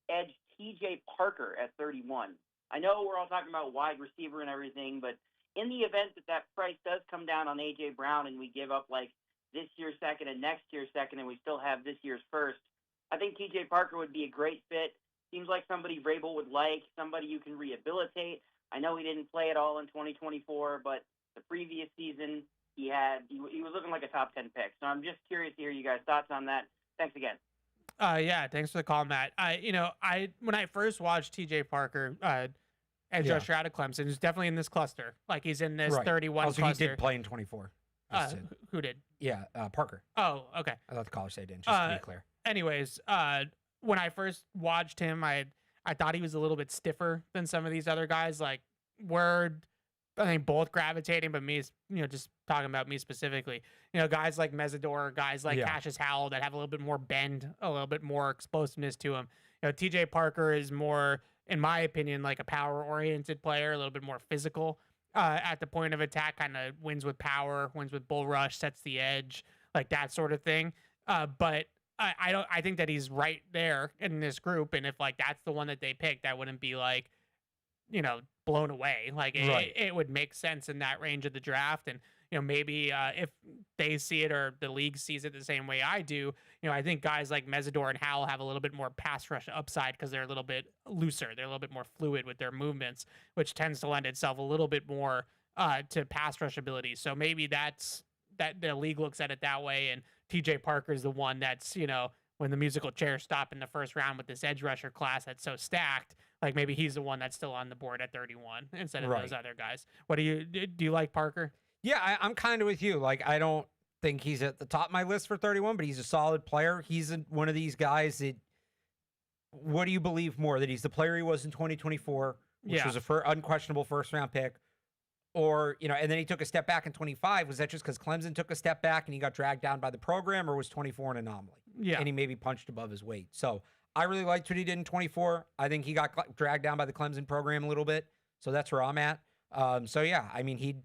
edge TJ Parker at 31? I know we're all talking about wide receiver and everything, but in the event that price does come down on A.J. Brown and we give up like this year's second and next year's second and we still have this year's first, I think TJ Parker would be a great fit. Seems like somebody Vrabel would like, somebody you can rehabilitate. I know he didn't play at all in 2024, but the previous season he was looking like a top 10 pick. So I'm just curious to hear you guys' thoughts on that. Thanks again. Yeah, thanks for the call, Matt. When I first watched TJ Parker, edge rusher out of Clemson, who's definitely in this cluster. Like he's in this 31 also, cluster. He did play in 24. Who did? Yeah, Parker. Oh, okay. I thought the college they didn't, just to be clear. Anyways, when I first watched him, I thought he was a little bit stiffer than some of these other guys. Like we're, I think, both gravitating, but me, just talking about me specifically. Guys like Mesidor, guys like Cassius Howell that have a little bit more bend, a little bit more explosiveness to him. TJ Parker is more, in my opinion, like a power-oriented player, a little bit more physical at the point of attack, kind of wins with power, wins with bull rush, sets the edge, like that sort of thing. But I think that he's right there in this group, and if like that's the one that they picked, I wouldn't be like, blown away. Like it would make sense in that range of the draft, and maybe if they see it or the league sees it the same way I do, I think guys like Mesidor and Howell have a little bit more pass rush upside because they're a little bit looser, they're a little bit more fluid with their movements, which tends to lend itself a little bit more to pass rush ability. So maybe that's that the league looks at it that way, and TJ Parker is the one that's, when the musical chairs stop in the first round with this edge rusher class that's so stacked, like maybe he's the one that's still on the board at 31 instead of those other guys. What do you like Parker? Yeah, I'm kind of with you. Like, I don't think he's at the top of my list for 31, but he's a solid player. He's one of these guys that, what do you believe more? That he's the player he was in 2024, which was a unquestionable first-round pick, or, and then he took a step back in 25. Was that just because Clemson took a step back and he got dragged down by the program, or was 24 an anomaly? Yeah. And he maybe punched above his weight. So I really liked what he did in 24. I think he got dragged down by the Clemson program a little bit. So that's where I'm at. So yeah, I mean, he'd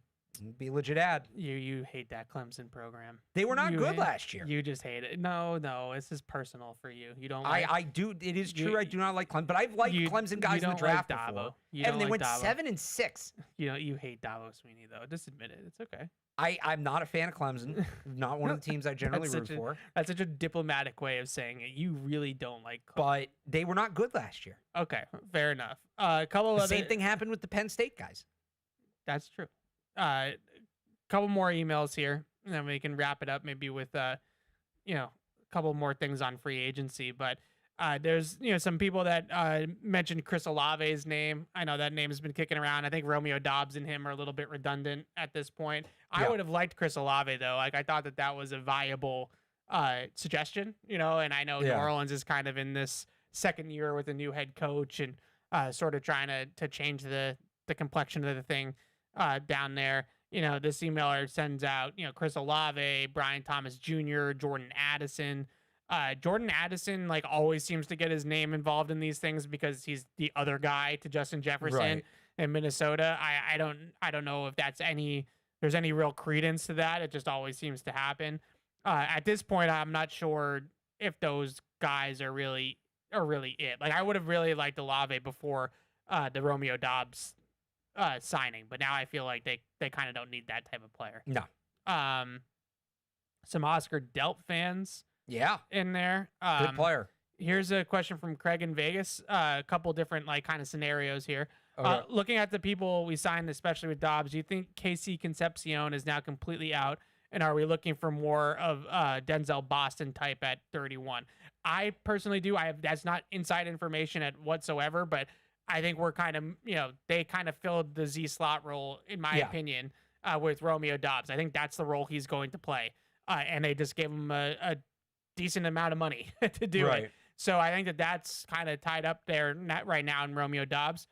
be a legit ad. You hate that Clemson program. They were not good last year. You just hate it. No, this is personal for you. You don't like, I do. It is true. I do not like Clemson, but I've liked Clemson guys in the draft before. And they went 7-6. You hate Dabo Sweeney though. Just admit it. It's okay. I'm not a fan of Clemson. Not one of the teams I generally root for. That's such a diplomatic way of saying it. You really don't like Clemson. But they were not good last year. Okay, fair enough. A couple of same thing happened with the Penn State guys. That's true. Couple more emails here, and then we can wrap it up maybe with a couple more things on free agency. But there's some people that mentioned Chris Olave's name. I know that name has been kicking around. I think Romeo Doubs and him are a little bit redundant at this point. I would have liked Chris Olave though. Like I thought that was a viable suggestion. And I know New Orleans is kind of in this second year with a new head coach and sort of trying to change the complexion of the thing down there. This emailer sends out, Chris Olave, Brian Thomas Jr., Jordan Addison. Jordan Addison like always seems to get his name involved in these things because he's the other guy to Justin Jefferson in Minnesota. I don't know if there's any real credence to that. It just always seems to happen. At this point, I'm not sure if those guys are really it. Like I would have really liked Olave before the Romeo Doubs signing, but now I feel like they kind of don't need that type of player. No. Some Oscar Delp fans in there. Good player. Here's a question from Craig in Vegas. A couple different like kind of scenarios here. Okay. Looking at the people we signed, especially with Dobbs, do you think KC Concepcion is now completely out? And are we looking for more of Denzel Boston type at 31? I personally do. That's not inside information whatsoever, but I think we're kind of, they kind of filled the Z slot role, in my opinion, with Romeo Doubs. I think that's the role he's going to play. And they just gave him a decent amount of money to do it. So I think that's kind of tied up there right now in Romeo Doubs.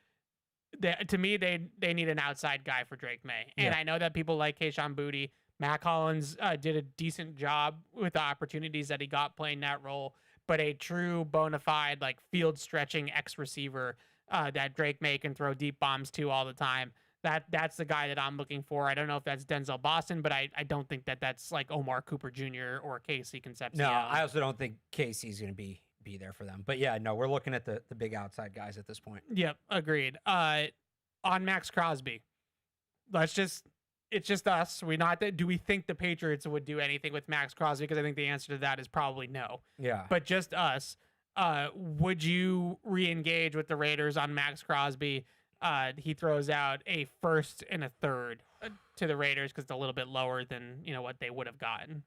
To me, they need an outside guy for Drake May. And I know that people like Kayshon Boutte. Matt Collins did a decent job with the opportunities that he got playing that role, but a true bona fide like field stretching X receiver that Drake May can throw deep bombs to all the time. That's the guy that I'm looking for. I don't know if that's Denzel Boston, but I don't think that's like Omar Cooper Jr. or Casey Concepcion. No, I also don't think Casey's going to be there for them. But yeah, no, we're looking at the big outside guys at this point. Yep, agreed. On Max Crosby, it's just us. Do we think the Patriots would do anything with Max Crosby? Because I think the answer to that is probably no. Yeah. But just us. Would you re-engage with the Raiders on Max Crosby? He throws out a first and a third to the Raiders because it's a little bit lower than what they would have gotten.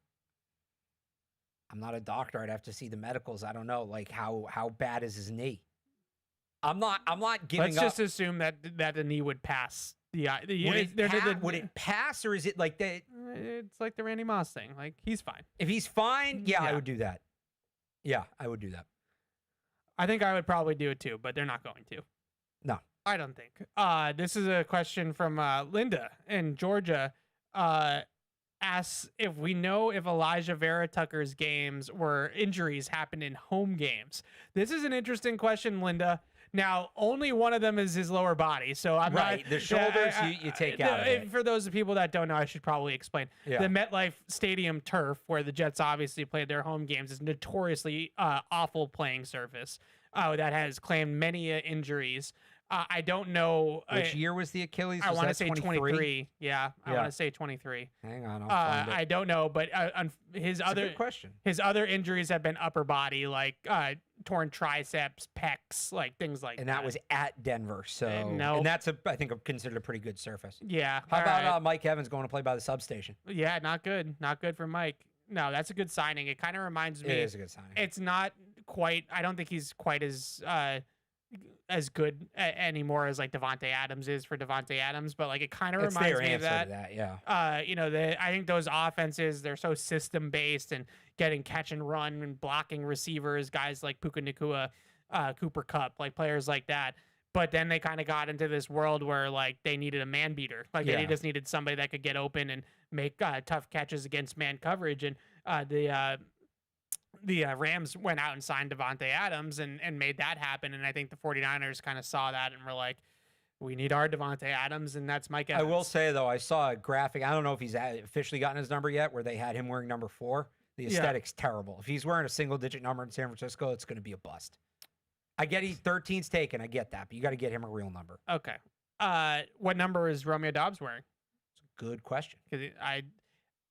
I'm not a doctor. I'd have to see the medicals. I don't know, like how bad is his knee? I'm not giving Let's up. just assume that the knee would pass. Would it pass, or is it like that? It's like the Randy Moss thing. Like, he's fine. If he's fine, yeah, I would do that. Yeah, I would do that. I think I would probably do it too, but they're not going to. No. I don't think. This is a question from Linda in Georgia. Asks if we know if Elijah Vera-Tucker's injuries happened in home games. This is an interesting question, Linda. Now, only one of them is his lower body, so I'm right. The shoulders you take out. Of it. For those people that don't know, I should probably explain. Yeah. The MetLife Stadium turf, where the Jets obviously played their home games, is notoriously awful playing surface that has claimed many injuries. I don't know. Which year was the Achilles? I want to say 23. Yeah, I want to say 23. Hang on, I'll find it. I don't know, but his a good question. His other injuries have been upper body, like torn triceps, pecs, like things like that. And that was at Denver, so no. And that's I think considered a pretty good surface. Yeah. How about Mike Evans going to play by the substation? Yeah, not good. Not good for Mike. No, that's a good signing. It kind of reminds me. It is a good signing. It's not quite. I don't think he's quite as good anymore as like Devontae Adams is for Devontae Adams, but like it kind of reminds me of that. Yeah. I think those offenses, they're so system based and getting catch and run and blocking receivers, guys like Puka Nacua, Cooper Kupp, like players like that. But then they kind of got into this world where like they needed a man beater, like they just needed somebody that could get open and make tough catches against man coverage. And the Rams went out and signed Devontae Adams and made that happen. And I think the 49ers kind of saw that and were like, we need our Devontae Adams, and that's Mike Evans. I will say, though, I saw a graphic. I don't know if he's officially gotten his number yet, where they had him wearing number 4. The aesthetic's terrible. If he's wearing a single-digit number in San Francisco, it's going to be a bust. I get 13's taken. I get that, but you got to get him a real number. Okay. What number is Romeo Doubs wearing? It's a good question. Because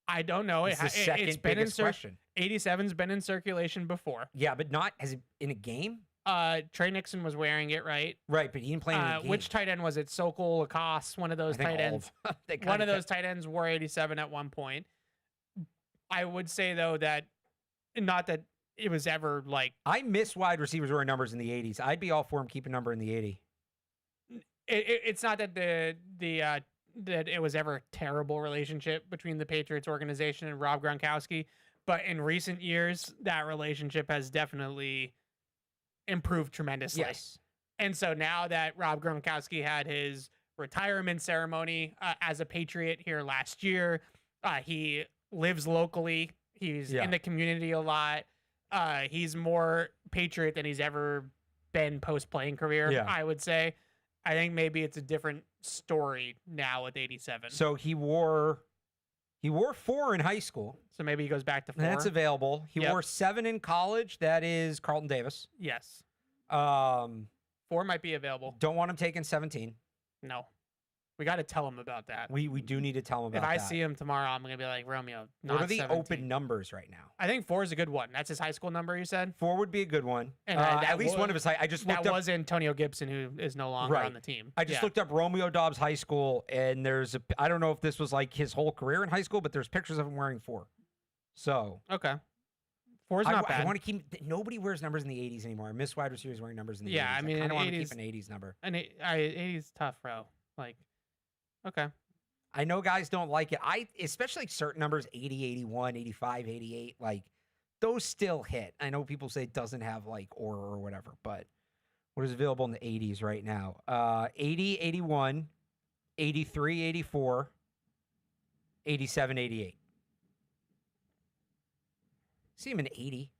I don't know. It's the second biggest question. 87's been in circulation before. Yeah, but not as in a game. Trey Nixon was wearing it, right? Right, but he didn't play in the game. Which tight end was it? Sokol, Lacoste, one of those tight ends. One of those tight ends wore 87 at one point. I would say though that not that it was ever like I miss wide receivers wearing numbers in the 80s. I'd be all for him keeping a number in the 80. It's not that that it was ever a terrible relationship between the Patriots organization and Rob Gronkowski, but in recent years that relationship has definitely improved tremendously. Yes. And so now that Rob Gronkowski had his retirement ceremony as a Patriot here last year, he lives locally. He's in the community a lot. He's more Patriot than he's ever been post-playing career, I would say. I think maybe it's a different story now with 87. So he wore 4 in high school. So maybe he goes back to 4. That's available. He wore 7 in college. That is Carlton Davis. Yes. 4 might be available. Don't want him taking 17. No. We got to tell him about that. We do need to tell him about that. If I see him tomorrow, I'm going to be like, Romeo, not what are the 17. open numbers right now? I think 4 is a good one. That's his high school number, you said? 4 would be a good one. And at least one of his I just looked up. That was Antonio Gibson, who is no longer on the team. I just looked up Romeo Doubs High School, and I don't know if this was like his whole career in high school, but there's pictures of him wearing 4. So. Okay. 4's not bad. I want to keep. Nobody wears numbers in the 80s anymore. I miss wide receivers wearing numbers in the 80s. Yeah, I mean, I kind of want to 80s, keep an 80s number. An 80s tough, bro. Like, okay. I know guys don't like it. Especially certain numbers, 80, 81, 85, 88, like those still hit. I know people say it doesn't have like aura or whatever, but what is available in the 80s right now? 80, 81, 83, 84, 87, 88. See him an 80.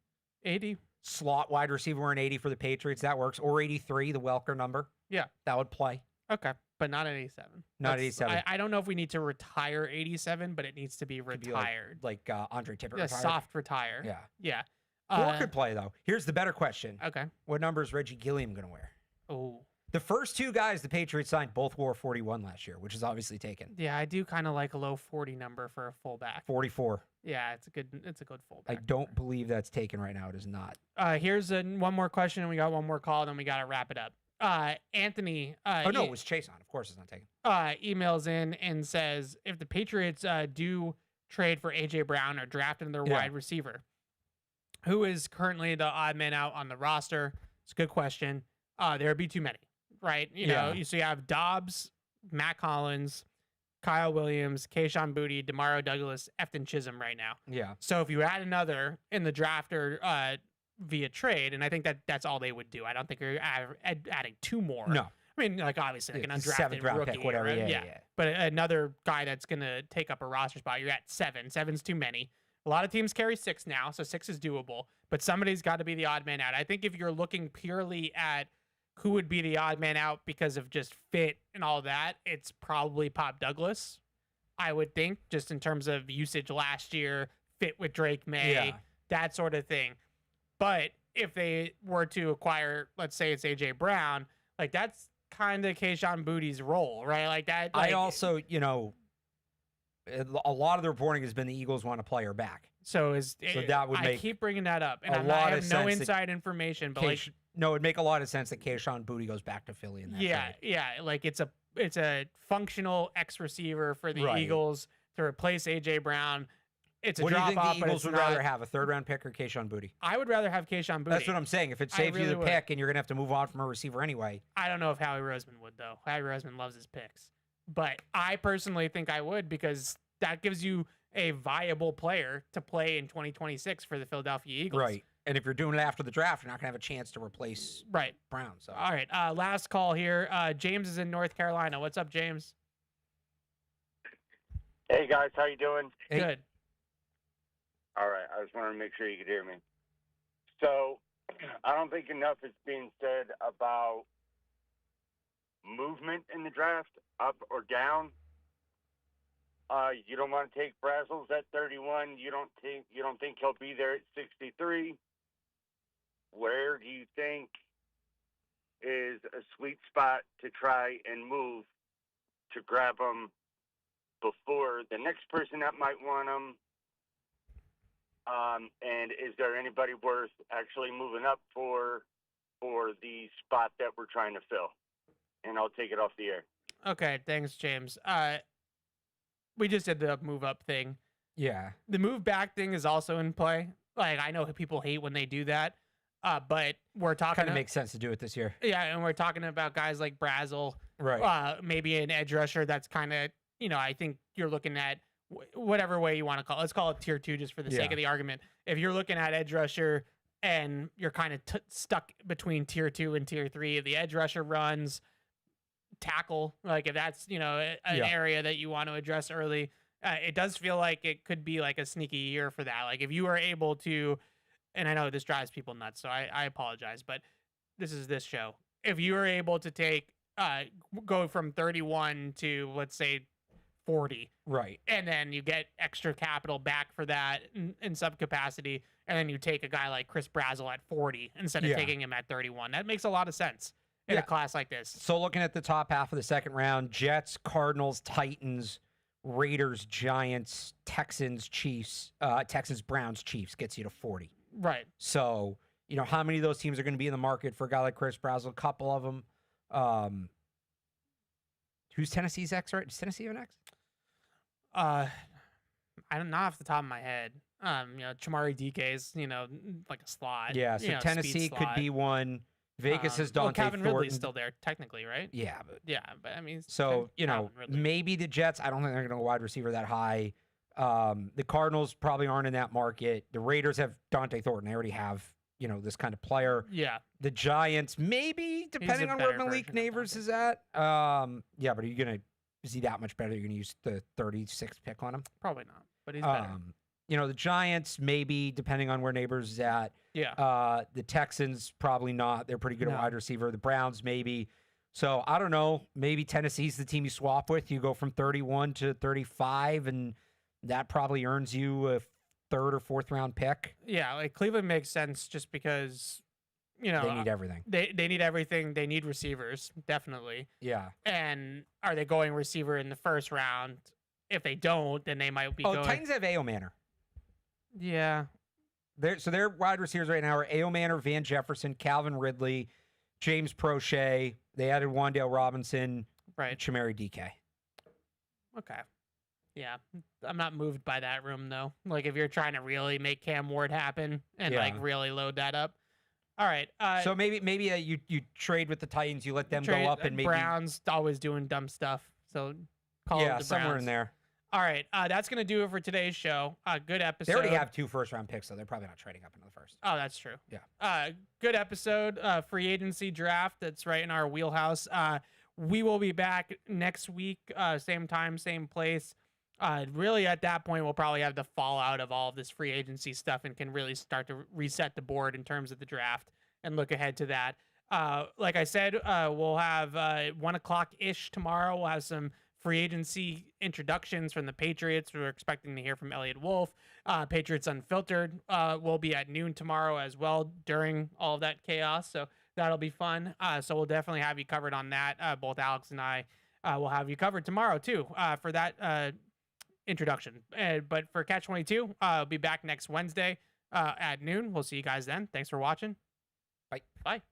80. Slot wide receiver wearing 80 for the Patriots. That works. Or 83, the Welker number. Yeah. That would play. Okay. But not at 87. Not 87. I don't know if we need to retire 87, but it needs to be retired. Like Andre Tippett Yeah, retired. soft retire. Yeah. Yeah. Four could play, though. Here's the better question. Okay. What number is Reggie Gilliam going to wear? Oh. The first two guys the Patriots signed both wore 41 last year, which is obviously taken. Yeah, I do kind of like a low 40 number for a fullback. 44. Yeah, it's a good fullback. I don't believe that's taken right now. It is not. Here's one more question, and we got one more call, then we got to wrap it up. Anthony. Oh, no, it was Chase on. Of course it's not taken. Emails in and says, if the Patriots do trade for A.J. Brown or draft another wide receiver, who is currently the odd man out on the roster? It's a good question. There would be too many, right? You know, so you have Doubs, Matt Collins, Kyle Williams, Kayshon Boutte, Demario Douglas, Efton Chisholm right now. Yeah. So if you add another in the draft or via trade, and I think that's all they would do. I don't think you're adding two more. No. I mean, like, obviously, like an undrafted seventh round rookie, pick, whatever. right? Yeah. But another guy that's going to take up a roster spot, you're at 7. 7's too many. A lot of teams carry 6 now, so 6 is doable. But somebody's got to be the odd man out. I think if you're looking purely at who would be the odd man out because of just fit and all that, it's probably Pop Douglas, I would think, just in terms of usage last year, fit with Drake May, that sort of thing. But if they were to acquire, let's say it's A.J. Brown, like, that's kind of Kayshon Boutte's role, right? Like that. Like, I also, a lot of the reporting has been the Eagles want to play her back. So that would make I keep bringing that up, and I have no inside information, but no, it'd make a lot of sense that Kayshon Boutte goes back to Philly in that trade. like it's a functional X receiver for the Eagles to replace A.J. Brown. It's a what do you drop think off, the Eagles would rather have, a third-round pick or Kayshon Boutte? I would rather have Kayshon Boutte. That's what I'm saying. If it saves really you the would. pick and you're going to have to move on from a receiver anyway. I don't know if Howie Roseman would, though. Howie Roseman loves his picks. But I personally think I would, because that gives you a viable player to play in 2026 for the Philadelphia Eagles. Right. And if you're doing it after the draft, you're not going to have a chance to replace Brown. So. All right. Last call here. James is in North Carolina. What's up, James? Hey, guys. How you doing? Hey. Good. All right. I just wanted to make sure you could hear me. So I don't think enough is being said about movement in the draft, up or down. You don't want to take Brazzles at 31. You don't think he'll be there at 63. Where do you think is a sweet spot to try and move to grab him before the next person that might want him? And is there anybody worth actually moving up for the spot that we're trying to fill? And I'll take it off the air. Okay, thanks, James. We just did the move up thing. Yeah. The move back thing is also in play. Like, I know people hate when they do that, but we're talking... Kind of makes sense to do it this year. Yeah, and we're talking about guys like Brazzle. Right. Maybe an edge rusher that's kind of, I think you're looking at whatever way you want to call it. Let's call it tier 2 just for the sake of the argument. If you're looking at edge rusher and you're kind of stuck between tier 2 and tier 3, the edge rusher runs... tackle, like if that's an area that you want to address early, it does feel like it could be like a sneaky year for that. Like if you are able to, and I know this drives people nuts, so I apologize, but this is this show. If you are able to take go from 31 to, let's say, 40, right, and then you get extra capital back for that in some capacity, and then you take a guy like Chris Brazzle at 40 instead of taking him at 31, that makes a lot of sense in a class like this. So looking at the top half of the second round, Jets, Cardinals, Titans, Raiders, Giants, Texans, Chiefs, Texans, Browns, Chiefs gets you to 40. Right. So, how many of those teams are going to be in the market for a guy like Chris Brazzle? A couple of them. Who's Tennessee's X, right? Does Tennessee have an X? I don't know off the top of my head. Chamari DK's, like a slot. Yeah, so Tennessee could be one. Vegas has Dante Calvin Thornton. Ridley's still there, technically, right? Yeah, but I mean, so maybe the Jets. I don't think they're going to go wide receiver that high. The Cardinals probably aren't in that market. The Raiders have Dante Thornton. They already have this kind of player. Yeah. The Giants maybe, depending on where Malik Neighbors is at. Yeah, but are you going to Is he that much better? You're going to use the 36th pick on him? Probably not, but he's better. The Giants, maybe, depending on where Neighbors is at. Yeah. The Texans, probably not. They're pretty good at wide receiver. The Browns, maybe. So, I don't know. Maybe Tennessee's the team you swap with. You go from 31 to 35, and that probably earns you a third or fourth round pick. Yeah, like Cleveland makes sense just because, they need everything. They need everything. They need receivers, definitely. Yeah. And are they going receiver in the first round? If they don't, then they might be going. Titans have A.O. Manor. Yeah. Their wide receivers right now are A.O. Manor, Van Jefferson, Calvin Ridley, James Prochet. They added Wan'Dale Robinson, right? Chimere DK. Okay. Yeah. I'm not moved by that room, though. Like, if you're trying to really make Cam Ward happen and, really load that up. All right. So maybe you trade with the Titans. You let them go up and maybe. Browns always doing dumb stuff. So call it the Browns. Somewhere in there. All right, that's going to do it for today's show. Good episode. They already have 2 first-round picks, so they're probably not trading up into the first. Oh, that's true. Yeah. Good episode. Free agency draft. That's right in our wheelhouse. We will be back next week, same time, same place. Really, at that point, we'll probably have the fallout of all of this free agency stuff and can really start to reset the board in terms of the draft and look ahead to that. Like I said, we'll have 1 o'clock-ish tomorrow. We'll have some free agency introductions from the Patriots. We're expecting to hear from Elliot Wolf. Patriots Unfiltered will be at noon tomorrow as well during all of that chaos. So that'll be fun. So we'll definitely have you covered on that. Both Alex and I will have you covered tomorrow too for that introduction. But for Catch-22, I'll be back next Wednesday at noon. We'll see you guys then. Thanks for watching. Bye. Bye.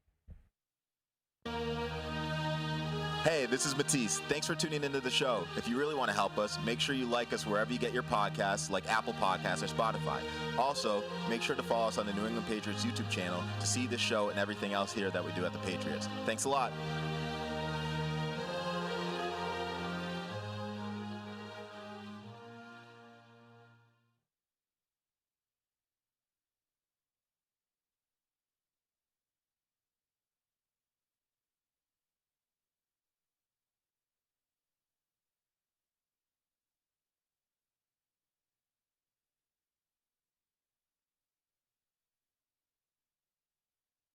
Hey, this is Matisse. Thanks for tuning into the show. If you really want to help us, make sure you like us wherever you get your podcasts, like Apple Podcasts or Spotify. Also, make sure to follow us on the New England Patriots YouTube channel to see this show and everything else here that we do at the Patriots. Thanks a lot.